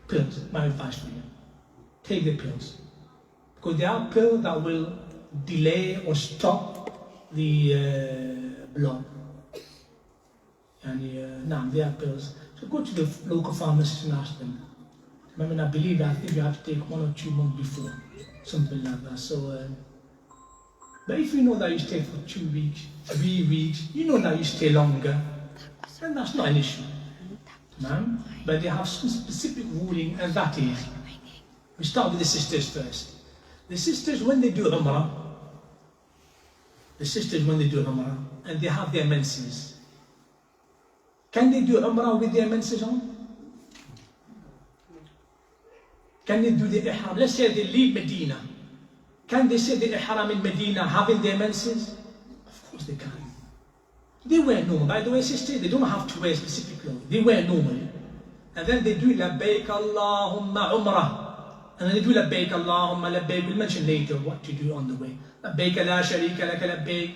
S1: pills, my advice for you. Take the pills. Because there are pills that will delay or stop the blood. And now there are pills. So go to the local pharmacist and ask them. I believe that I think you have to take 1 or 2 months before, something like that. So, but if you know that you stay for 2 weeks, 3 weeks, you know that you stay longer, then that's not an issue. But they have some specific ruling, and that is, we start with the sisters first. The sisters, when they do Umrah, and they have their menses, can they do Umrah with their menses on? Can they do the Ihram? Let's say they leave Medina. Can they say the Ihram in Medina having their menses? Of course they can. They wear normal. By the way, sisters, they don't have to wear specific clothes. They wear normal. And then they do labbaik Allahumma umrah. And then they do labbaik Allahumma labbaik. We'll mention later what to do on the way. Labbaik la sharika laka labbaik.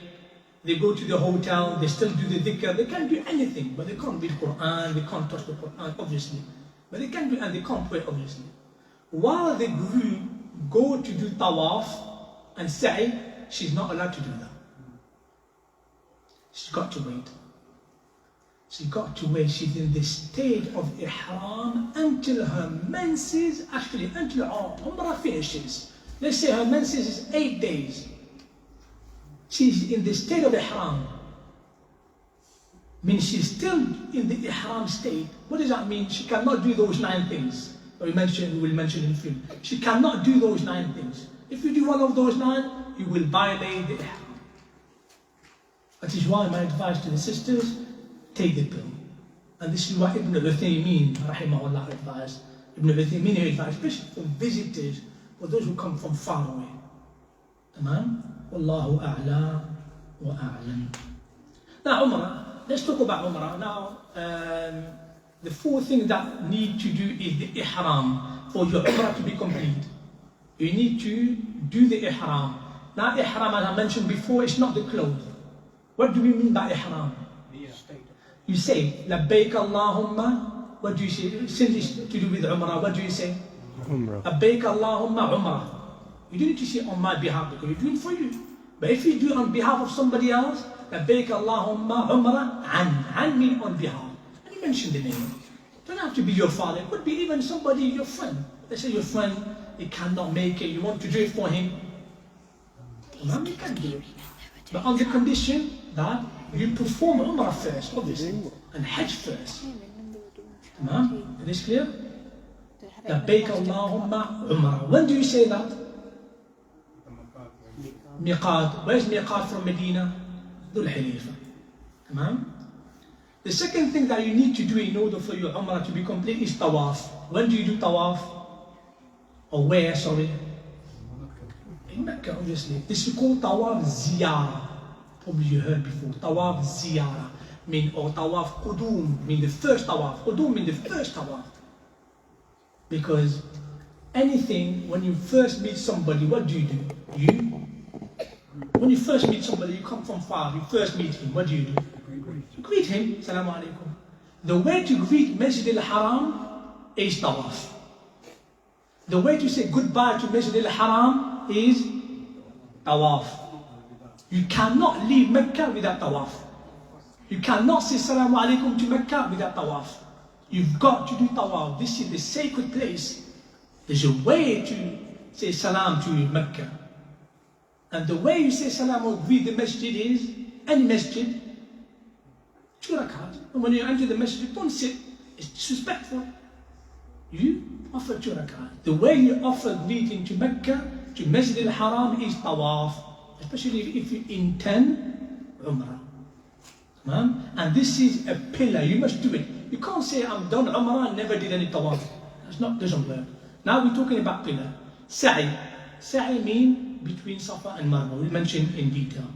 S1: They go to the hotel, they still do the dhikr. They can't do anything, but they can't read Quran, they can't touch the Quran, obviously. But they can do, and they can't pray, obviously. While the group go to do tawaf and sa'i, she's not allowed to do that. She's got to wait. She's got to wait. She's in the state of ihram until her menses, actually until her umrah finishes. Let's say her menses is 8 days. She's in the state of ihram. Means she's still in the ihram state. What does that mean? She cannot do those 9 things. We'll mention in film. She cannot do those 9 things. If you do one of those 9, you will violate the ihram. That is why my advice to the sisters, take the pill. And this is what Ibn al-Uthaymin, rahimahullah, advised. Ibn al-Uthaymin advised, especially for visitors, for those who come from far away. Tamam? Wallahu a'la wa a'lam. Now, Umrah. Let's talk about Umrah. Now, the 4 things that need to do is the ihram for your Umrah to be complete. You need to do the ihram. Now, ihram, as I mentioned before, it's not the clothes. What do we mean by ihram? You say, labbaik Allahumma. What do you say? Since it's to do with Umrah, what do you say?
S7: Umrah.
S1: Labbaik Allahumma Umrah. You don't need to say on my behalf because you're doing it for you. But if you do it on behalf of somebody else, labbaik Allahumma Umrah, an mean on behalf. And you mention the name. It doesn't have to be your father. It could be even somebody, your friend. Let's say your friend, he cannot make it. You want to do it for him. You can do it. But on the condition that you perform Umrah first, obviously, and Hajj first. Is this clear? Labbaik Allahumma Umrah. When do you say that? Miqat. Where's Miqat from Medina? Dhul Hulayfa. The second thing that you need to do in order for your Umrah to be complete is tawaf. When do you do tawaf? Or where, sorry? In Mecca, obviously. This is called tawaf ziyarah. Probably you heard before. Tawaf ziyarah. Or tawaf qudum. The first tawaf. Qudum the first tawaf. Because anything, when you first meet somebody, what do? When you first meet somebody, you come from far, you first meet him, what do? You greet him, Assalamu alaikum. The way to greet Masjid al-Haram is tawaf. The way to say goodbye to Masjid al-Haram is tawaf. You cannot leave Mecca without tawaf. You cannot say Assalamu alaikum to Mecca without tawaf. You've got to do tawaf. This is the sacred place. There's a way to say salam to Mecca. And the way you say salam or greet the masjid is, any masjid, 2 rakat. And when you enter the masjid, don't sit. It's disrespectful. You offer 2 rakat. The way you offer greeting to Mecca, to Masjid al-Haram is tawaf. Especially if you intend Umrah. And this is a pillar. You must do it. You can't say, I'm done Umrah and never did any tawaf. Doesn't work. Now we're talking about pillar. Sa'i. Sa'i means between Safa and Marwa. We'll mention in detail.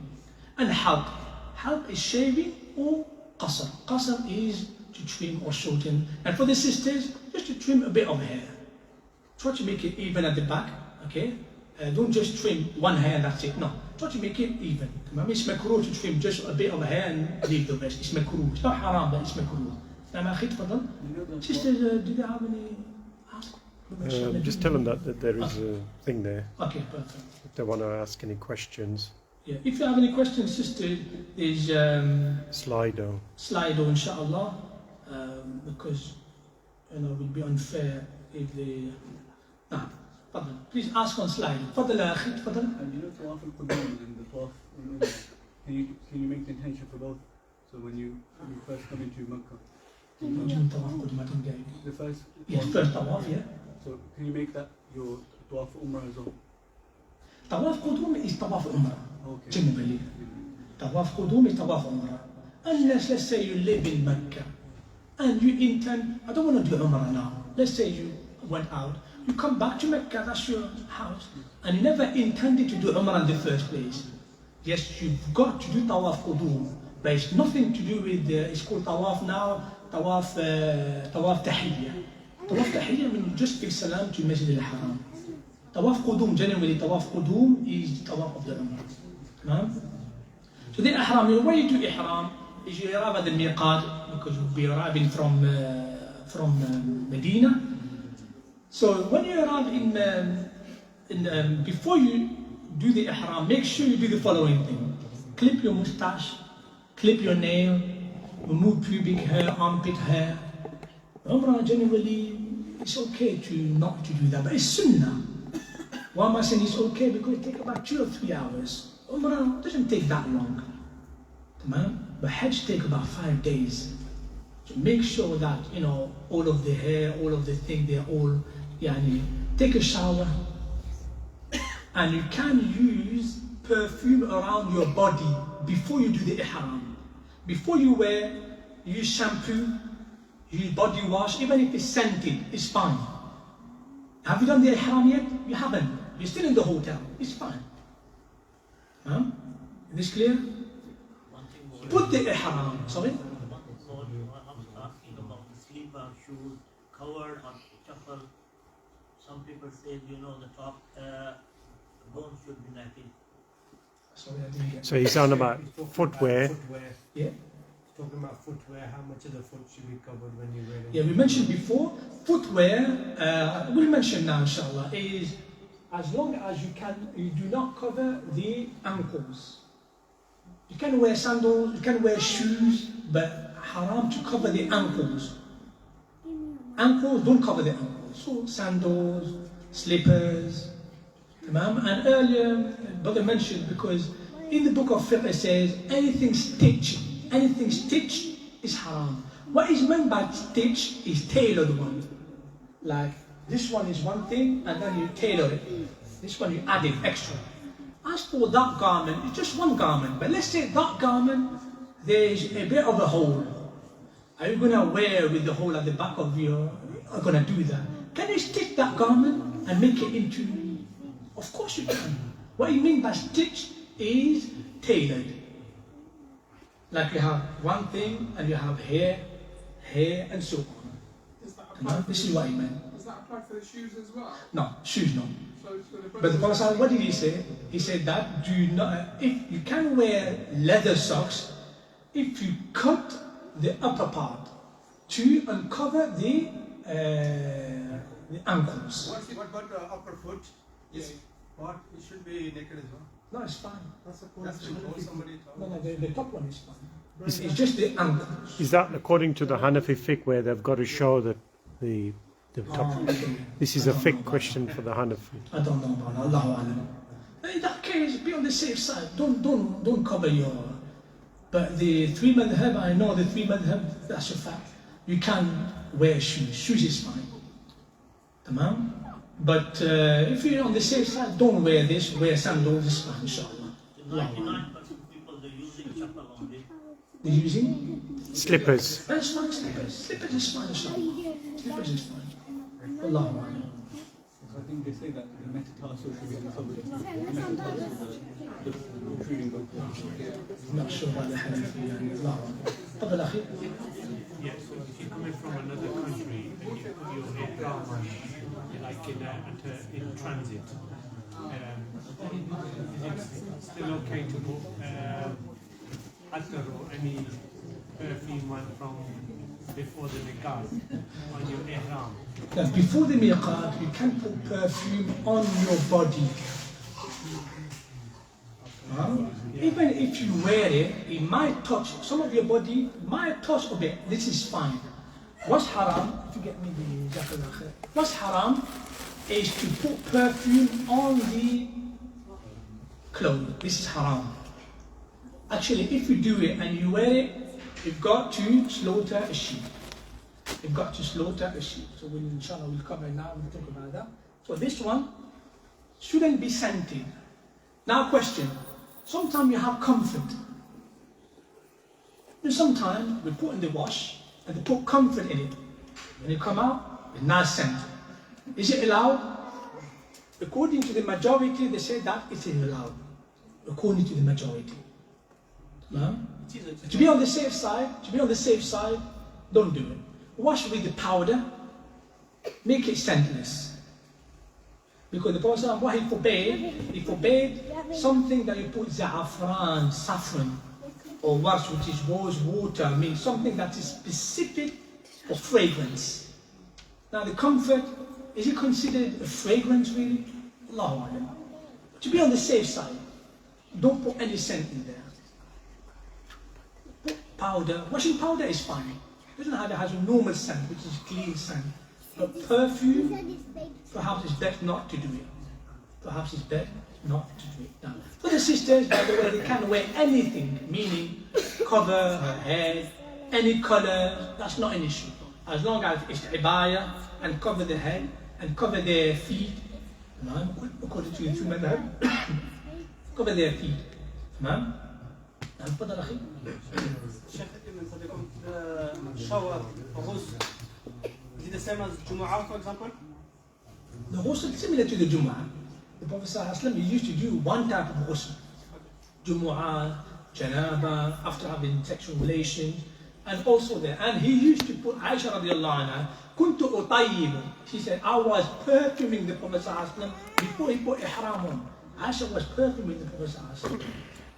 S1: And halq. Halq is shaving or qasr. Qasr is to trim or shorten. And for the sisters, just to trim a bit of hair. Try to make it even at the back. Okay? Don't just trim one hair and that's it. No. Try to make it even. It's makruh to trim just a bit of hair and leave the rest. It's makruh. It's not haram, but it's makruh. Sisters, do they have any?
S7: Just tell them that there is a thing there.
S1: Okay, perfect.
S7: If they want to ask any questions.
S1: Yeah, if you have any questions, sister, is
S7: Slido,
S1: inshallah, because it would be unfair if they. Please ask on slide.
S3: And tawaf al-qudum and the tawaf can you make the intention for both? So when you first come into Mecca. The first
S1: tawaf, yeah.
S3: So can you make that your tawaf umrah as well?
S1: Tawaf qudum is tawaf umrah.
S3: Okay.
S1: Generally. Tawaf qudum is tawaf umrah. Unless, let's say, you live in Mecca and you intend, I don't want to do umrah now. Let's say you went out, you come back to Mecca, that's your house, and you never intended to do umrah in the first place. Yes, you've got to do tawaf qudum, But it's nothing to do with, it's called tawaf now, tawaf tahiyya. Tawaf tahiyya means just give salam to Masjid al-Haram. Tawaf qudum, generally tawaf qudum is tawaf of the Umrah. So the ihram, the way you do ihram is you arrive at the miqat, because you'll be arriving from Medina. So when you arrive before you do the ihram, make sure you do the following thing. Clip your moustache, clip your nail, remove pubic hair, armpit hair. Umrah generally, it's okay to not to do that, but it's sunnah. Why am I saying it's okay? Because it takes about 2 or 3 hours. Umrah doesn't take that long. But Hajj takes about 5 days. So make sure that, you know, all of the hair, all of the things, they're all, take a shower. And you can use perfume around your body before you do the ihram. Before you use shampoo, use body wash, even if it's scented, it's fine. Have you done the ihram yet? You haven't. You're still in the hotel. It's fine. Is this clear? Put the ihram. Sorry?
S11: Asking about the slipper, shoes, covered or shuffle. Some people say, the top bone should be naked.
S1: Sorry, I didn't get.
S7: So he's on about footwear.
S1: Yeah.
S2: Talking about footwear, how much of the foot should be covered when you're wearing?
S1: Yeah, we mentioned before, footwear, we'll mention now inshallah, is as long as you do not cover the ankles. You can wear sandals, you can wear shoes, but haram to cover the ankles. Ankles, don't cover the ankles. So sandals, slippers. And earlier, brother mentioned, because in the book of fiqh it says, anything stitched is haram. What is meant by stitch is tailored one. Like this one is one thing and then you tailor it. This one you add it extra. As for that garment, it's just one garment. But let's say that garment, there's a bit of a hole. Are you going to wear with the hole at the back of your... Are going to do that? Can you stitch that garment and make it into... Of course you can. What you mean by stitch is tailored. Like you have one thing and you have hair, and so on. This is what he meant.
S6: Does that apply for the shoes as well?
S1: No, shoes no.
S6: So
S1: But the Prophet, what did he say? He said that do not, if you can wear leather socks, if you cut the upper part to uncover the ankles.
S8: What about the upper foot? Yes. What? It should be naked as well.
S1: No, it's fine.
S8: That's what somebody told me.
S1: No, the top one is fine. It's just the ankles.
S7: Is that according to the Hanafi fiqh where they've got to show that the top? This is a fiqh question for the Hanafi.
S1: I don't know about Allahu Alam. In that case, be on the safe side. Don't cover your... But the 3 madhab, I know the 3 madhab, that's a fact. You can wear shoes. Shoes is fine. Tamam? But if you're on the safe side, don't wear this. Wear sandals, it's fine, inshallah.
S11: 99% people, they're using chapel only.
S1: They're using?
S7: Slippers.
S1: That's fine, slippers. Slippers is fine, inshallah. Slippers is fine. Allahu Alam.
S3: So I think they say that the metatarsal should be uncovered. Metatarsal, the protruding bone.
S1: I'm not sure about the Hanafi. Allahu Alam. Tafadhal, akhi.
S12: Yeah, so if you're coming from another country and you put your ihram on, like in transit, it's still okay to put attar or any perfume one from before the miqat on your ihram.
S1: Now, before the miqat, you can put perfume on your body. Even if you wear it, it might touch some of your body, might touch a bit. This is fine. What's haram? If you get me the jacket, what's haram is to put perfume on the clothes. This is haram. Actually, if you do it and you wear it, you've got to slaughter a sheep. You've got to slaughter a sheep. So inshallah we'll cover it now, we'll talk about that. So this one shouldn't be scented. Now question, sometimes you have comfort. And sometimes we put in the wash and they put comfort in it. When you come out, a nice scent. Is it allowed? According to the majority, they say that it is allowed. According to the majority. No? To be on the safe side, don't do it. Wash with the powder, make it scentless. Because the Prophet, what he forbade something that you put za'afran, saffron, or worse, which is rose water, means something that is specific for fragrance. Now the comfort, is it considered a fragrance really? Allahu Akbar. To be on the safe side, don't put any scent in there. Put powder. Washing powder is fine. It doesn't have, it has a normal scent, which is clean scent. But perfume, perhaps it's best not to do it. Perhaps it's best not to do it. Now, for the sisters, by the way, they can wear anything, meaning cover her head, any color, that's not an issue. As long as it's ibaya and cover the head and cover their feet. According to the two madhab, cover their feet. تمام؟ نعم تفضل أخي.
S8: Sheikh, the shower, ghusl, is it the same as Jumu'ah, for example?
S1: The ghusl is similar to the Jumu'ah. The Prophet ﷺ used to do one type of ghusl. Jumu'ah, janaba, after having sexual relations, and also there. And he used to put, Aisha radiallahu anha, kuntu utayyibu. She said, I was perfuming the Prophet ﷺ before he put ihram on. Aisha was perfuming the Prophet ﷺ.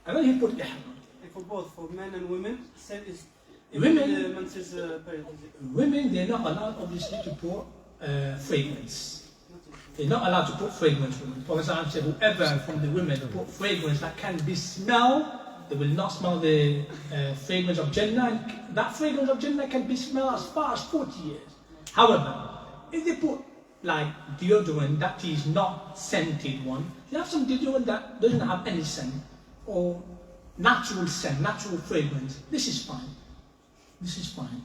S1: And then he put ihram.
S8: For both, for men and women, same is
S1: women, they're not allowed obviously to put fragrance. They're not allowed to put fragrance. The Prophet said, whoever from the women put fragrance that can be smelled, they will not smell the fragrance of Jannah. And that fragrance of Jannah can be smelled as far as 40 years. However, if they put like deodorant that is not scented one, you have some deodorant that doesn't have any scent, or natural scent, natural fragrance, this is fine. This is fine.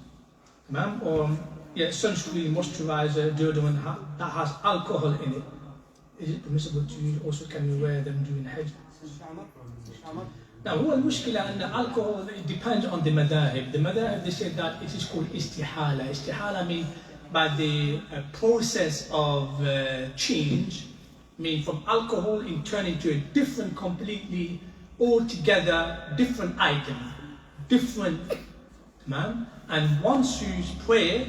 S1: Ma'am, or sunscreen, moisturizer, deodorant that has alcohol in it. Is it permissible to use? Also, can you wear them during Hajj? Now, المشكلة أن alcohol, it depends on the madhahib. The madhahib, they say that it is called istihala. Istihala means by the process of change, mean from alcohol in turning to a different, completely, altogether different item, different, man. And once you spray,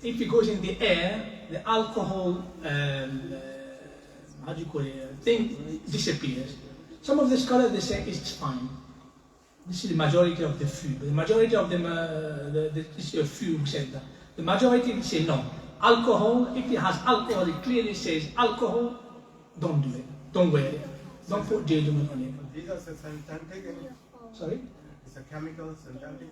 S1: if it goes in the air, the alcohol, how do you call it, thing disappears. Some of the scholars, they say it's fine. This is the majority of the few. The majority of them, this is a few who said that. The majority say no. Alcohol, if it has alcohol, it clearly says alcohol, don't do it. Don't wear it. Don't put deodorant on it.
S8: These are synthetic.
S1: Sorry?
S8: It's a chemical synthetic.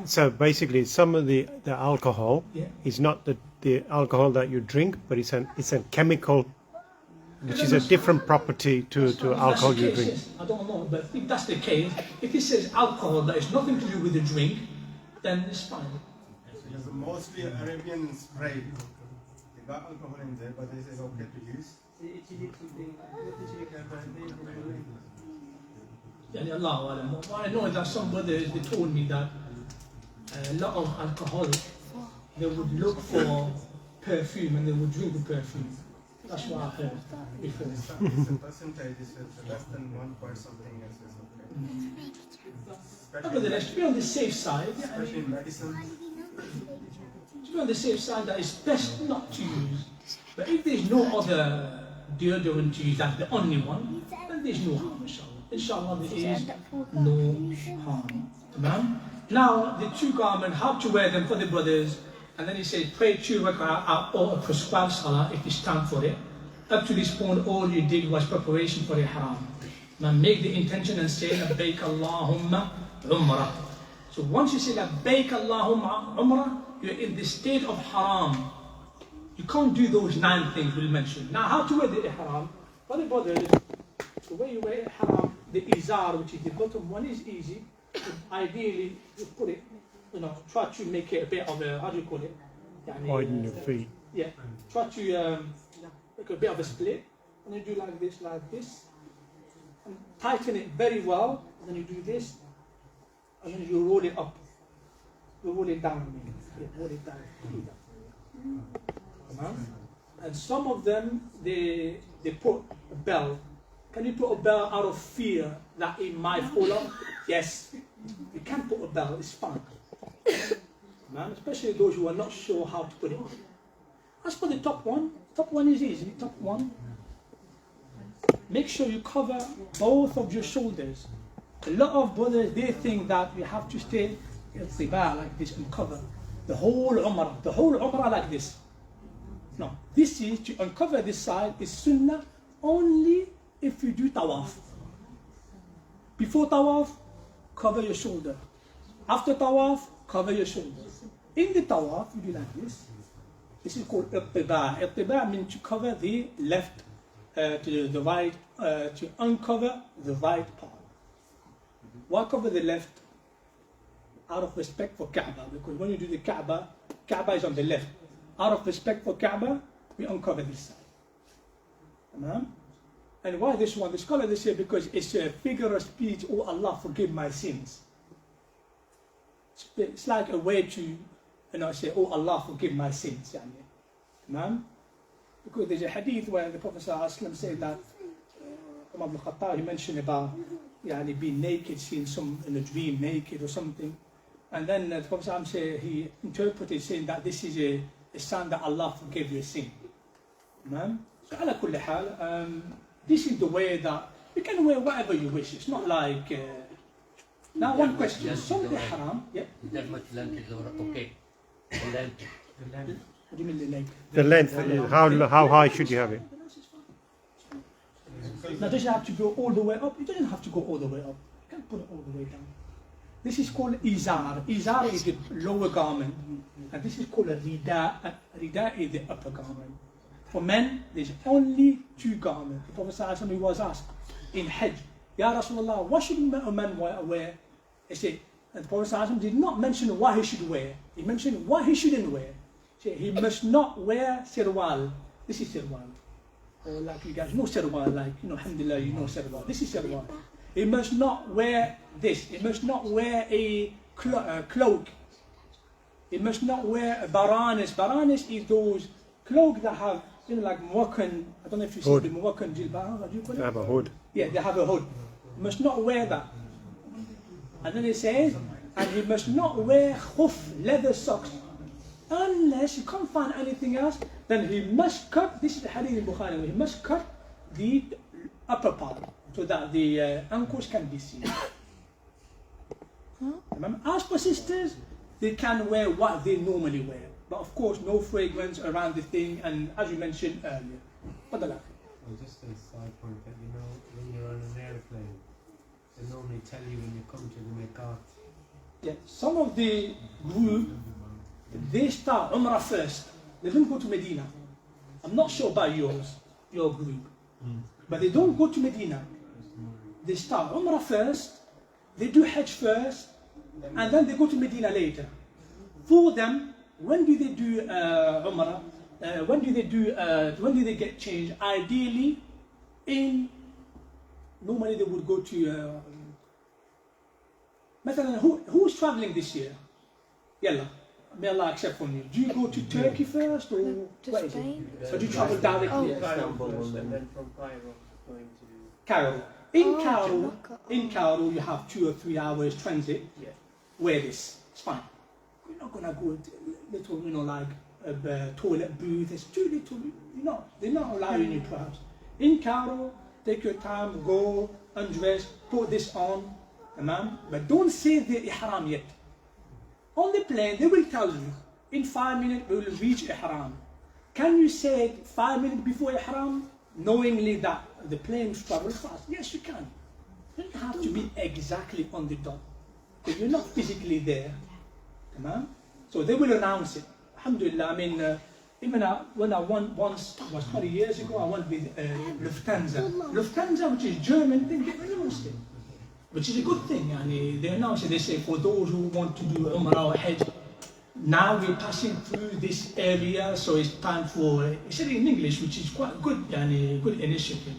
S7: So basically, some of the alcohol is not the alcohol that you drink, but it's a chemical, which is a different property to alcohol you drink.
S1: Yes. I don't know, but if that's the case, if it says alcohol that is nothing to do with the drink, then it's fine.
S8: Because mostly Arabian spray, they got alcohol in there, but they say it's okay to use.
S1: Allahu Alam. What I know is that some brothers, they told me that a lot of alcoholics, they would look for perfume and they would drink the perfume. That's what I heard before.
S8: It's a percentage, it's less than 1 something else is okay.
S1: Nevertheless, to be on the safe side,
S8: especially in medicine.
S1: To be on the safe side, that is best not to use. But if there's no other deodorant to use, that's the only one, then there's no harm, inshallah. Inshallah, there is no harm. Now, the two garments, how to wear them for the brothers, and then he says, pray 2 rak'ah or a prescribed salah if it's time for it. Up to this point, all you did was preparation for ihram. Now, make the intention and say, labbaik Allahumma Umrah. So once you say, labbaik Allahumma Umrah, you're in the state of haram. You can't do those 9 things we'll mention. Now, how to wear the ihram? For the brothers, the way you wear ihram, the izar, which is the bottom one, is easy. Ideally, you put it, try to make it a bit of a, how do you call it?
S7: Widen your feet.
S1: Yeah, try to make a bit of a split, and then do like this, and tighten it very well, and then you do this, and then you roll it up. You roll it down, roll it down. And some of them, they put a bell Can you put a bell out of fear that it might fall off? Yes. You can put a bell, it's fine. Man, especially those who are not sure how to put it on. As for the top one is easy. Top one, make sure you cover both of your shoulders. A lot of brothers, they think that you have to stay like this and cover the whole Umrah like this. No, this is to uncover this side is sunnah only if you do tawaf. Before tawaf, cover your shoulder. After tawaf, cover your shoulders. In the tawaf, you do like this. This is called ittiba'. Ittiba' means to cover the left to the right, to uncover the right part. Why cover the left? Out of respect for Kaaba, because when you do the Kaaba is on the left. Out of respect for Kaaba, we uncover this side. And why this one? The scholar they say because it's a figure of speech. Oh Allah, forgive my sins. It's like a way to, say, oh Allah, forgive my sins. Because there's a hadith where the Prophet ﷺ said that Umar ibn Khattab, he mentioned about being naked, seeing some in a dream naked or something. And then the Prophet ﷺ said, he interpreted saying that this is a sign that Allah forgave your sin. So ala kulli hal, this is the way that you can wear whatever you wish. It's not like. Now, one question. Some ihram, yeah?
S13: That much length is okay. The length.
S1: What do you mean the length?
S7: The length. How high should you have it?
S1: Now, does it have to go all the way up? It doesn't have to go all the way up. You can put it all the way down. This is called izar. Izar is the lower garment, and this is called a rida. Rida is the upper garment. For men, there's only two garments. The Prophet ﷺ was asked in Hajj, Ya Rasulullah, what should a man wear? He said, and the Prophet ﷺ did not mention what he should wear. He mentioned what he shouldn't wear. He said, he must not wear sirwal. This is sirwal. Or like you guys know sirwal, like, alhamdulillah, you know sirwal. This is sirwal. He must not wear this. He must not wear a cloak. He must not wear a baranis. Baranis is those cloaks that have, like Moroccan, I don't know if you see the Moroccan jilbab, what do you call it?
S7: They have a hood.
S1: Yeah, they have a hood. He must not wear that. And then it says, and he must not wear khuf, leather socks. Unless you can't find anything else, then he must cut, this is the hadith in Bukhari, he must cut the upper part so that the ankles can be seen. As for sisters, they can wear what they normally wear. But of course, no fragrance around the thing, and as you mentioned earlier.
S14: Just a side point that when you're on an airplane, they normally tell you when you come to the miqat.
S1: Yeah, some of the group, they start Umrah first. They don't go to Medina. I'm not sure about your group, but they don't go to Medina. They start Umrah first, they do Hajj first, and then they go to Medina later. For them, when do they do Umrah? When do they get changed? Ideally, normally they would go to. Who's traveling this year? Yalla, may Allah accept from you. Do you go to Turkey first or where is it? So do you travel directly?
S5: And then from Cairo going to
S1: Cairo. In Cairo, you have 2 or 3 hours transit.
S5: Yeah.
S1: Wear this. It's fine. You're not gonna go to little, like a toilet booth. It's too little. They're not allowing you to have. In Cairo, take your time, go, undress, put this on, but don't say the ihram yet. On the plane, they will tell you, in 5 minutes we will reach ihram. Can you say it 5 minutes before ihram, knowingly that the plane travels fast? Yes, you can. You don't have to be exactly on the dot, because you're not physically there. So they will announce it. Alhamdulillah, even when I went once, it was 20 years ago, I went with Lufthansa. Lufthansa, which is German, they announced it, which is a good thing. They announce it, they say, for those who want to do Umrah or Hajj, now we're passing through this area, so it's time for, it's said in English, which is quite good, good initiative.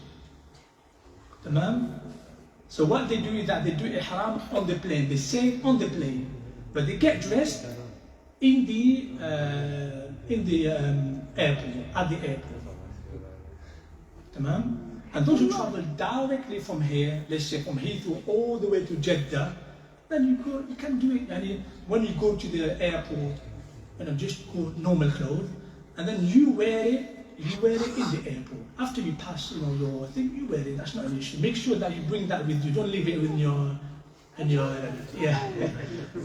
S1: So what they do is that they do ihram on the plane, they say it on the plane, but they get dressed in the airport, at the airport. And those who travel directly from here, let's say from Heathrow all the way to Jeddah, then you can do it. And when you go to the airport, just go normal clothes, and then you wear it in the airport. After you pass, your thing, you wear it. That's not an issue. Make sure that you bring that with you. Don't leave it in your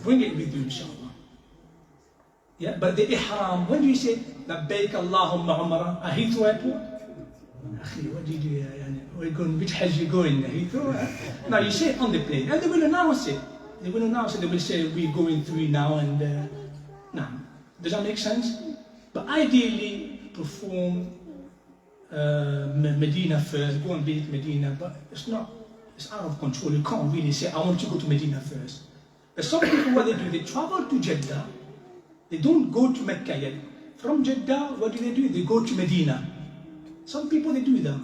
S1: bring it with you, inshallah. Yeah, but the ihram, when do you say labbaik Allahumma Umrah at Heathrow Airport? What do you do? We're going, which Hajj you going? Heathrow? No, you say it on the plane, and they will announce it. They will say we're going through now, and now. Does that make sense? But ideally, perform Medina first. Go and visit Medina, but it's out of control. You can't really say I want to go to Medina first. But some people, what they do, they travel to Jeddah. They don't go to Mecca yet. From Jeddah, what do? They go to Medina. Some people, they do that.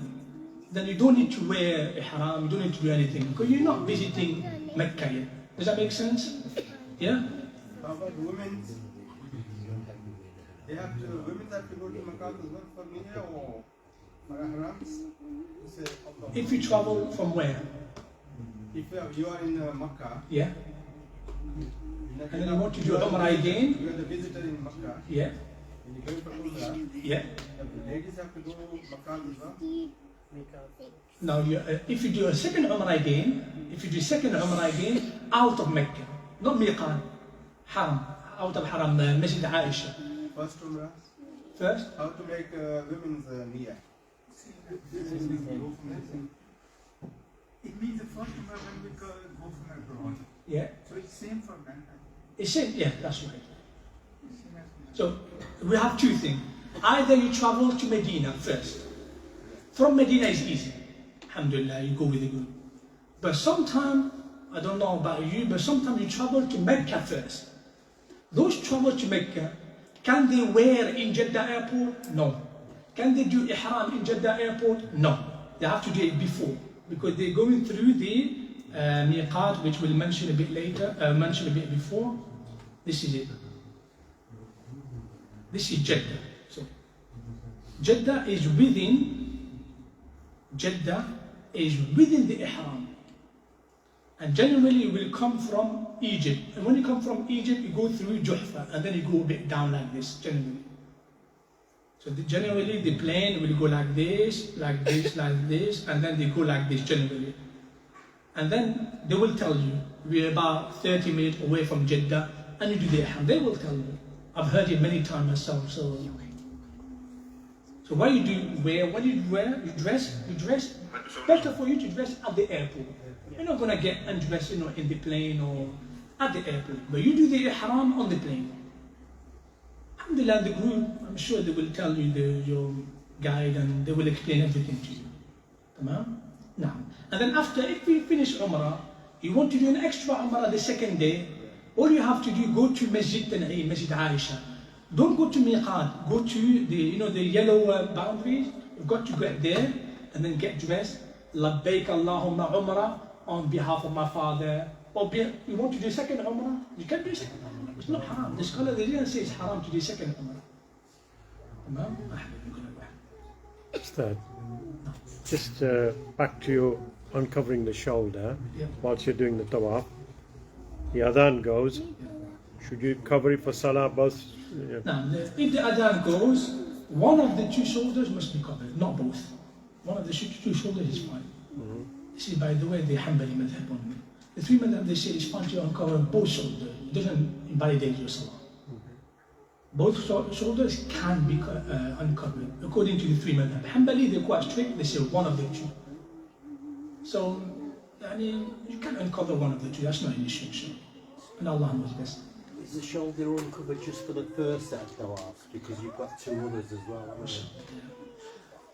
S1: Then you don't need to wear ihram, you don't need to do anything, because you're not visiting Mecca yet. Does that make sense? Yeah?
S15: How about women? Women have to go to Mecca as well for Mina or ihrams?
S1: If you travel from where?
S15: If you are in Mecca.
S1: Yeah. And then you want to do Umrah again?
S15: You are the visitor in Mecca.
S1: Yeah.
S15: And you go for Umrah.
S1: Yeah.
S15: The ladies have to go Mecca as well.
S1: Now, if you do a second Umrah again, out of Mecca, not Miqat, Haram, out of Haram, Masjid Aisha.
S15: First Umrah.
S1: First?
S15: How to make women's niyyah.
S16: It means the first Umrah when we go from abroad.
S1: Yeah.
S16: So it's same for men.
S1: It's same, yeah, that's right. So we have two things. Either you travel to Medina first. From Medina is easy. Alhamdulillah, you go with the group. But sometimes, I don't know about you, but sometimes you travel to Mecca first. Those travel to Mecca, can they wear in Jeddah airport? No. Can they do ihram in Jeddah airport? No. They have to do it before, because they're going through the miqat, which we'll mention a bit later, mention a bit before. This is it. This is Jeddah. So, Jeddah is within the ihram. And generally you will come from Egypt. And when you come from Egypt, you go through Juhfa, and then you go a bit down like this, generally. So generally the plane will go like this, like this, like this, and then they go like this generally. And then they will tell you, we're about 30 minutes away from Jeddah, and you do the ihram. They will tell you. I've heard it many times myself. So what you do, you dress. Better for you to dress at the airport. You're not going to get undressed, in the plane or at the airport. But you do the ihram on the plane. Alhamdulillah, the group, I'm sure they will tell you your guide, and they will explain everything to you. Tamam? Now, and then after, if we finish Umrah, you want to do an extra Umrah the second day, all you have to do, go to Masjid Masjid Aisha. Don't go to Miqat, go to the yellow boundaries. You've got to get there and then get dressed. Labbaik Allahumma Umrah on behalf of my father. Or you want to do second Umrah? You can do second Umrah. It's not haram. The scholar, they didn't say it's haram to do second Umrah.
S7: Ustath, just back to your uncovering the shoulder whilst you're doing the tawaf. The adhan goes. Should you cover it for salah both? Yeah.
S1: Now, if the adhan goes, one of the two shoulders must be covered, not both. One of the two shoulders is fine. This is, by the way, the Hanbali madhab only. The three madhab, they say it's fine to uncover both shoulders. It doesn't invalidate your salah. Both shoulders can be uncovered, according to the three madhab. Hanbali, they're quite strict, they say one of the two. So, you can uncover one of the two, that's not an issue, inshallah. And Allah knows best.
S10: Is the shoulder uncovered just for the first set of tawafs? Because you've got two others as well, haven't you?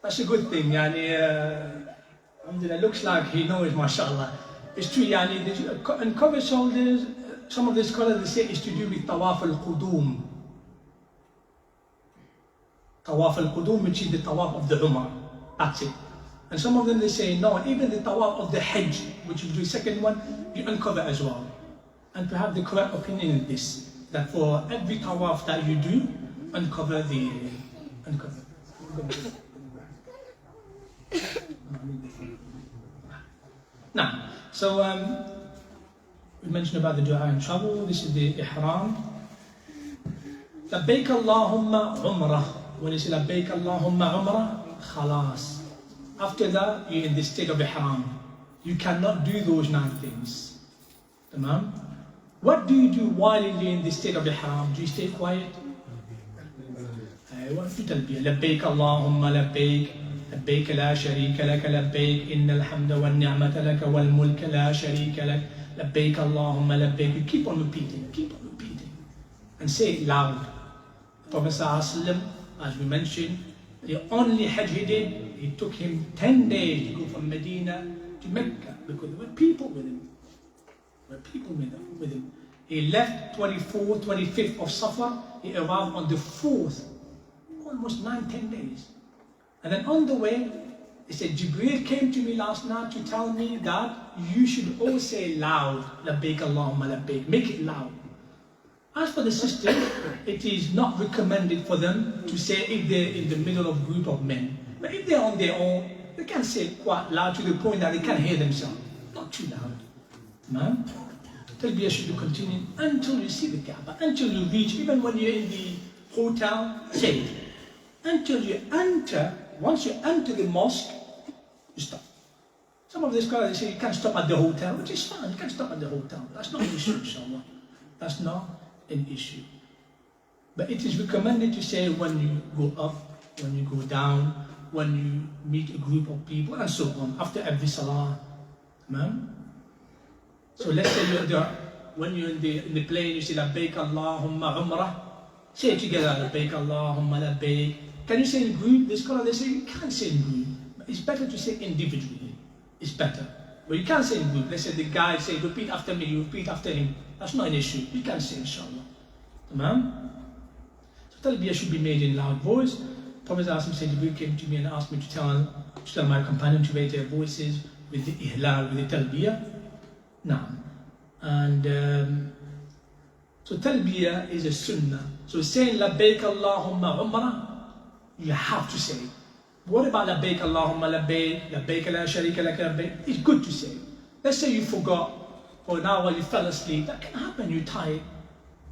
S1: That's a good thing, Alhamdulillah, looks like he knows, mashallah. It's true, the uncovered shoulders, some of the scholars they say it's to do with tawaf al-qudum. Tawaf al-qudum, which is the tawaf of the Umrah. That's it. And some of them they say, no, even the tawaf of the Hajj, which is the second one, you uncover as well. And perhaps the correct opinion is this, that for every tawaf that you do, uncover. Now, so we mentioned about the dua in travel. This is the ihram. Labbaik Allahumma Umrah. When you say Labbaik Allahumma Umrah, khalas. After that, you're in the state of ihram. You cannot do those 9 things. Tamam? What do you do while you're in the state of ihram? Do you stay quiet? What do you tell me? Labbaik Allahumma labbaik. لبيك لا شريك لك لبيك إن الحمد والنعمة لك والملك لا شريك لك لبيك اللهم لبيك. You keep on repeating and say it loud. Prophet ﷺ, as we mentioned, the only Hajj he did, it took him 10 days to go from Medina to Mecca because there were people with him. He left 24th, 25th of Safar, he arrived on the 4th, almost 9-10 days. And then on the way, he said, Jibreel came to me last night to tell me that you should all say loud, Labbaik Allahumma Labbaik, make it loud. As for the sisters, it is not recommended for them to say if they're in the middle of a group of men. But if they're on their own, they can say it quite loud to the point that they can't hear themselves. Not too loud. Man, Talbiyah should be continuing until you see the Kaaba, until you reach, even when you're in the hotel, say it. Until you enter. Once you enter the mosque, you stop. Some of the scholars they say you can't stop at the hotel, which is fine, you can stop at the hotel. That's not an issue, inshallah. That's not an issue. But it is recommended to say when you go up, when you go down, when you meet a group of people, and so on, after every salah. So let's say when you're in the plane, you say Labbaik Allahumma Umrah. Say it together, Labbaik Allahumma Labbaik. Can you say in group? The scholar they say you can't say in group. But it's better to say individually. It's better. But you can't say in group. Let's say the guy say, repeat after me, you repeat after him. That's not an issue. You can say inshallah. Tamam? So talbiyah should be made in loud voice. Prophet said, Jibreel came to me and asked me to tell my companion to raise their voices with the ihlal, with the talbiyah. Now, and so talbiyah is a sunnah. So saying labbaik Allahumma Umrah, you have to say it. What about labbaik Allahumma labbaik, labbaik la sharika lak labbaik? It's good to say. Let's say you forgot, or now while you fell asleep, that can happen, you're tired.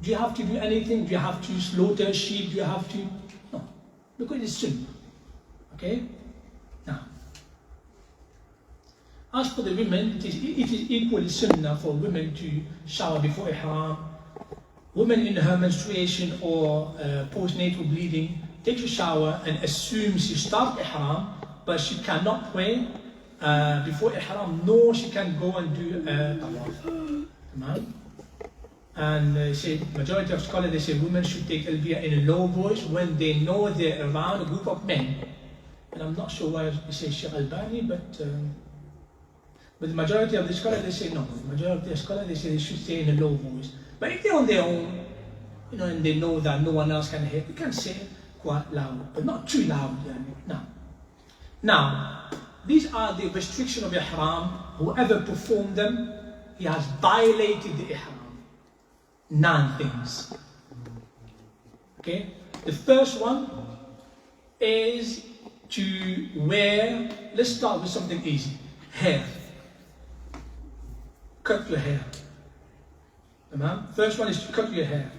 S1: Do you have to do anything? Do you have to slaughter a sheep? Do you have to? No, because it's sunnah. Okay? Now, as for the women, it is equally sunnah for women to shower before ihram. Women in her menstruation or postnatal bleeding, take a shower and assume she starts ihram, but she cannot pray before ihram, nor she can go and do tawaf. And say majority of scholars they say women should take talbiyah in a low voice when they know they're around a group of men. And I'm not sure why they say Sheikh Albani, but the majority of the scholars they say no. The majority of the scholars they say they should stay in a low voice. But if they're on their own, and they know that no one else can hear, they can say quite loud, but not too loud. Now, these are the restrictions of ihram. Whoever performed them, he has violated the ihram. 9 things. Okay? The first one is to wear, let's start with something easy. Hair. Cut your hair. First one is to cut your hair.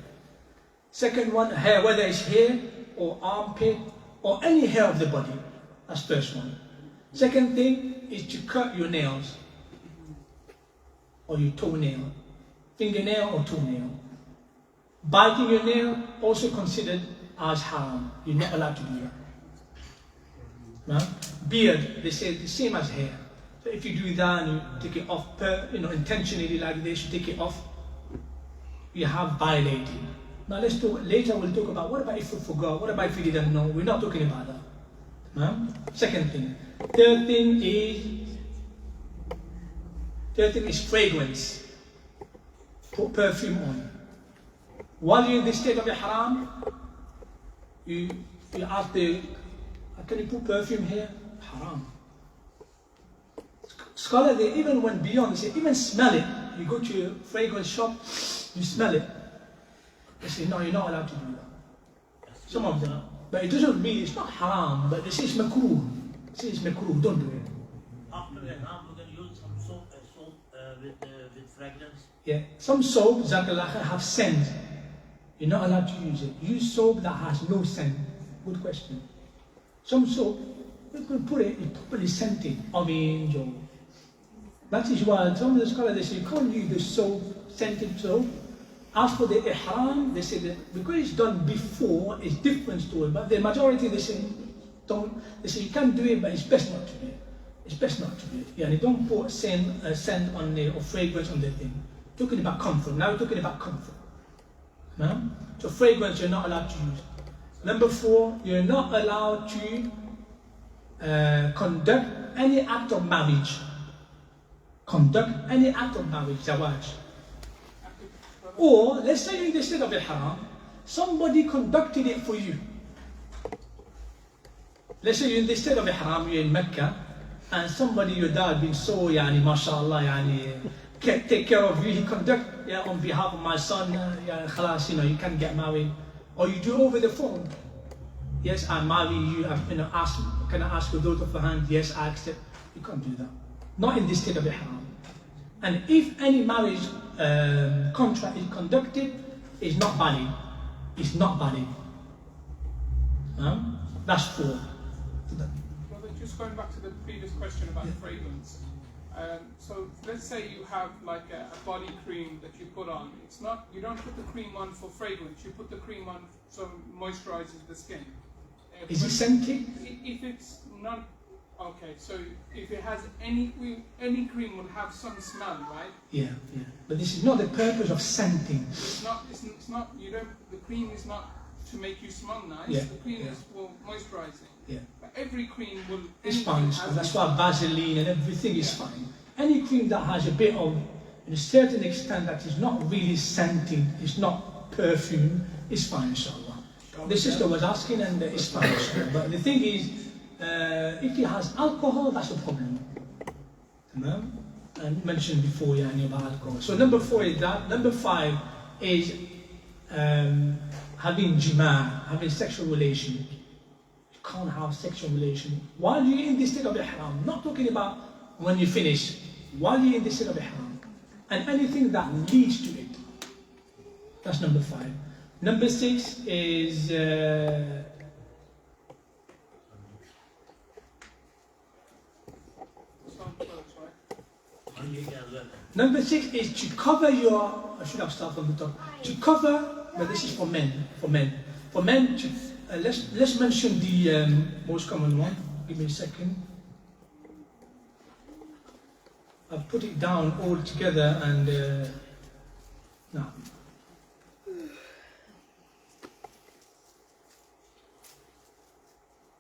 S1: Second one, hair, whether it's hair or armpit or any hair of the body. That's first one. Second thing is to cut your nails or your toenail, fingernail or toenail. Biting your nail also considered as haram. You're not allowed to do that. Beard, they say the same as hair. So if you do that and you take it off, intentionally like they should take it off, you have violated. Now let's talk, later we'll talk about what about if you forgot, what about if you didn't know. We're not talking about that. Second thing. Third thing is fragrance. Put perfume on. While you're in the state of ihram, you ask can you put perfume here? Haram. Scholars, they even went beyond, they say, even smell it. You go to a fragrance shop, you smell it. They say, no, you're not allowed to do that. Some of them. But it doesn't mean, it's not haram, but they say it's makruh. They say it's makruh, don't do it.
S11: after ihram we can use some soap, with fragrance.
S1: Yeah, some soap, Zakallah, have scent. You're not allowed to use it. Use soap that has no scent. Good question. Some soap, you can put it, it's properly scented, orange or... That is why some of the scholars, they say you can't use the soap, scented soap. As for the ihram, they say that because it's done before, it's different story. But the majority, they say, don't. They say you can do it, but it's best not to do it. It's best not to do it. Yeah, and don't put scent on the or fragrance on the thing. Talking about comfort. Now we're talking about comfort. No? So fragrance you're not allowed to use. Number 4, you're not allowed to conduct any act of marriage. Conduct any act of marriage, zawaj. Or, let's say you're in the state of Ihram, somebody conducted it for you. Let's say you're in the state of Ihram, you're in Mecca, and somebody, your dad, been so, mashallah, take care of you, he conduct, on behalf of my son, khalas, you can get married. Or you do over the phone. Yes, I marry you, can I ask your daughter for hand? Yes, I accept. You can't do that. Not in the state of Ihram. And if any marriage contract is conducted, it's not valid. It's not valid. That's 4.
S6: Brother, just going back to the previous question about fragrance. So let's say you have like a body cream that you put on. It's not, you don't put the cream on for fragrance. You put the cream on so it moisturizes the skin.
S1: Is it scented?
S6: If it's not. Okay, so if it has any cream will have some smell, right?
S1: Yeah. But this is not the purpose of scenting.
S6: It's not. You don't. The cream is not to make you smell nice.
S1: Yeah.
S6: The cream is for moisturizing.
S1: Yeah.
S6: But every cream will.
S1: It's fine. That's why Vaseline and everything is fine. Any cream that has a bit of, in a certain extent, that is not really scented, it's not perfume, it's fine, inshallah. The sister was asking, and it's fine, inshallah. But the thing is, if it has alcohol, that's a problem. And mentioned before about alcohol. So number 4 is that. Number 5 is having jima', having sexual relation. You can't have sexual relation while you're in the state of ihram. Not talking about when you finish. While you're in the state of ihram. And anything that leads to it. That's number 5. Number 6 is number 6 is to cover your. I should have started from the top. To cover, but this is for men. For men, to, let's mention the most common one. Give me a second. I've put it down all together and now.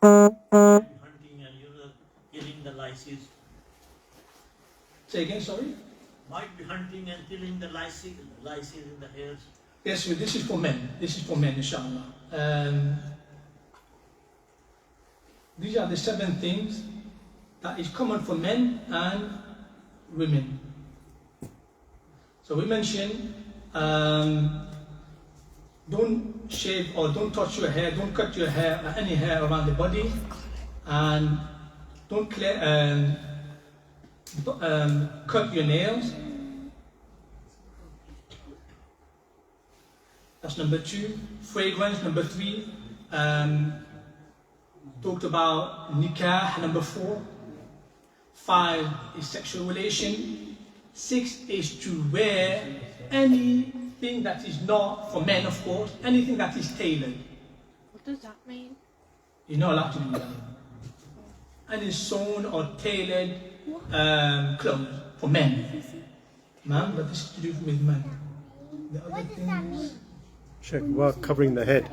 S11: Hunting and killing the lices.
S1: Say again, sorry?
S11: Might be hunting and killing the lices in the hairs.
S1: Yes, well, this is for men. This is for men, inshallah. These are the 7 things that is common for men and women. So we mentioned don't shave or don't touch your hair, don't cut your hair, any hair around the body, and don't cut your nails. That's number 2. Fragrance, number 3. Talked about nikah, number 4. 5 is sexual relation. 6 is to wear anything that is not, for men of course, anything that is tailored.
S9: What does that mean?
S1: You're not allowed to do that. Any sewn or tailored clothes for men. Man, but this is to do with men. The other things.
S7: Check about covering the head.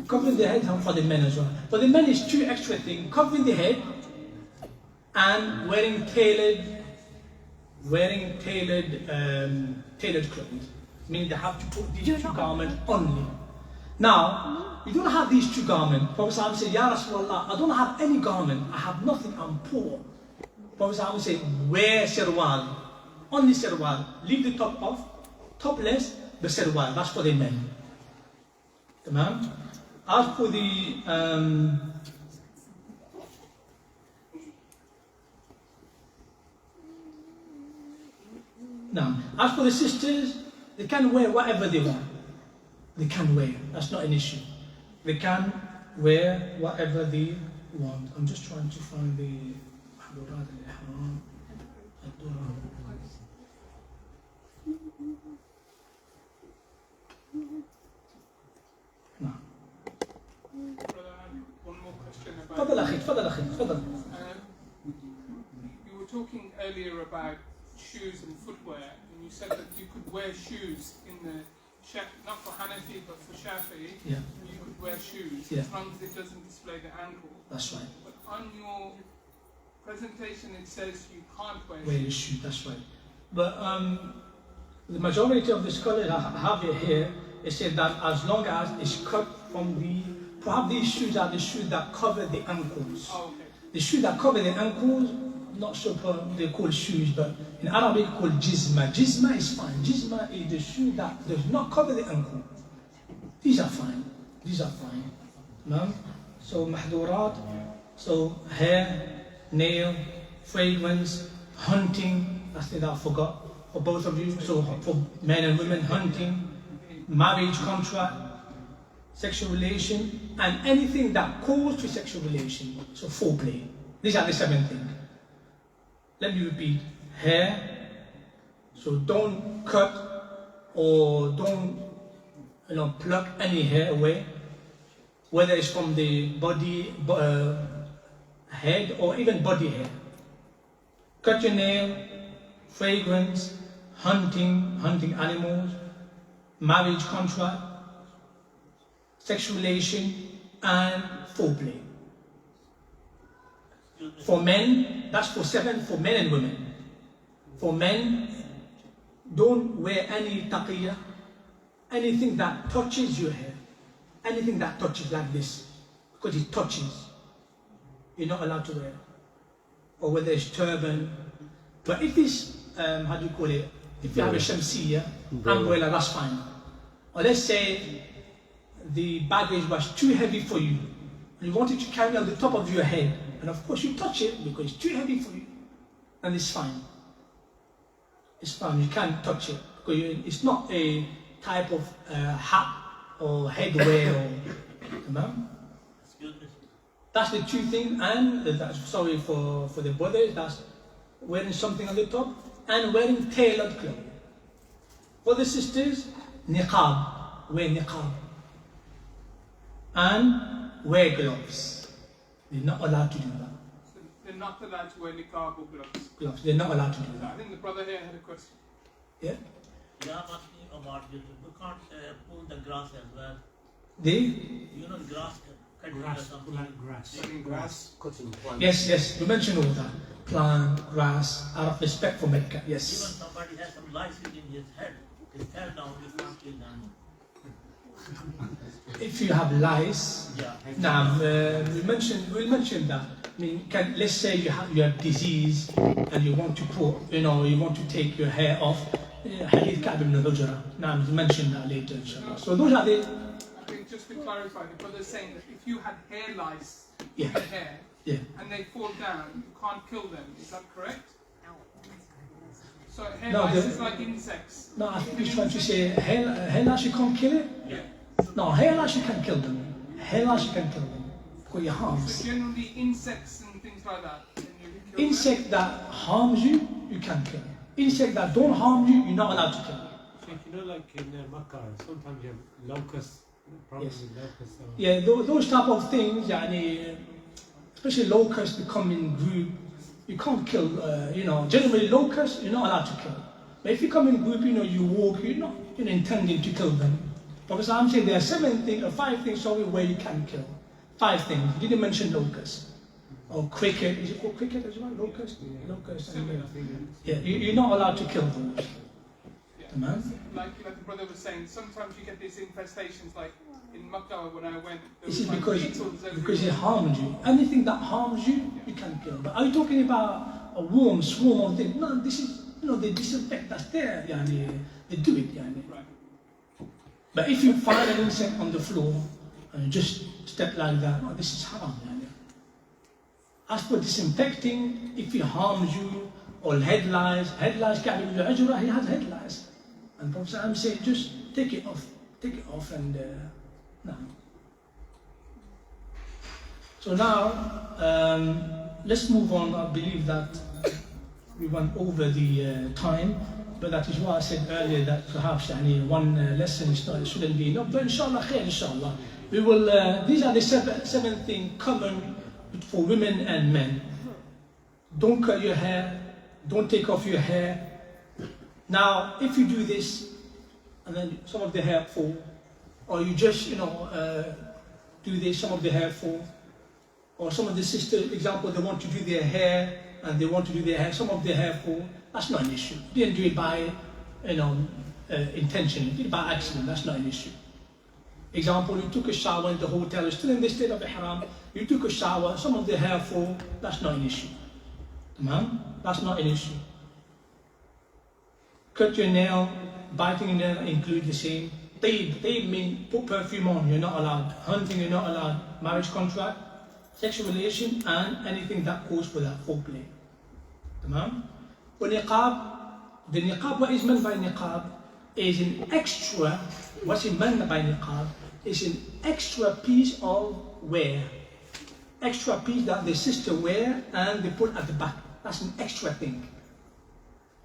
S1: Covering the head for the men as well. For the men is 2 extra things: covering the head and wearing tailored clothes. Meaning they have to put these 2 garments only. Now, you don't have these 2 garments. Prophet Sallallahu said, Ya Rasulullah, I don't have any garment. I have nothing. I'm poor. Prophet Sallallahu said, wear sirwal. Only sirwal. Leave the top off. Topless, the sirwal. That's for the men. Tamam? As for the Now, as for the sisters, they can wear whatever they want. They can wear. That's not an issue. They can wear whatever they want. I'm just trying to find the محظورات الإحرام الدرر. نعم.
S6: One more question about.
S1: تفضل أخي تفضل أخي تفضل.
S6: You were talking earlier about shoes and footwear, and you said that you could wear shoes in the not for Hanafi but for Shafi'i.
S1: Yeah.
S6: You could wear shoes as long as it doesn't display the ankle.
S1: That's right.
S6: But on your presentation it says you can't wear
S1: Wear
S6: shoes.
S1: shoes. That's right. But the majority of the scholars I have it here. It says that as long as it's cut from the, perhaps these shoes are the shoes that cover the ankles.
S6: Oh, okay.
S1: The shoes that cover the ankles, not sure they're called shoes, but in Arabic called jizma. Jizma is fine. Jizma is the shoe that does not cover the ankle. These are fine. These are fine. No? So mahdurat, so hair, nail, fragrance, hunting, that's the thing that I forgot for both of you. So for men and women, hunting, marriage contract, sexual relation, and anything that calls to sexual relation. So foreplay. These are the 7 things. Let me repeat. Hair. So don't cut or don't pluck any hair away, whether it's from the body, head, or even body hair. Cut your nail, fragrance, hunting animals, marriage contract, sexual relation, and foreplay. For men, that's for 7 for men and women. For men, don't wear any taqiyya, anything that touches your hair, anything that touches like this, because it touches, you're not allowed to wear. Or whether it's turban. But if it's, how do you call it, if you have a shamsiyya, umbrella, that's fine. Or let's say the baggage was too heavy for you, and you wanted to carry on the top of your head, and of course you touch it because it's too heavy for you, and it's fine. It's fine, you can't touch it, because it's not a type of hat or headwear or, that's the 2 things, and that's, sorry for the brothers, that's wearing something on the top, and wearing tailored clothing. For the sisters, niqab, wear niqab. And wear gloves. They're not allowed to do that.
S6: So they're not allowed to wear niqab or gloves.
S1: Gloves. They're not allowed to do
S6: I
S1: that.
S6: think the brother here had a question.
S1: Yeah?
S11: Yeah, I'm asking about this. We can't pull the grass as well.
S1: The
S11: grass, cutting or something.
S2: Cutting grass, cutting plants.
S1: Yes, we mentioned all that. Plant, grass, out of respect for Mecca. Yes.
S11: Even somebody has some lice in his head. It fell down, you can't kill them.
S1: If you have lice, now we'll mention that. I mean, let's say you have disease and you want to put, you want to take your hair off. Hadith Ka'b ibn al-Hujra. Now we'll mention that later, inshallah. So those are the.
S6: I think just to clarify, the brother's saying that if you had hair lice
S1: Yeah.
S6: in your hair
S1: Yeah.
S6: and they fall down, you can't kill them. Is that correct? So hair
S1: No,
S6: lice is like insects.
S1: No, I think he's trying to say hair lice you can't kill it.
S6: Yeah.
S1: No, hair lice you can kill them. Hair lice you can kill them. Because it harms.
S6: So generally insects and things like that. Can you kill
S1: Insect that harms you, you can kill. Insect that don't harm you, you're not allowed to kill.
S14: Sheikh, like in Makkah, sometimes you have locusts, problems with locusts. So.
S1: Yeah, those type of things, yani, especially locusts, they come in group. You can't kill, generally locusts, you're not allowed to kill. But if you come in group, you walk, you're not intending to kill them. Because I'm saying there are 7 things, or 5 things, where you can kill. 5 things. You didn't mention locusts. Or cricket. Is it called cricket as well? Locust? Locust. Yeah, you're not allowed to kill those.
S6: Yeah. Like the brother was saying, sometimes you get these infestations, like in Makkah when I went.
S1: This is because it harms you. Anything that harms you, you can kill. But are you talking about a warm swarm of things? No, this is, they disinfect, that's there. They do it.
S6: Right.
S1: But if you find an insect on the floor and you just step like that, this is haram. As for disinfecting, if it harms you Or headlights, Ka'b ibn Ujrah, he has headlights. And Prophet said, just take it off and no. So now, let's move on. I believe that we went over the time, but that is why I said earlier that perhaps one lesson shouldn't be enough. But inshallah, khair, inshallah. We will, these are the seven things common for women and men. Don't cut your hair, don't take off your hair. Now, if you do this, and then some of the hair fall, or you just, do this, some of the hair fall, or some of the sisters, example, they want to do their hair, and they want to do their hair, some of their hair fall, that's not an issue. You didn't do it by, intention, you did it by accident, that's not an issue. Example, you took a shower in the hotel, you're still in the state of ihram, you took a shower, some of the hair fall, that's not an issue. That's not an issue. Cut your nail, biting your nail include the same. Taib means put perfume on, you're not allowed. Hunting, you're not allowed. Marriage contract, sexual relation, and anything that calls for that foreplay. Niqab, the niqab, what is meant by niqab is an extra, what's it meant by niqab is an extra piece of wear. Extra piece that the sister wear and they put at the back. That's an extra thing.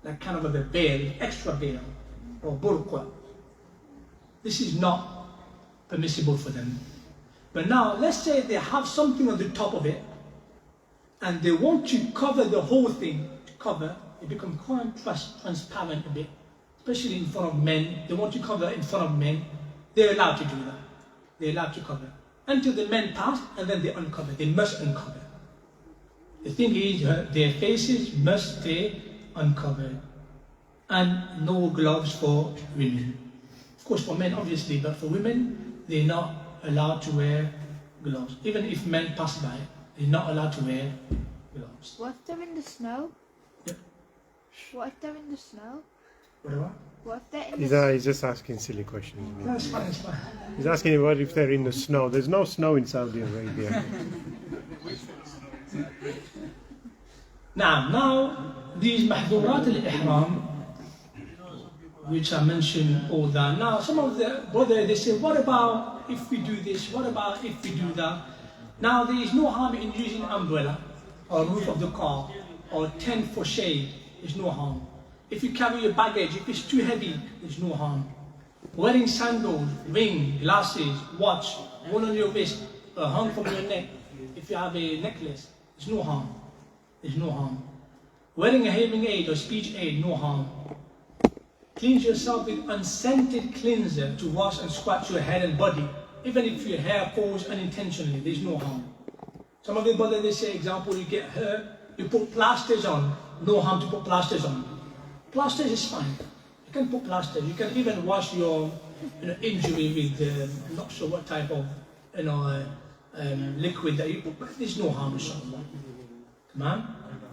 S1: Like kind of a veil, extra veil, or burqa. This is not permissible for them. But now, let's say they have something on the top of it, and they want to cover the whole thing, it becomes quite transparent a bit, especially in front of men. They want to cover in front of men. They're allowed to do that. They're allowed to cover. Until the men pass, and then they uncover. They must uncover. The thing is, their faces must stay uncovered. And no gloves for women. Of course for men obviously, but for women, they're not allowed to wear gloves. Even if men pass by, they're not allowed to wear gloves.
S17: What if they're in the snow?
S1: Yep.
S17: What if they're in the snow?
S1: What?
S17: What if they're in the snow?
S7: He's just asking silly questions.
S1: No, it's fine, it's fine.
S7: He's asking what if they're in the snow. There's no snow in Saudi Arabia.
S1: Now, these mahdurat al-ihram, which I mentioned all that. Now, some of the brothers, they say, what about if we do this? What about if we do that? Now, there is no harm in using umbrella, or roof of the car, or tent for shade. There's no harm. If you carry your baggage, if it's too heavy, there's no harm. Wearing sandals, ring, glasses, watch, one on your wrist, hung from your neck. If you have a necklace, there's no harm. There's no harm. Wearing a hearing aid or speech aid, no harm. Cleanse yourself with unscented cleanser to wash and scratch your head and body. Even if your hair falls unintentionally, there's no harm. Some of the brothers, they say, example, you get hurt, you put plasters on, no harm to put plasters on. Plasters is fine. You can put plasters. You can even wash your injury with, I'm not sure what type of liquid that you put, but there's no harm, inshallah.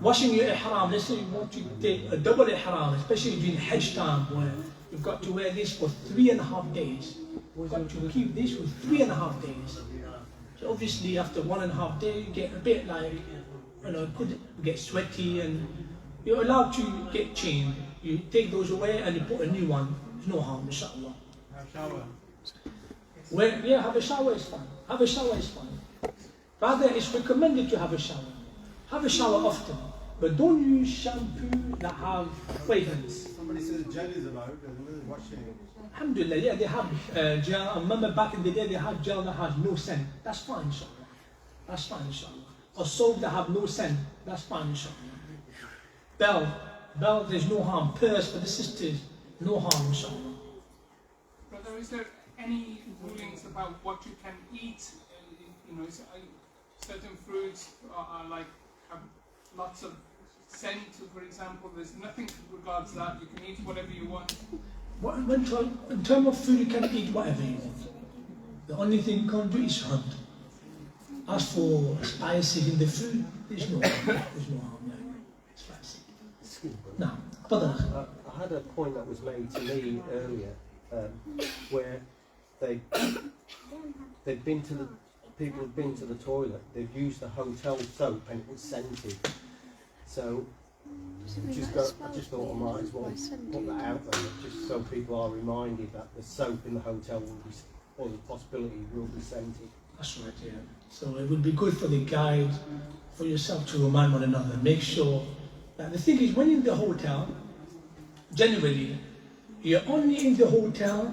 S1: Washing your ihram, let's say you want to take a double ihram, especially during Hajj time, where you've got to wear this for 3.5 days. You've got to keep this for 3.5 days. So obviously after 1.5 days, you get a bit like, could get sweaty, and you're allowed to get changed. You take those away and you put a new one. There's no harm, inshallah.
S3: Have a shower.
S1: Have a shower is fine. Have a shower is fine. Rather, it's recommended to have a shower. Have a shower often, but don't use shampoo that have fragrance.
S15: Somebody says gel is allowed, washing.
S1: Alhamdulillah, yeah, they have gel. I remember back in the day they had gel that has no scent. That's fine, inshallah. That's fine, inshallah. Or soap that have no scent. That's fine, inshallah. Bell, there's no harm. Purse for the sisters, no harm, inshallah.
S6: Brother, is there any rulings about what you can eat? Certain fruits are like have lots of scent, for example. There's nothing regards that. You can eat whatever you want.
S1: In terms of food, you can eat whatever you want. The only thing you can't do is hunt. As for spices in the food, there's no harm. It's spicy. Now,
S10: I had a point that was made to me earlier, where they've been to the people have been to the toilet. They've used the hotel soap and it was scented. So I just thought I might as well put that out there, just so people are reminded that the soap in the hotel will be, or the possibility will be scented.
S1: That's right, yeah. So it would be good for the guide, for yourself to remind one another. Make sure that the thing is, when you're in the hotel, generally, you're only in the hotel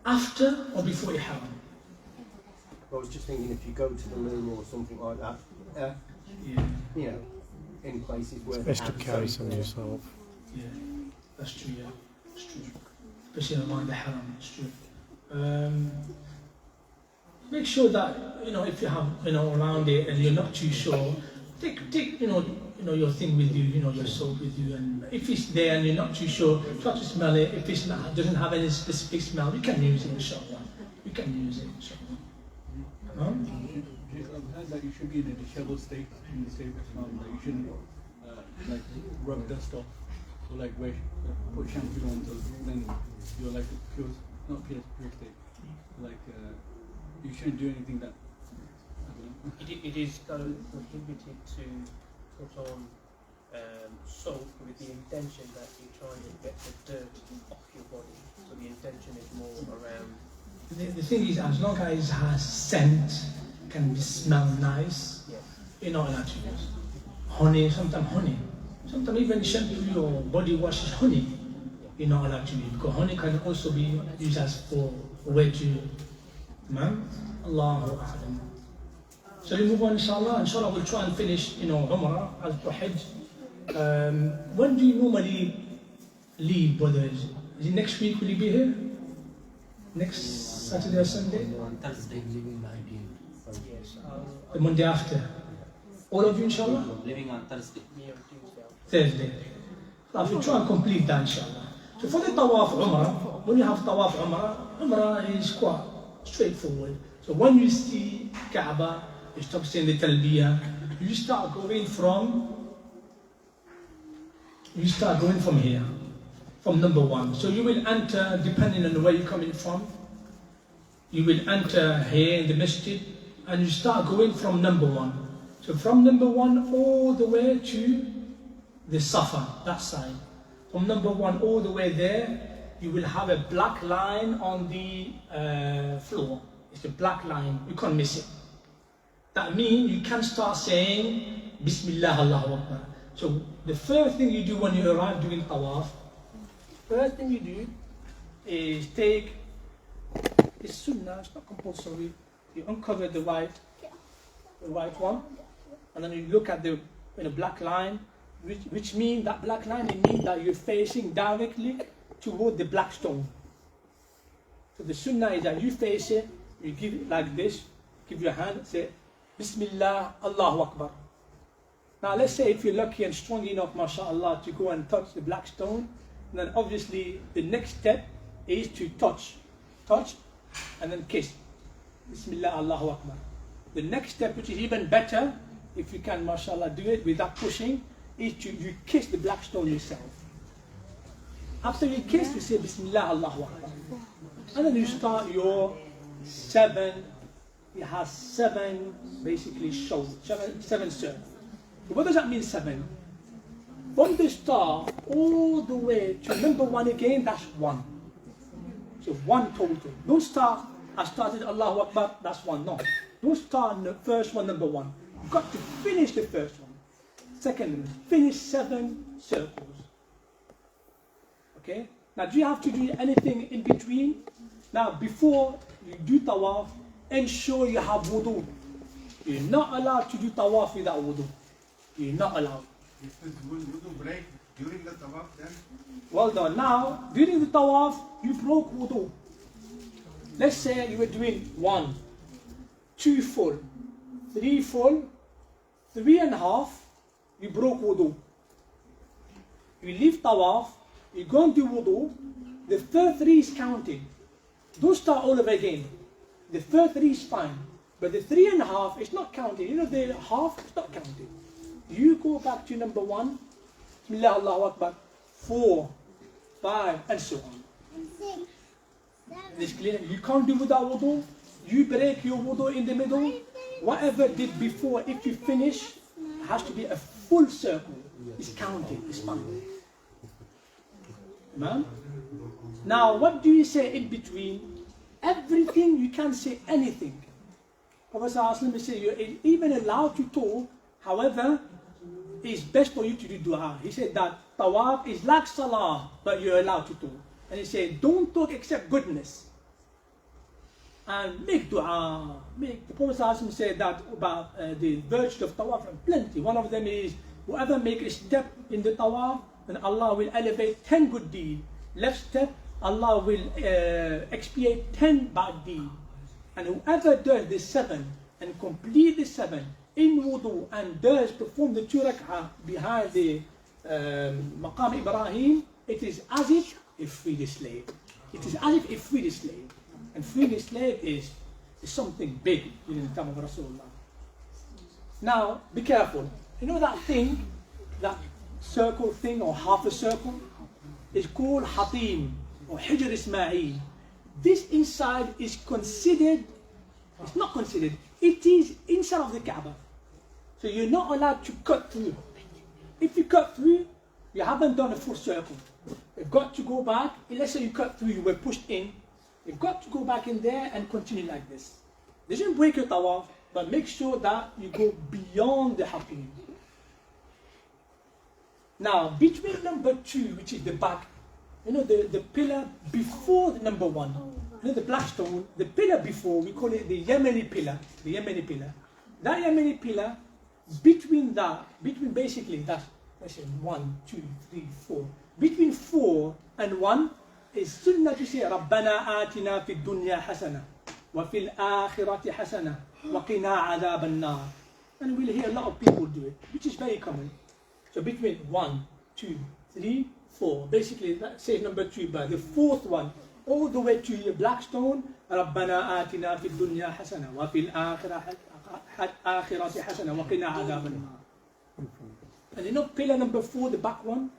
S1: after or before Ihram.
S10: I was just thinking if you go to the loo or something like that,
S1: yeah.
S10: You know, in places where
S7: It's best to carry some yourself.
S1: Yeah, that's true, yeah. That's true. Especially around the Haram, it's true. Make sure that, you know, if you have, you know, around it and you're not too sure, take you know, your thing with you, you know, your soap with you, and if it's there and you're not too sure, try to smell it. If it's not, doesn't have any specific smell, you can use it, inshallah. You can use it, inshallah.
S3: I've heard that you should be in a disheveled state in the state of Islam, that you shouldn't like rub dust off or like put shampoo on, so then you're like pure, not pure state. Like you shouldn't do anything that.
S5: It is kind of prohibited to put on soap with the intention that you're trying to get the dirt off your body. So the intention is more around.
S1: The thing is, as long as it has scent, can smell nice, you're not allowed to use. Honey, sometimes even shampoo or body wash is honey. You're not allowed to use, because honey can also be used as for a way to, Allahu A'lam. So we move on, inshallah. Inshallah, we'll try and finish, you know, Umrah as per Hajj. When do you normally leave, brothers? Is it next week? Will you be here? Next Saturday or Sunday?
S13: On Thursday, leaving 19th.
S5: Yes.
S1: The Monday after. All of you, inshallah?
S13: Leaving on Thursday.
S1: Thursday. We'll try and complete that, inshallah. So for the Tawaf Umrah, when you have Tawaf Umrah is quite straightforward. So when you see Kaaba, you stop saying the Talbiyah, you start going from here, from number one. So you will enter, depending on where you're coming from, you will enter here in the Masjid, and you start going from number one. So from number one all the way to the Safa, that side. From number one all the way there, you will have a black line on the floor. It's a black line, you can't miss it. That means you can start saying Bismillah Allahu Akbar. So the first thing you do when you arrive doing Tawaf, first thing you do is take, it's Sunnah, it's not compulsory, you uncover the white one, and then you look at the black line, which means that black line, it means that you're facing directly toward the black stone. So the Sunnah is that you face it, you give it like this, give your hand, say Bismillah Allahu Akbar. Now let's say if you're lucky and strong enough, mashallah, to go and touch the black stone, then obviously the next step is to touch, and then kiss. Bismillah Allahu Akbar. The next step, which is even better, if you can, mashallah, do it without pushing, is you kiss the black stone yourself. After you kiss, you say Bismillah Allahu Akbar. And then you start your 7, it has 7 basically shows, 7 circles. What does that mean, 7? From the start all the way to number 1 again, that's 1. So 1 total. Don't start, I started Allahu Akbar, that's 1. No. Don't start the first one, number 1. You've got to finish the first one. Second, finish 7 circles. Okay? Now, do you have to do anything in between? Now, before you do Tawaf, ensure you have wudu. You're not allowed to do Tawaf without wudu. You're not allowed.
S15: Will wudu break during the Tawaf then?
S1: Well done. Now, during the Tawaf, you broke wudu. Let's say you were doing 1, 2 full, 3 full, 3.5, you broke wudu. You leave Tawaf, you go and do wudu, the first 3 is counted. Don't start all over again. The first 3 is fine, but the 3.5 is not counted. You know, the half is not counted. You go back to number 1, Bismillah Allahu Akbar, 4, 5, and so on. This clear? You can't do without wudu. You break your wudu in the middle. Whatever did before, if you finish, has to be a
S18: full circle is counted, is fine. Ma'am? Now, what do you say in between? Everything, you can't say anything. Prophet ﷺ said you're even allowed to talk, however, it's best for you to do dua. He said that tawaf is like salah, but you're allowed to talk. And he said, don't talk except goodness. And make dua. The Prophet ﷺ said that about the virtue of tawaf, plenty. One of them is, whoever make a step in the tawaf, then Allah will elevate 10 good deeds. Left step, Allah will expiate 10 bad deeds. And whoever does the 7 and complete the 7 in wudu and does perform the 2 rak'ah behind the Maqam Ibrahim, it is as if he freed a slave. It is as if he freed a slave. And freeing a slave is something big in the time of Rasulullah. Now, be careful. You know that thing, that circle thing or half a circle? It's called Hatim or Hijr Ismail. This inside is considered, it's not considered, it is inside of the Kaaba. So you're not allowed to cut through. If you cut through, you haven't done a full circle. You've got to go back. Let's say you cut through, you were pushed in. You've got to go back in there and continue like this. Doesn't break your tawaf, but make sure that you go beyond the Hatim. Now, between number 2, which is the back, you know, the pillar before the number 1, you know, the black stone, the pillar before, we call it the Yemeni pillar, the Yemeni pillar. That Yemeni pillar, between basically that, let's say 1, 2, 3, 4, between 4 and 1 is sunnah to say, رَبَّنَا آتِنَا فِي الدُّنْيَا حَسَنَةً وَفِي الْآخِرَةِ حَسَنَةً وَقِنَا عَذَابَ النَّارِ. And we'll hear a lot of people do it, which is very common. So between 1, 2, 3, 4, basically that says number 2, but the 4th one, all the way to the black stone, رَبَّنَا آتِنَا فِي الدُّنْيَا حَسَنَةً وَفِي الْآخِرَةِ حَسَنَةً وَقِنَا عَذَابَ النَّارِ. And you know pillar number 4, the back one,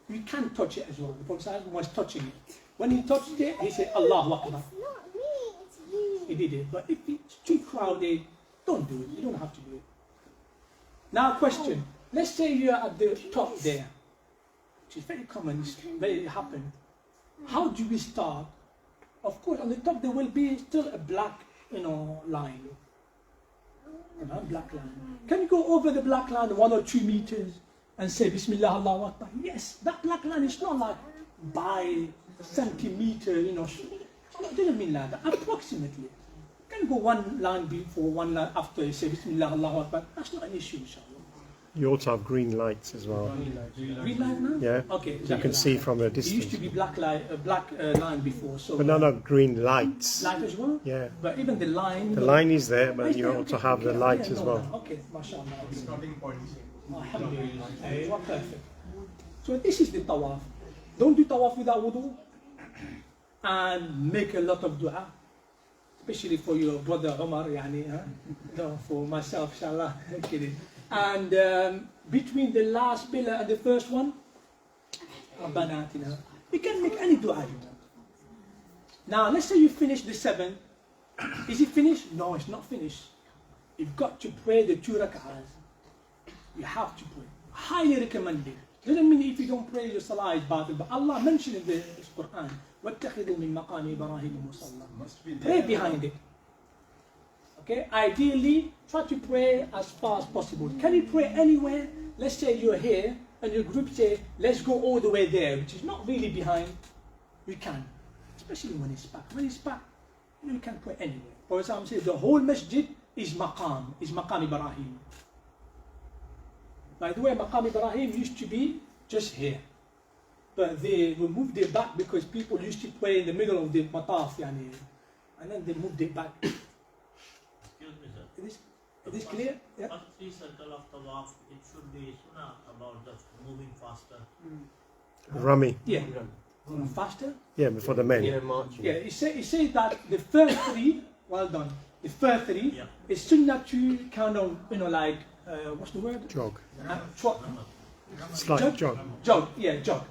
S18: you can't touch it as well. The Prophet was touching it. When he touched it, he said, Allahu Akbar. He did it. But if it's too crowded, don't do it. You don't have to do it. Now question. Let's say you're at the top there, which is very common, it's very happen. How do we start? Of course, on the top there will be still a black, line. Black line. Can you go over the black line 1 or 2 meters and say Bismillah Allahu Akbar? Yes, that black line is not like by centimeter, it doesn't mean like that. Approximately. You can go 1 line before, 1 line after you say Bismillah Allahu Akbar. That's not an issue, inshallah.
S7: You also have green lights as well.
S18: Green light now?
S7: Yeah.
S18: Okay.
S7: You can see from a distance.
S18: It used to be black line before. So.
S7: But no, green lights.
S18: Light as well?
S7: Yeah.
S18: But even the line.
S7: The line is there, but you also have the light as well.
S18: Okay, mashallah. Starting point. Alhamdulillah. Perfect. So this is the tawaf. Don't do tawaf without wudu. And make a lot of dua. Especially for your brother Omar, no, for myself, inshallah. Kidding. And between the last pillar and the first one, you can make any dua you want. Now, let's say you finish the 7. Is it finished? No, it's not finished. You've got to pray the 2 rak'ahs. You have to pray. Highly recommended. Doesn't mean if you don't pray your salah is batil, but Allah mentioned in the Quran, وَاتَّخِذُوا مِن مَقَامِ إِبْرَاهِيمَ مُصَلًّى. Pray behind it. Okay, ideally, try to pray as far as possible. Can you pray anywhere? Let's say you're here and your group say, let's go all the way there, which is not really behind. You can, especially when it's back. When it's back, you can pray anywhere. For example, the whole masjid is Maqam Ibrahim. By the way, Maqam Ibrahim used to be just here. But they moved it back because people used to pray in the middle of the mataf, and then they moved it back. Is this clear? Yeah.
S11: First 3 circle of tawaf, it should be sunnah about just moving faster.
S7: Rami.
S18: Yeah. Faster?
S7: Yeah, before the men.
S18: Yeah, it says that the first 3, well done, the first 3 is sunnah to kind of, what's the word?
S7: Jog.
S18: Trot.
S7: Slight jog.
S18: Jog, yeah, jog.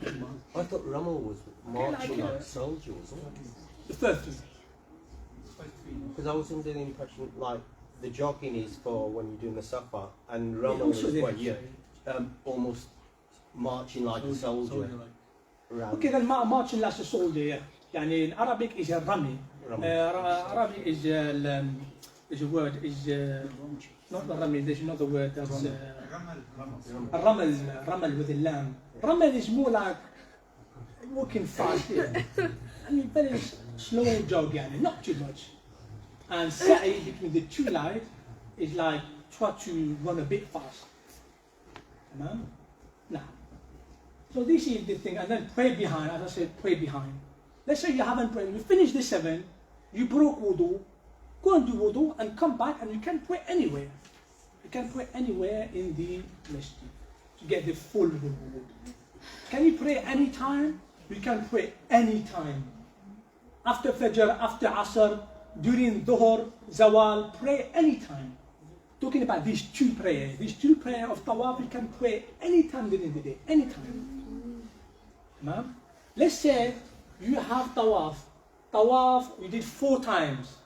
S10: I thought Ramal was marching like a soldier, wasn't it?
S18: The first 3.
S10: Because I was under the impression, the jogging is for when you're doing the safa, and Ramal
S18: also
S10: is
S18: there.
S10: what, yeah. almost marching like a soldier around.
S18: Okay, then marching like a soldier. Yeah. يعني in Arabic is a rami. Arabic is a word is not the rami. There's another word that's ramal with a lamb. Ramal is more like walking fast. Yeah. I mean, very slow jog, يعني, not too much. And sa'i between the two lines is like try to run a bit fast. Tamam? Now, so this is the thing, and then pray behind. As I said, pray behind. Let's say you haven't prayed. You finish the 7, you broke wudu, go and do wudu and come back, and you can pray anywhere. You can pray anywhere in the masjid to get the full reward. Can you pray anytime? You can pray anytime. After Fajr, after Asr, during Dhuhr, Zawal, pray anytime. Talking about these 2 prayers. These 2 prayers of Tawaf, you can pray anytime during the day. Anytime. Ma'am? Let's say you have Tawaf. Tawaf, you did 4 times.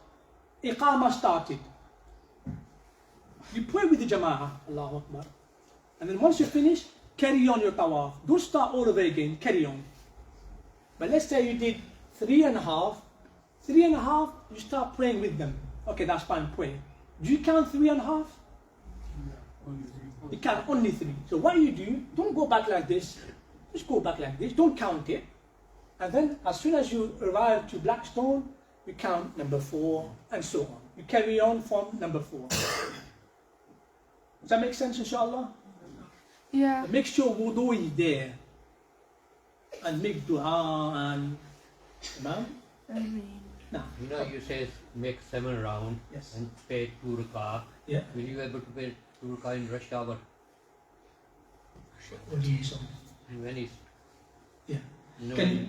S18: Iqamah started. You pray with the Jama'ah, Allahu Akbar. And then once you finish, carry on your Tawaf. Don't start all over again, carry on. But let's say you did 3.5. 3.5, you start praying with them. Okay, that's fine, pray. Do you count 3.5? You count only 3. So what you do, don't go back like this. Just go back like this, don't count it. And then as soon as you arrive to Blackstone, you count number 4 and so on. You carry on from number 4. Does that make sense, inshallah?
S17: Yeah.
S18: Make sure wudu is there. And make dua and... Ma'am? Now,
S13: you know, you say make 7 rounds and pay 2 rakah.
S18: Yeah.
S13: Will you be able to pay 2 rakah in rush hour?
S18: What do you mean?
S13: When it's,
S18: yeah.
S13: You know,
S18: Can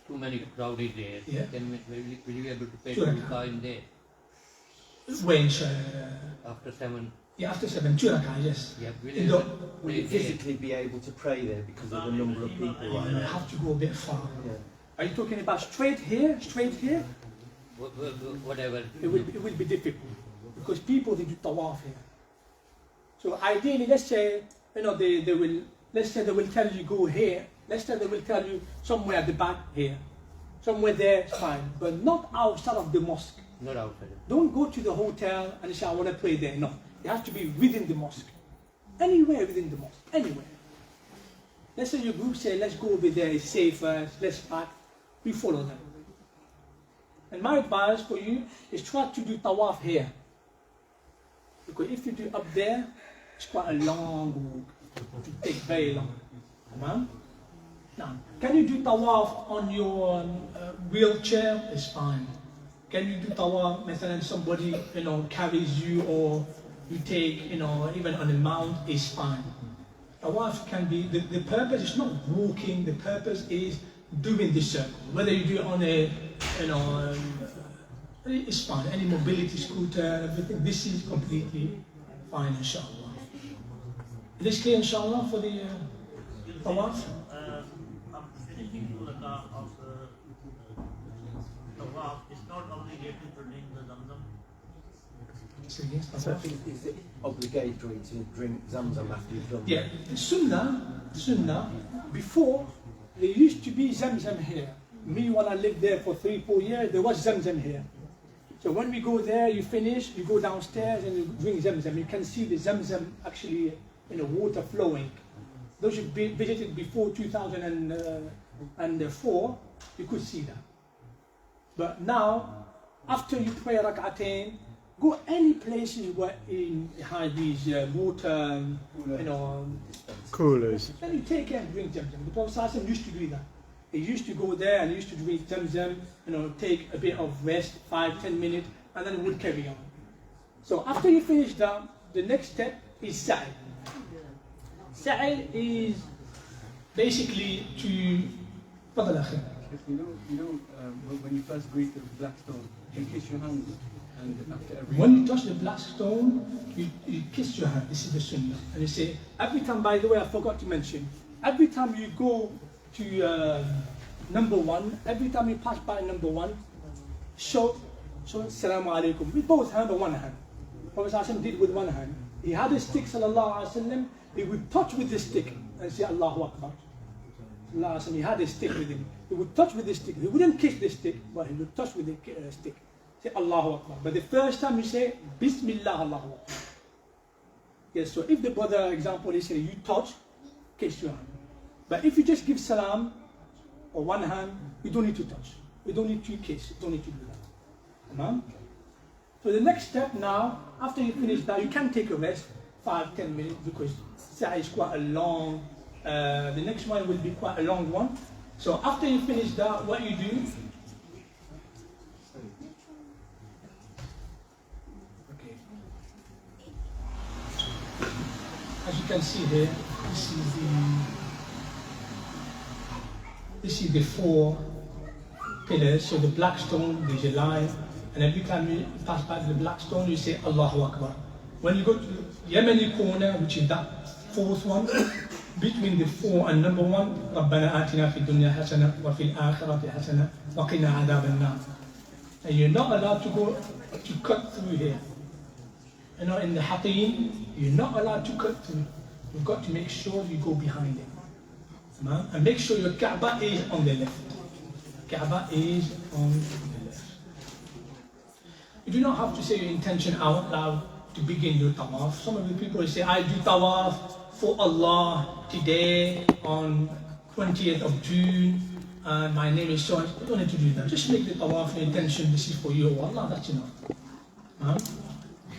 S13: too many crowded days.
S18: Yeah.
S13: Will you be able to pay
S18: 2
S13: 2
S18: rakah.
S13: rakah in there?
S18: When?
S13: After 7.
S18: Yeah, after 7, 2 rakah, yes.
S13: Yeah,
S10: Will you physically be able to pray there because of the number of people right
S18: You
S10: now?
S18: have to go a bit far.
S10: Yeah.
S18: Are you talking about straight here? Straight here?
S13: Whatever.
S18: It will be difficult because people they do tawaf here. So ideally, let's say they will. Let's say they will tell you go here. Let's say they will tell you somewhere at the back here, somewhere there, it's fine, but not outside of the mosque.
S13: Not outside.
S18: Don't go to the hotel and say I want to pray there. No, you have to be within the mosque. Anywhere within the mosque. Anywhere. Let's say your group say let's go over there. It's safer. Let's pack. We follow them. And my advice for you is try to do tawaf here. Because if you do up there, it's quite a long walk. It will take very long. Now, can you do tawaf on your wheelchair? It's fine. Can you do tawaf, مثلا somebody carries you, or you take even on a mount? Is fine. Tawaf can be the purpose is not walking. The purpose is doing the circle. Whether you do it on a it's fine. Any mobility scooter, everything. This is completely fine, inshallah. Is this clear, inshallah, for the tawaf?
S11: After finishing 2 rakah of tawaf, it's not obligatory to drink the zamzam.
S10: So is it obligatory to drink zamzam after you've done
S18: Yeah, sunnah, before there used to be zamzam here. Me, when I lived there for 3-4 years, there was zamzam here. So when we go there, you finish, you go downstairs and you drink zamzam. You can see the zamzam actually water flowing. Those who visited before 2004, you could see that. But now, after you pray rak'atain, go any places where behind these water,
S7: coolers.
S18: Then you take and drink zamzam. The Prophet ﷺ used to do that. He used to go there and used to drink zamzam, take a bit of rest, 5-10 minutes, and then would carry on. So after you finish that, the next step is sa'i. Sa'i is basically to
S3: When you first greet the black stone, you kiss your hands, and after every
S18: when you touch the black stone, you kiss your hand. This is the sunnah. And you say, every time, by the way, I forgot to mention, every time you go to number 1, every time you pass by number 1, show Assalamu alaikum with both hands or one hand. Prophet ﷺ did with one hand. He had a stick, sallallahu alaihi wasallam, he would touch with the stick and say Allahu Akbar. And he had a stick with him. He would touch with the stick. He wouldn't kiss the stick, but he would touch with the stick. Say Allahu Akbar. But the first time you say Bismillah Allahu Akbar. Yes, so if the brother, example, he said you touch, kiss your hand. But if you just give salam or one hand, you don't need to touch. You don't need to kiss. You don't need to do that. Tamam? So the next step now, after you finish that, you can take a rest, 5-10 minutes, because Sa'i is quite a long, the next one will be quite a long one. So after you finish that, what you do, okay. As you can see here, this is the 4 pillars. So the black stone, there's a line, and every time you pass by the black stone, you say Allahu Akbar. When you go to the Yemeni corner, which is that 4th one, between the 4 and number 1, رَبَّنَا آتِنَا فِي الدُّنْيَا حَسَنَةً وَفِي الْآخِرَةِ حَسَنَةً وَقِنَا عَذَابَ النَّارِ. And you're not allowed to go to cut through here. You know, in the Hatim, you're not allowed to cut through. You've got to make sure you go behind it. And make sure your Kaaba is on the left. Kaaba is on the left. You do not have to say your intention out loud to begin your tawaf. Some of the people say, I do tawaf for Allah today on 20th of June, and my name is so. You don't need to do that. Just make the tawaf your intention, this is for you, Allah, that's enough.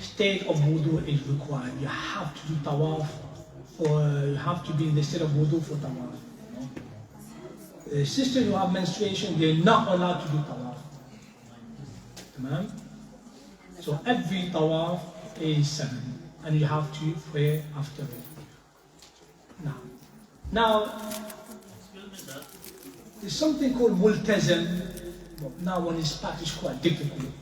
S18: State of wudu is required. You have to do tawaf, you have to be in the state of wudu for tawaf. The sisters who have menstruation, they're not allowed to do tawaf. So every tawaf is 7, and you have to pray after it. Now, there's something called multazam. Now, when it's practiced, quite difficult.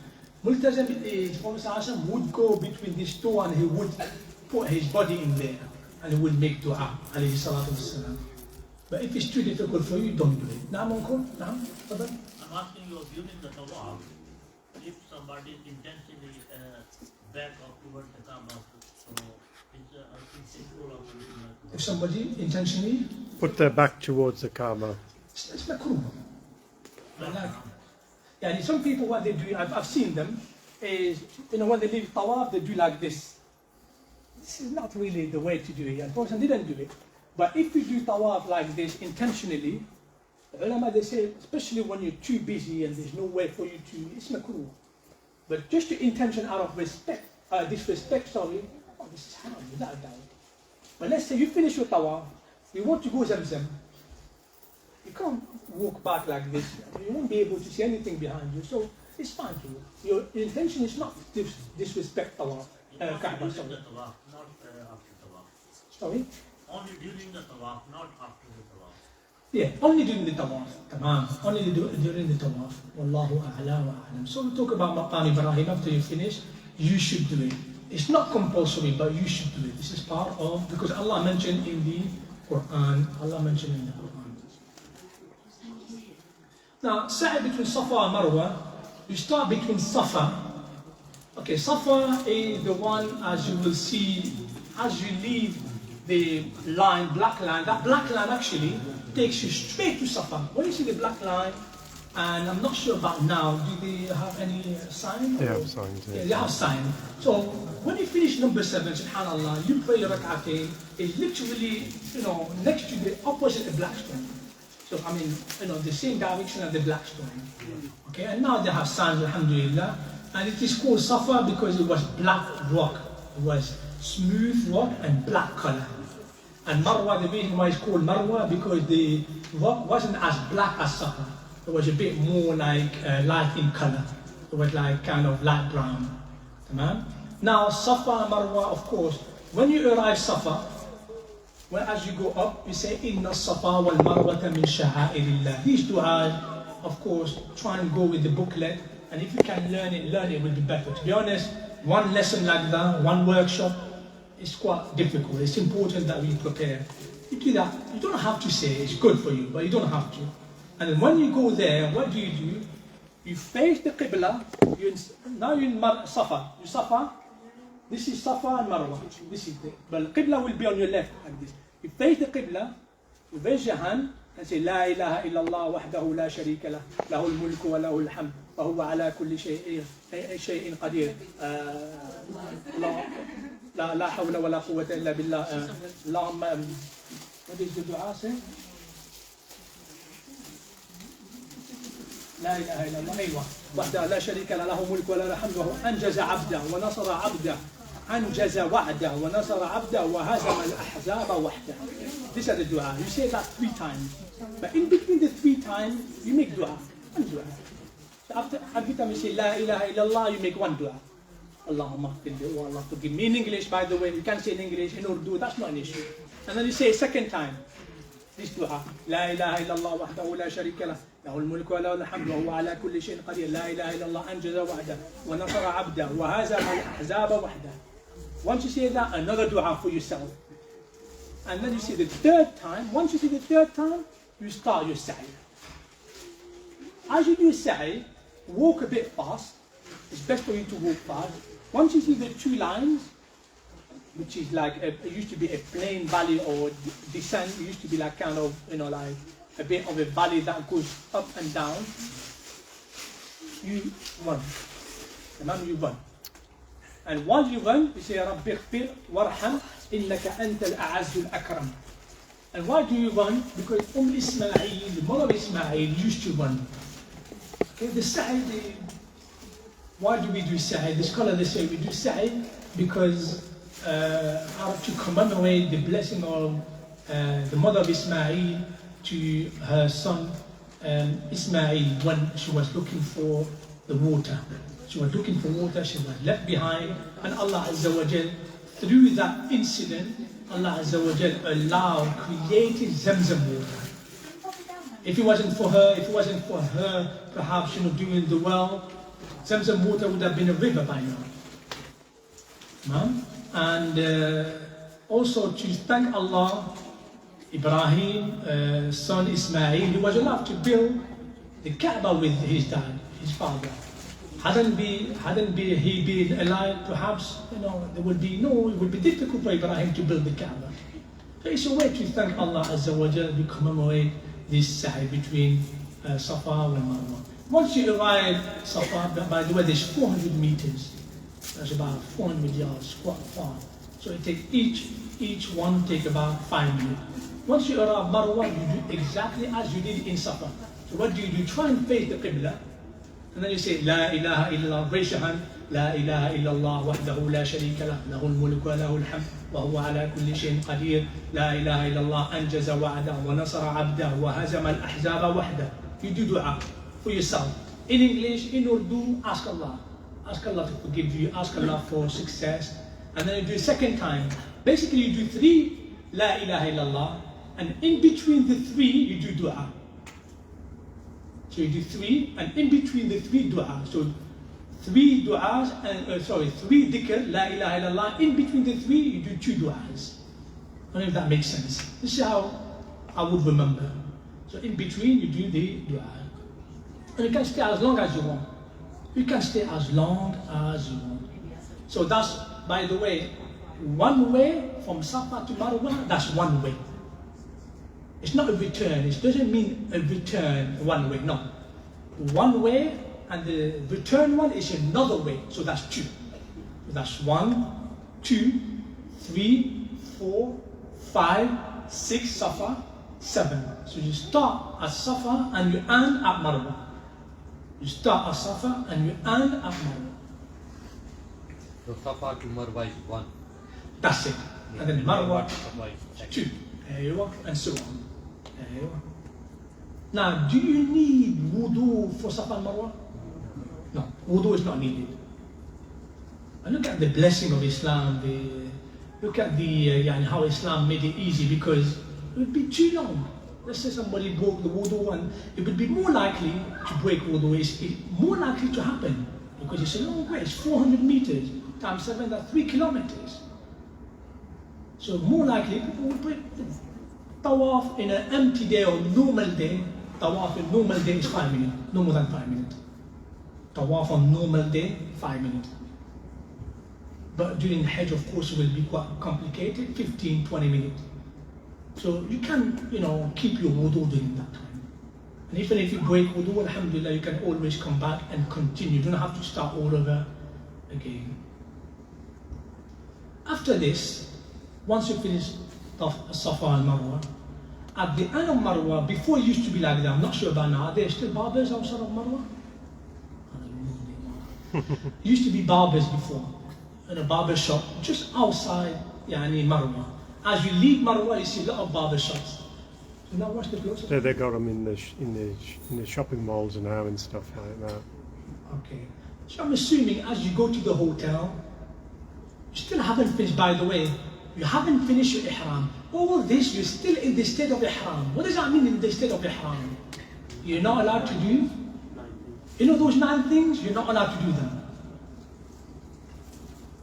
S18: Multazam is Prophet would go between these two, and he would put his body in there, and he would make dua. Alayhi salatu wassalam. But if it's too difficult for you, don't do it. Now, Uncle, now,
S11: I'm asking you, during the tawaf, if somebody intentionally back or towards the Kaaba, so it's sinful or something like that.
S1: If somebody intentionally
S7: put their back towards the Kaaba.
S1: It's makruh. Yeah, some people, what they do, I've seen them, is, when they leave tawaf, they do like this. This is not really the way to do it. Unfortunately, they didn't do it. But if you do tawaf like this intentionally, the ulama, they say, especially when you're too busy and there's no way for you to, it's makruh. But just the intention out of respect, disrespect, sorry, this is haram, without a doubt. But let's say you finish your tawaf, you want to go Zamzam. You can't walk back like this. You won't be able to see anything behind you, so it's fine to you. Your intention is not to disrespect tawaf. Kaaba, sorry.
S11: Not after tawaf.
S1: Sorry?
S11: Only during the tawaf, not after the tawaf.
S1: Yeah, only during the tawaf. Tamam. Only during the tawaf. Wallahu a'la wa a'lam. So we talk about Maqam Ibrahim. After you finish, you should do it. It's not compulsory, but you should do it. This is part of, because Allah mentioned in the Quran. Now, sa'i between Safa and Marwa, you start between Safa. Okay, Safa is the one, as you will see, as you leave the line, black line, that black line actually takes you straight to Safa. When you see the black line, and I'm not sure about now, do they have any sign?
S7: They have signs,
S1: yeah. They have sign. So when you finish number 7, subhanAllah, you pray your rak'atayn, it's literally, next to the opposite of the black stone. So I mean, the same direction as the black stone. Okay, and now they have signs, alhamdulillah, and it is called Safa because it was black rock. It was smooth rock and black color. And Marwa, the reason why it's called Marwa, because the rock wasn't as black as Safa. It was a bit more like light in color. It was like kind of light brown. Now Safa and Marwa, of course, when you arrive Safa, as you go up, you say, Inna Safa wal Marwata min sha'airillah. These du'as, of course, try and go with the booklet, and if you can learn it will be better. To be honest, one lesson like that, one workshop, is quite difficult. It's important that we prepare. You do that. You don't have to say it's good for you, but you don't have to. And then when you go there, what do? You face the Qibla. Now you're in Safa. You Safa,
S18: This is Safa and Marwa. This is the, well, Qibla will be on your left like this. You face the Qibla, you raise your hand and say, La ilaha illallah wahdahu la sharika lah, lahul mulku wa lahul hamd, wa huwa ala kulli shay'in qadir. La hawla wa la quwwata illa billah. Allahumma, what is the dua say? لا إله إلا الله أيوة وحده لا شريك له له ملك وله الحمد وهو أنجز عبده ونصر عبده أنجز وعده ونصر عبده وهزم الأحزاب وحده. These are the dua. You say that 3 times. But in between the 3 times, you make dua. One dua. So after every time you say La ilaha illallah, you make one dua. Allahumma khfirli, oh Allah forgive me. In English, by the way, you can't say in English, in Urdu, that's not an issue. And then you say a second time. This dua, La ilaha illallah wahdahu la sharika lah, lahul mulku wa lahul hamdu wa huwa ala kulli shay'in qadir. La ilaha illallah anjaza wa'da wa nasara 'abda wa hazama al-ahzaba wahda. Once you say that, another dua for yourself. And then you say the 3rd time. Once you say the 3rd time, you start your sa'i. As you do sa'i, walk a bit fast. It's best for you to walk fast. Once you see the 2 lines, which is like it used to be a plain valley or descent. It used to be like kind of, you know, like a bit of a valley that goes up and down. You run. And then you run. And while you run, you say, Rabbi ighfir warham innaka anta al-a'azzu al-akram. And why do you run? Because Ismail, the mother of Ismail, used to run. Okay, the sa'i, why do we do sa'i? The scholar, they say we do sa'i because to commemorate the blessing of the mother of Ismail to her son Ismail when she was looking for the water. She was looking for water, she was left behind, and Allah Azza wa Jal, through that incident, Allah Azza wa Jal allowed, created Zamzam water. If it wasn't for her, perhaps, you know, doing the well, Zamzam water would have been a river by now. No? And also to thank Allah, Ibrahim, son Ismail, he was allowed to build the Kaaba with his dad, his father. Hadn't he been alive, perhaps, you know, it would be difficult for Ibrahim to build the Kaaba. So it's a way to thank Allah Azza wa Jal to commemorate this sa'i between Safa and Marwa. Once you arrive Safa, by the way, there's 400 meters. That's about 400 yards, quite far. So it takes each one take about 5 minutes. Once you arrive Marwa, you do exactly as you did in Safa. So what do? Try and face the Qibla. And then you say, La ilaha illallah, raise your hand. La ilaha illallah wahdahu la sharika lah, lahul mulku wa lahul hamd, wa huwa ala kulli shay'in qadir. La ilaha illallah anjaza wa'da wa nasara 'abda wa hazama al-ahzaba wahda. You do dua for yourself. In English, in Urdu, ask Allah. Ask Allah to forgive you, ask Allah for success. And then you do a second time. Basically, you do 3 La ilaha illallah, and in between the 3, you do dua. So you do 3, and in between the 3 dua. So 3 du'as, 3 dhikr, La ilaha illallah. In between the 3, you do 2 du'as. I don't know if that makes sense. This is how I would remember. So in between, you do the dua. And you can stay as long as you want. You can stay as long as you want. So that's, by the way, one way from Safa to Marwa, that's one way. It's not a return. It doesn't mean a return one way, no. One way, and the return one is another way, so that's 2. So that's 1, 2, 3, 4, 5, 6 Safa, 7. So you start at Safa and you end at Marwa. You start at Safa and you end at Marwa.
S13: So Safa to Marwa is 1.
S18: That's it. And then Marwa, 2. And so on. Now, do you need wudu for Safa and Marwa? No, wudu is not needed. And look at the blessing of Islam. Look at how Islam made it easy, because it would be too long. Let's say somebody broke the wudu, and it would be more likely to break wudu. It's more likely to happen because it's a long way. It's 400 meters times 7, that's 3 kilometers. So more likely people would break tawaf in an empty day or normal day. Tawaf in normal day is 5 minutes, no more than 5 minutes. Tawaf on normal day, 5 minutes.
S1: But during Hajj, of course, it will be quite complicated, 15, 20 minutes. So you can, keep your wudu during that time. And even if you break wudu, alhamdulillah, you can always come back and continue. You don't have to start all over again. After this, once you finish Safa and Marwa, at the end of Marwa, before it used to be like that, I'm not sure about now, are there still barbers outside of Marwa? Used to be barbers before, in a barber shop, just outside Marwa. As you leave Marwa, you see a lot of barber shops. So now what's the closest?
S7: So they got them in the shopping malls now and stuff like that.
S1: Okay. So I'm assuming as you go to the hotel, you still haven't finished, by the way, you haven't finished your ihram. All this, you're still in the state of ihram. What does that mean in the state of ihram? You're not allowed to do? Those 9 things, you're not allowed to do them.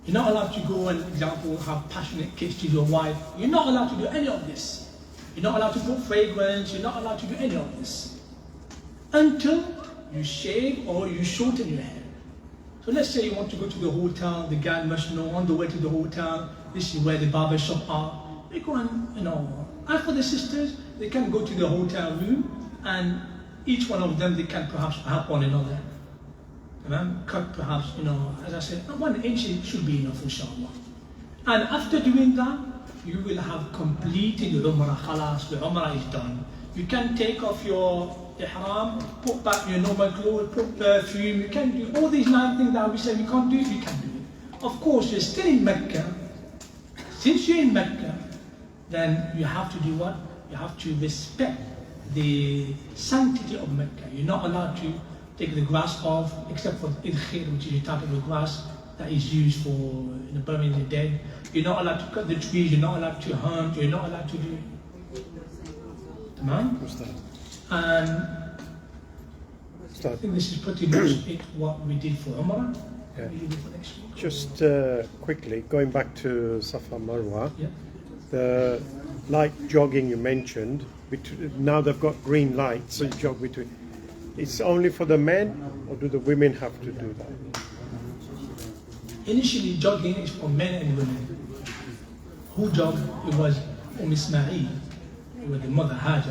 S1: You're not allowed to go and, for example, have passionate kiss to your wife. You're not allowed to do any of this. You're not allowed to put fragrance. You're not allowed to do any of this. Until you shave or you shorten your hair. So let's say you want to go to the hotel, the guy must know on the way to the hotel, this is where the barber shop are. They go and, and for the sisters, they can go to the hotel room and each one of them, they can perhaps help one another. Cut perhaps, as I said, 1 inch should be enough, inshallah. And after doing that, you will have completed your Umrah, khalas, the Umrah is done. You can take off your ihram, put back your normal clothes, put perfume, you can do all these 9 things that we say we can't do, you can do it. Of course, you're still in Mecca. Since you're in Mecca, then you have to do what? You have to respect the sanctity of Mecca. You're not allowed to take the grass off, except for idkhir, which is a type of grass that is used for burying the dead. You're not allowed to cut the trees, you're not allowed to hunt, you're not allowed to do... Tamam? And I think this is pretty much what we did for Umrah.
S7: Yeah. Just quickly, going back to Safa Marwa, the light jogging you mentioned, now they've got green lights, so you jog between. It's only for the men, or do the women have to do that?
S1: Initially, jogging is for men and women. Who jogged? It was Ismail, it was the mother Hajj.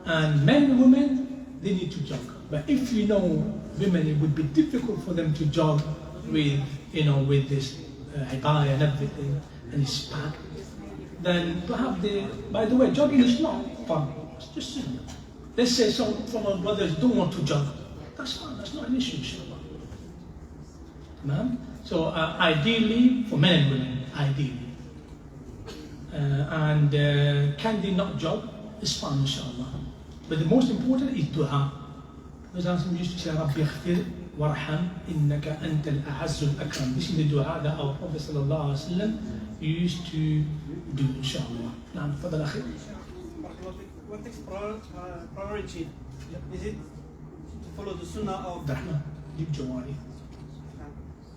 S1: And men and women, they need to jog. But if women, it would be difficult for them to jog with, with this hibaya and everything, and it's packed. Then perhaps by the way, jogging is not fun. It's just simple. Let's say some our brothers don't want to jog. That's fine, that's not an issue, inshallah. So ideally, for men and women, ideally. Can they not jog? It's fine, inshallah. But the most important is dua. Because we used to say, Rabbi ighfir warham innaka anta al-a'azzu al-akram. This is the dua that our Prophet sallallahu alaihi wasallam used to do, inshallah. Naam, fadal akhi.
S8: What takes priority? Is it to follow the sunnah of...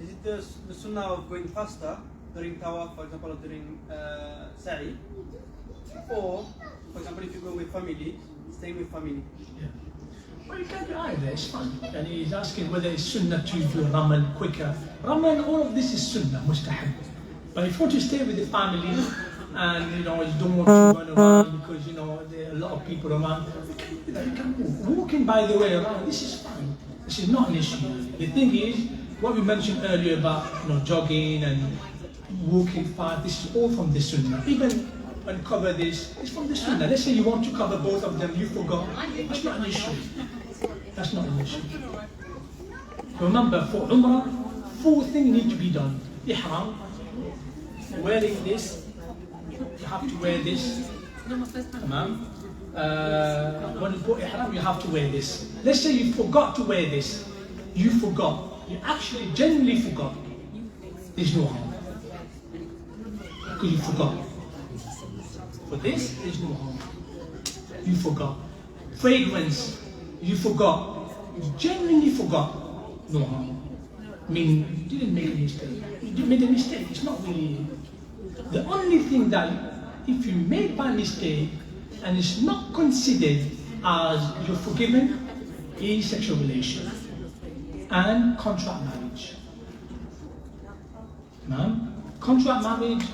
S8: Is it the sunnah of going faster during tawaf, for example, or during sa'i? Or, for example, if you go with family, staying with family?
S1: Yeah. Well, you can do either, it's fine. And he's asking whether it's sunnah to do Ramal quicker. Ramal, all of this is sunnah, mustahab. But if you want to stay with the family, and you don't want to run around because there are a lot of people around, you can do that. You can move. Walking, by the way, around, this is fine. This is not an issue. The thing is, what we mentioned earlier about jogging and walking fast, this is all from the sunnah. Even uncover this, it's from the sunnah. Let's say you want to cover both of them, you forgot. That's not an issue. That's not an issue. Remember, for Umrah, 4 things need to be done. Ihram, wearing this, you have to wear this. Tamam. When you put ihram, you have to wear this. Let's say you forgot to wear this. You forgot. You actually genuinely forgot. There's no harm. Because you forgot. For this, there's no harm. You forgot. Fragrance, you forgot. You genuinely forgot. No harm. I mean, you didn't make a mistake. You made a mistake. It's not really... The only thing that, if you make by mistake, and it's not considered as you're forgiven, is sexual relation and contract marriage. Contract marriage,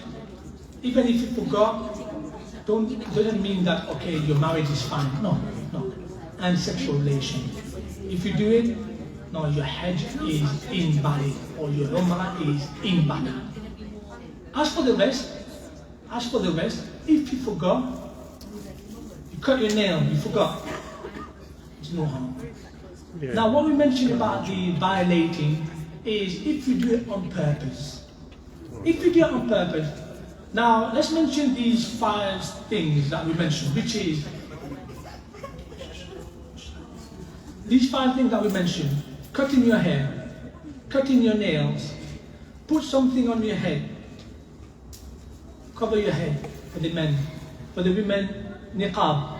S1: even if you forgot, doesn't mean that, okay, your marriage is fine. No. And sexual relation. If you do it, no, your Hajj is invalid or your Umrah is invalid. As for the rest, if you forgot, you cut your nail, you forgot, it's no harm.
S7: Yeah.
S1: Now what we mentioned about the violating is if you do it on purpose. If you do it on purpose. Now let's mention these 5 things that we mentioned, which is these 5 things that we mentioned: cutting your hair, cutting your nails, put something on your head, cover your head for the men, for the women niqab,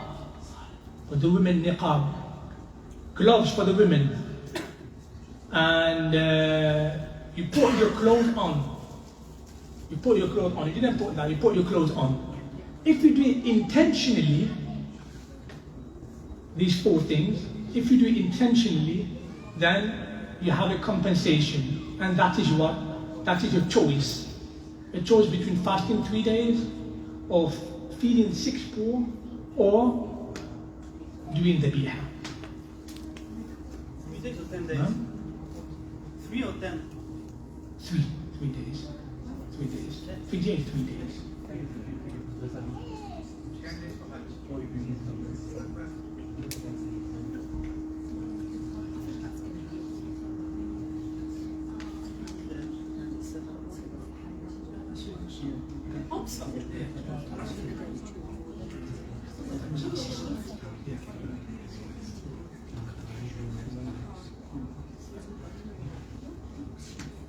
S1: for the women niqab, gloves for the women, and you put your clothes on. You put your clothes on. You didn't put that, you put your clothes on. If you do it intentionally, these 4 things, if you do it intentionally, then you have a compensation. And that is what? That is your choice. A choice between fasting 3 days, or feeding 6 poor, or doing the biha.
S8: 3 days or 10 days? 3 or 10?
S1: 3 days. 3 days. 3 days, 3 days.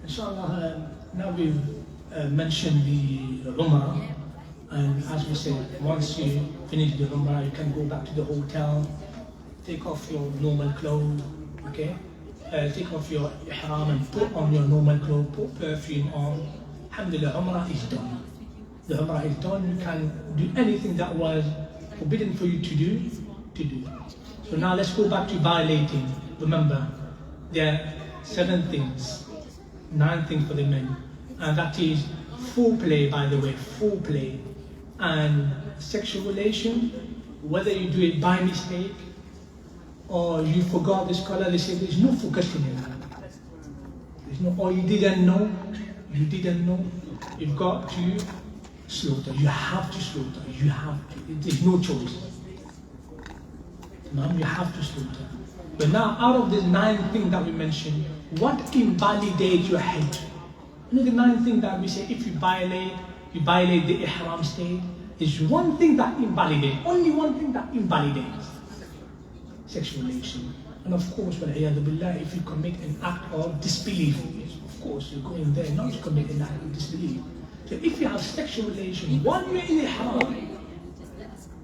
S1: Inshallah, now we've mentioned the Umrah, and as we said, once you finish the Umrah, you can go back to the hotel, take off your normal clothes, okay? Take off your ihram and put on your normal clothes, put perfume on. Alhamdulillah, Umrah is done. The Umrah is done. You can do anything that was forbidden for you to do. So now let's go back to violating. Remember, there are 7 things, 9 things for the men, and that is foreplay, by the way, foreplay and sexual relation, whether you do it by mistake or you forgot this color. They say there's no forgetting in that. There's no, or you didn't know, you've got to slaughter. You have to slaughter. You have to. There's no choice. Now you have to slaughter. But now, out of the 9 things that we mentioned, what invalidates your Hajj? You know the 9 things that we say, if you violate the ihram state. There's one thing that invalidates, only one thing that invalidates: sexual relation. And of course, if you commit an act of disbelief, of course you're going there not to commit an act of disbelief. So if you have sexual relation while you're in ihram,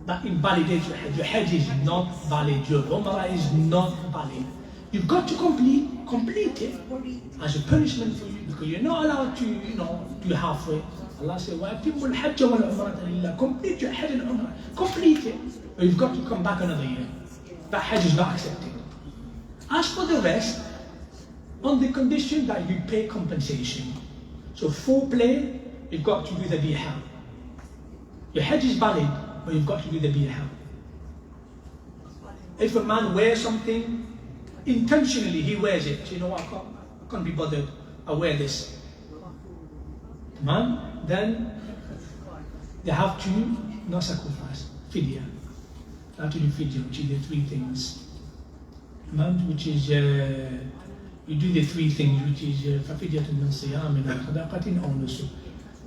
S1: that invalidates your Hajj. Your Hajj is not valid. Your Umrah is not valid. You've got to complete it as a punishment for you, because you're not allowed to, do halfway. Allah said, وَأَتِمُّ الْحَجَّ وَالْعُمْرَةَ لِلَّهِ. Complete your Hajj and Umrah. Complete it. But you've got to come back another year. That Hajj is not accepted. As for the rest, on the condition that you pay compensation. So foreplay, you've got to do the biha. Your Hajj is valid, but you've got to do the biha. If a man wears something, intentionally he wears it. So, I can't be bothered, I wear this. Man, then they have to not sacrifice, fidya. They have to do fidya, which is the 3 things. Man, which is, you do the 3 things, which is فَفِدْيَةٌ مِّن صِيَامٍ وَصَدَقَةٍ أَوْ نُسُكٍ.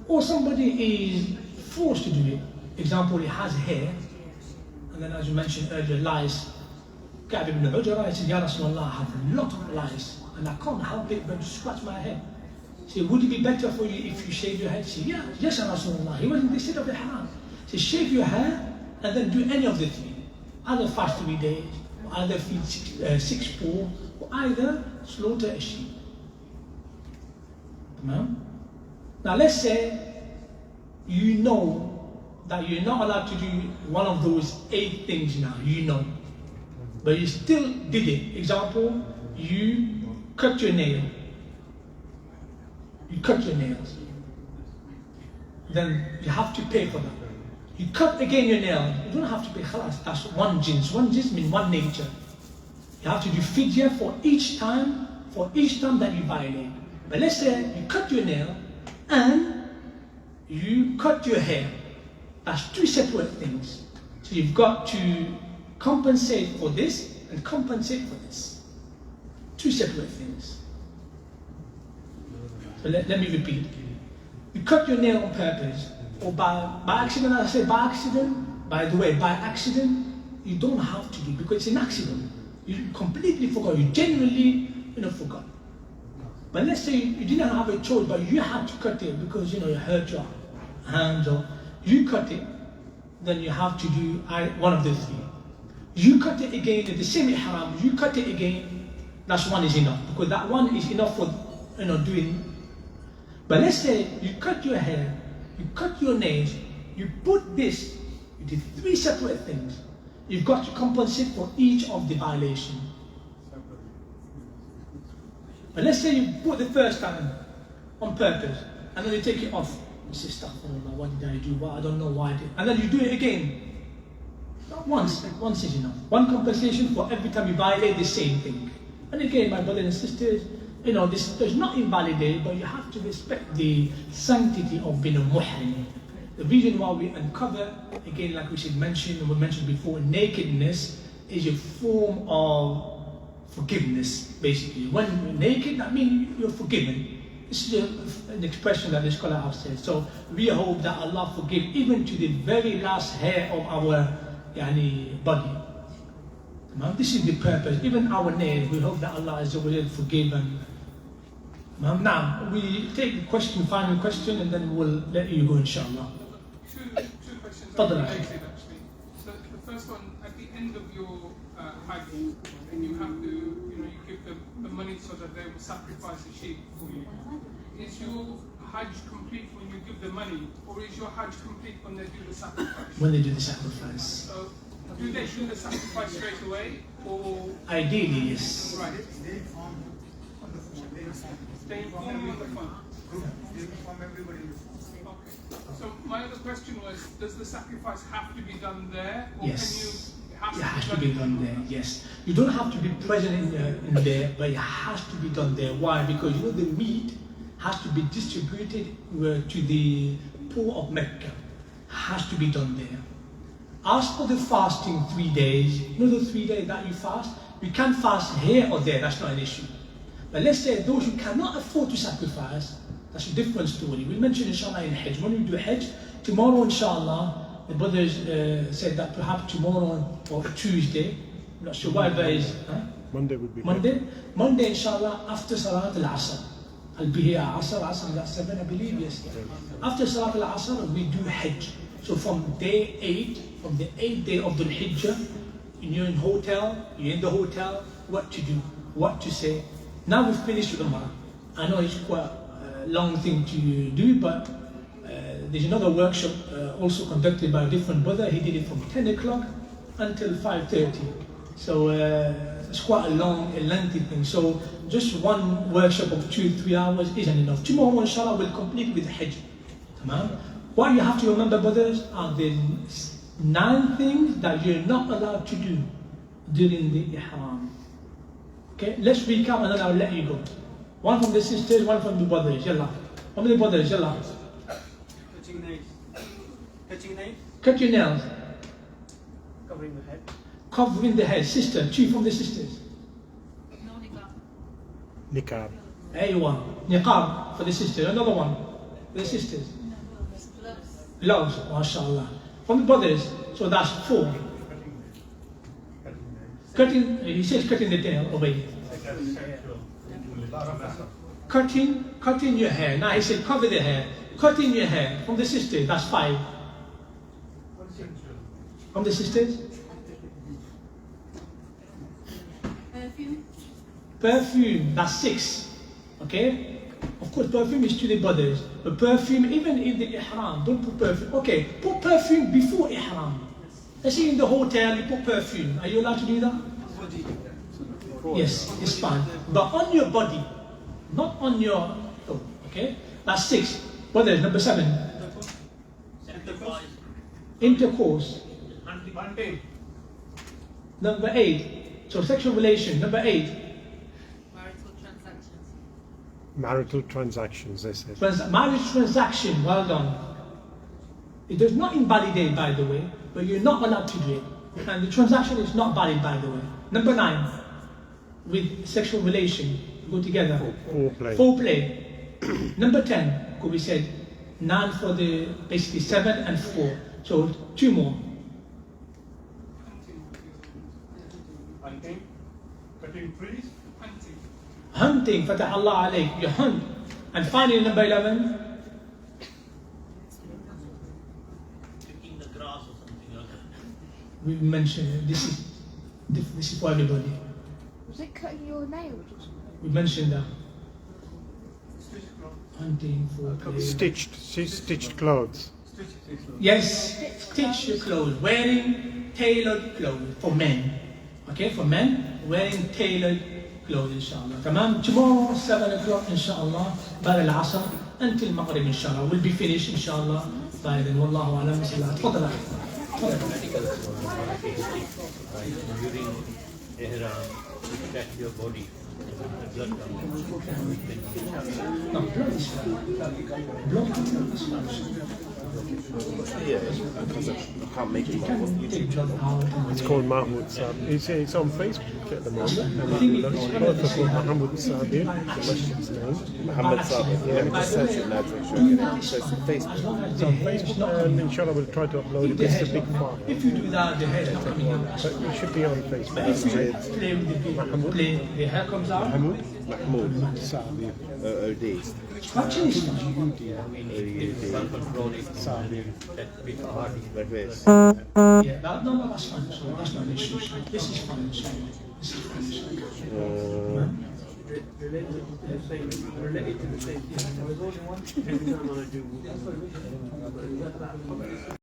S1: Or somebody is forced to do it. Example, he has hair, and then as you mentioned earlier, lice. Ka'b ibn Ujra, he said, Ya Rasulullah, I have a lot of lice, and I can't help it but to scratch my head. He said, would it be better for you if you shave your head? He said, yeah, yes, Ya Rasulullah. He was in the state of ihram. He said, shave your hair, and then do any of the 3. Either fast 3 days, or either feed 6 poor, or either slaughter a sheep. Now let's say you know that you're not allowed to do one of those 8 things now, but you still did it. Example, you cut your nail. You cut your nails. then you have to pay for that. You cut again your nail, you don't have to pay khalas. That's one jins. One jins means one nature. You have to do fidya for each time that you violate. But let's say you cut your nail and you cut your hair. That's two separate things. So you've got to compensate for this and compensate for this. Two separate things. So let me repeat. You cut your nail on purpose or by accident. I say by accident. By the way, by accident, you don't have to do because it's an accident. You completely forgot. You genuinely, forgot. But let's say you didn't have a choice, but you had to cut it because you hurt your hands or you cut it. Then you have to do one of the three. You cut it again at the same ihram. You cut it again. That's one is enough because that one is enough for doing. But let's say you cut your hair, you cut your nails, you put this. You did three separate things. You've got to compensate for each of the violation. But let's say you put the first time on purpose, and then you take it off. You say, "Astaghfirullah, what did I do? Well, I don't know why I did." And then you do it again. Not once. Once is enough. One compensation for every time you violate the same thing. And again, my brothers and sisters, this does not invalidate, but you have to respect the sanctity of being a muhrim. The reason why we uncover, again, like we mentioned before, nakedness is a form of forgiveness, basically. When you're naked, that means you're forgiven. This is an expression that the scholar have said. So we hope that Allah forgive even to the very last hair of our body. This is the purpose. Even our nails, we hope that Allah is already forgiven. Now, we take the question, final question, and then we'll let you go, inshallah.
S6: Two questions related, actually. So the first one, at the end of your Hajj, and you have to, you give the money so that they will sacrifice a sheep for you. Is your Hajj complete when you give the money, or is your Hajj complete when they do the sacrifice?
S1: When they do the sacrifice.
S6: So, do they do the sacrifice straight away, or?
S1: Ideally, yes.
S6: Right. They inform on the phone. They inform everybody. Okay. So my other question was, does the sacrifice have to be done there, or
S1: yes.
S6: Can you?
S1: It has to be done there. Yes. You don't have to be present in there, but it has to be done there. Why? Because the meat has to be distributed to the poor of Mecca. Has to be done there. As for the fasting 3 days, the 3 days that you fast, you can fast here or there. That's not an issue. But let's say those who cannot afford to sacrifice, that's a different story. We'll mention inshallah in Hajj. When we do Hajj, tomorrow inshallah, the brothers said that perhaps tomorrow or Tuesday, I'm not sure whatever is.
S7: Monday would be
S1: Monday inshallah after Salat al-Asr. I'll be here at Asr is at 7 I believe, yes. After Salat al-Asr we do Hajj. So from day 8, from the 8th day of the Hijjah, you're in the hotel, what to do, what to say. Now we've finished with Umrah. I know it's quite a long thing to do, but there's another workshop also conducted by a different brother. He did it from 10 o'clock until 5:30. So it's quite a lengthy thing. So just one workshop of 2-3 hours isn't enough. Tomorrow, inshallah, we'll complete with Hajj. What you have to remember, brothers, are the 9 things that you're not allowed to do during the ihram. Okay, let's recap and then I'll let you go. One from the sisters, one from the brothers. Yalla. How many brothers? Yalla.
S8: Touching nails. Touching nails.
S1: Cut your nails.
S5: Covering the head.
S1: Covering the head. Sister. 2 from the sisters.
S17: No niqab.
S7: Niqab.
S1: Aywa. Niqab for the sisters. Another one for the sisters. Gloves. MashaAllah. From the brothers. So that's 4. He says cutting the nail. Obey. Cutting your hair. Now he said cover the hair. Cutting your hair. From the sisters, that's 5. From the sisters? Perfume, that's 6. Okay? Of course, perfume is to the brothers. But perfume, even in the ihram, don't put perfume. Okay, put perfume before ihram. Let's say in the hotel, you put perfume. Are you allowed to do that? Yes, it's fine. But on your body, not on your... Oh, okay? That's 6. Brothers, number 7.
S11: otherwise,
S1: Intercourse.
S12: Hunting.
S1: Number 8. So sexual relation. Number 8.
S17: Marital transactions.
S7: Marital transactions, they said.
S1: Marriage transaction. Well done. It does not invalidate, by the way, but you're not allowed to do it. And the transaction is not valid, by the way. Number 9. With sexual relation. Go together.
S7: Foreplay.
S1: Foreplay. Number 10. Could be said 9 for the basically 7 and 4. So 2 more.
S12: Hunting. Cutting trees.
S1: Hunting. Fatah Allah alayk. You hunt. And finally number 11.
S11: picking the grass or something else.
S1: We mentioned this is for everybody.
S19: Was it cutting your nails or something?
S1: We mentioned that. Hunting for
S7: Stitched clothes.
S1: Yes, stitch your clothes. Wearing tailored clothes for men. Okay, for men, wearing tailored clothes, inshallah. Tamam. Tomorrow, 7 o'clock, inshallah, بعد العصر until المغرب, inshallah. We'll be finished, inshallah, by then. Wallahu alam. تفضل أخي.
S13: During ihram, check your body. The blood comes.
S1: No, blood is fine. Blood is fine.
S2: Yeah, because I can't make it on YouTube channel.
S7: It's called MahmudSabir. It's on Facebook at the moment. And both are called MahmudSabir, the Masjid's name.
S2: MahmudSabir. Yeah, just search it now to make sure I get it. So it's on Facebook.
S7: It's on Facebook, and inshallah we'll try to upload it. It's a big file.
S1: If you do that, the hair is not coming out.
S7: But it should be on Facebook.
S1: Play with the people. Play, the hair comes out.
S7: MahmudSabir.
S2: OD.
S1: Scratching is fine.
S7: Sabir.
S2: Red waist.
S1: Yeah, no, that's fine. So that's not an issue. This is fine. Inshallah. This is fine. Inshallah.
S5: Related to the same thing. There was only one every time I do.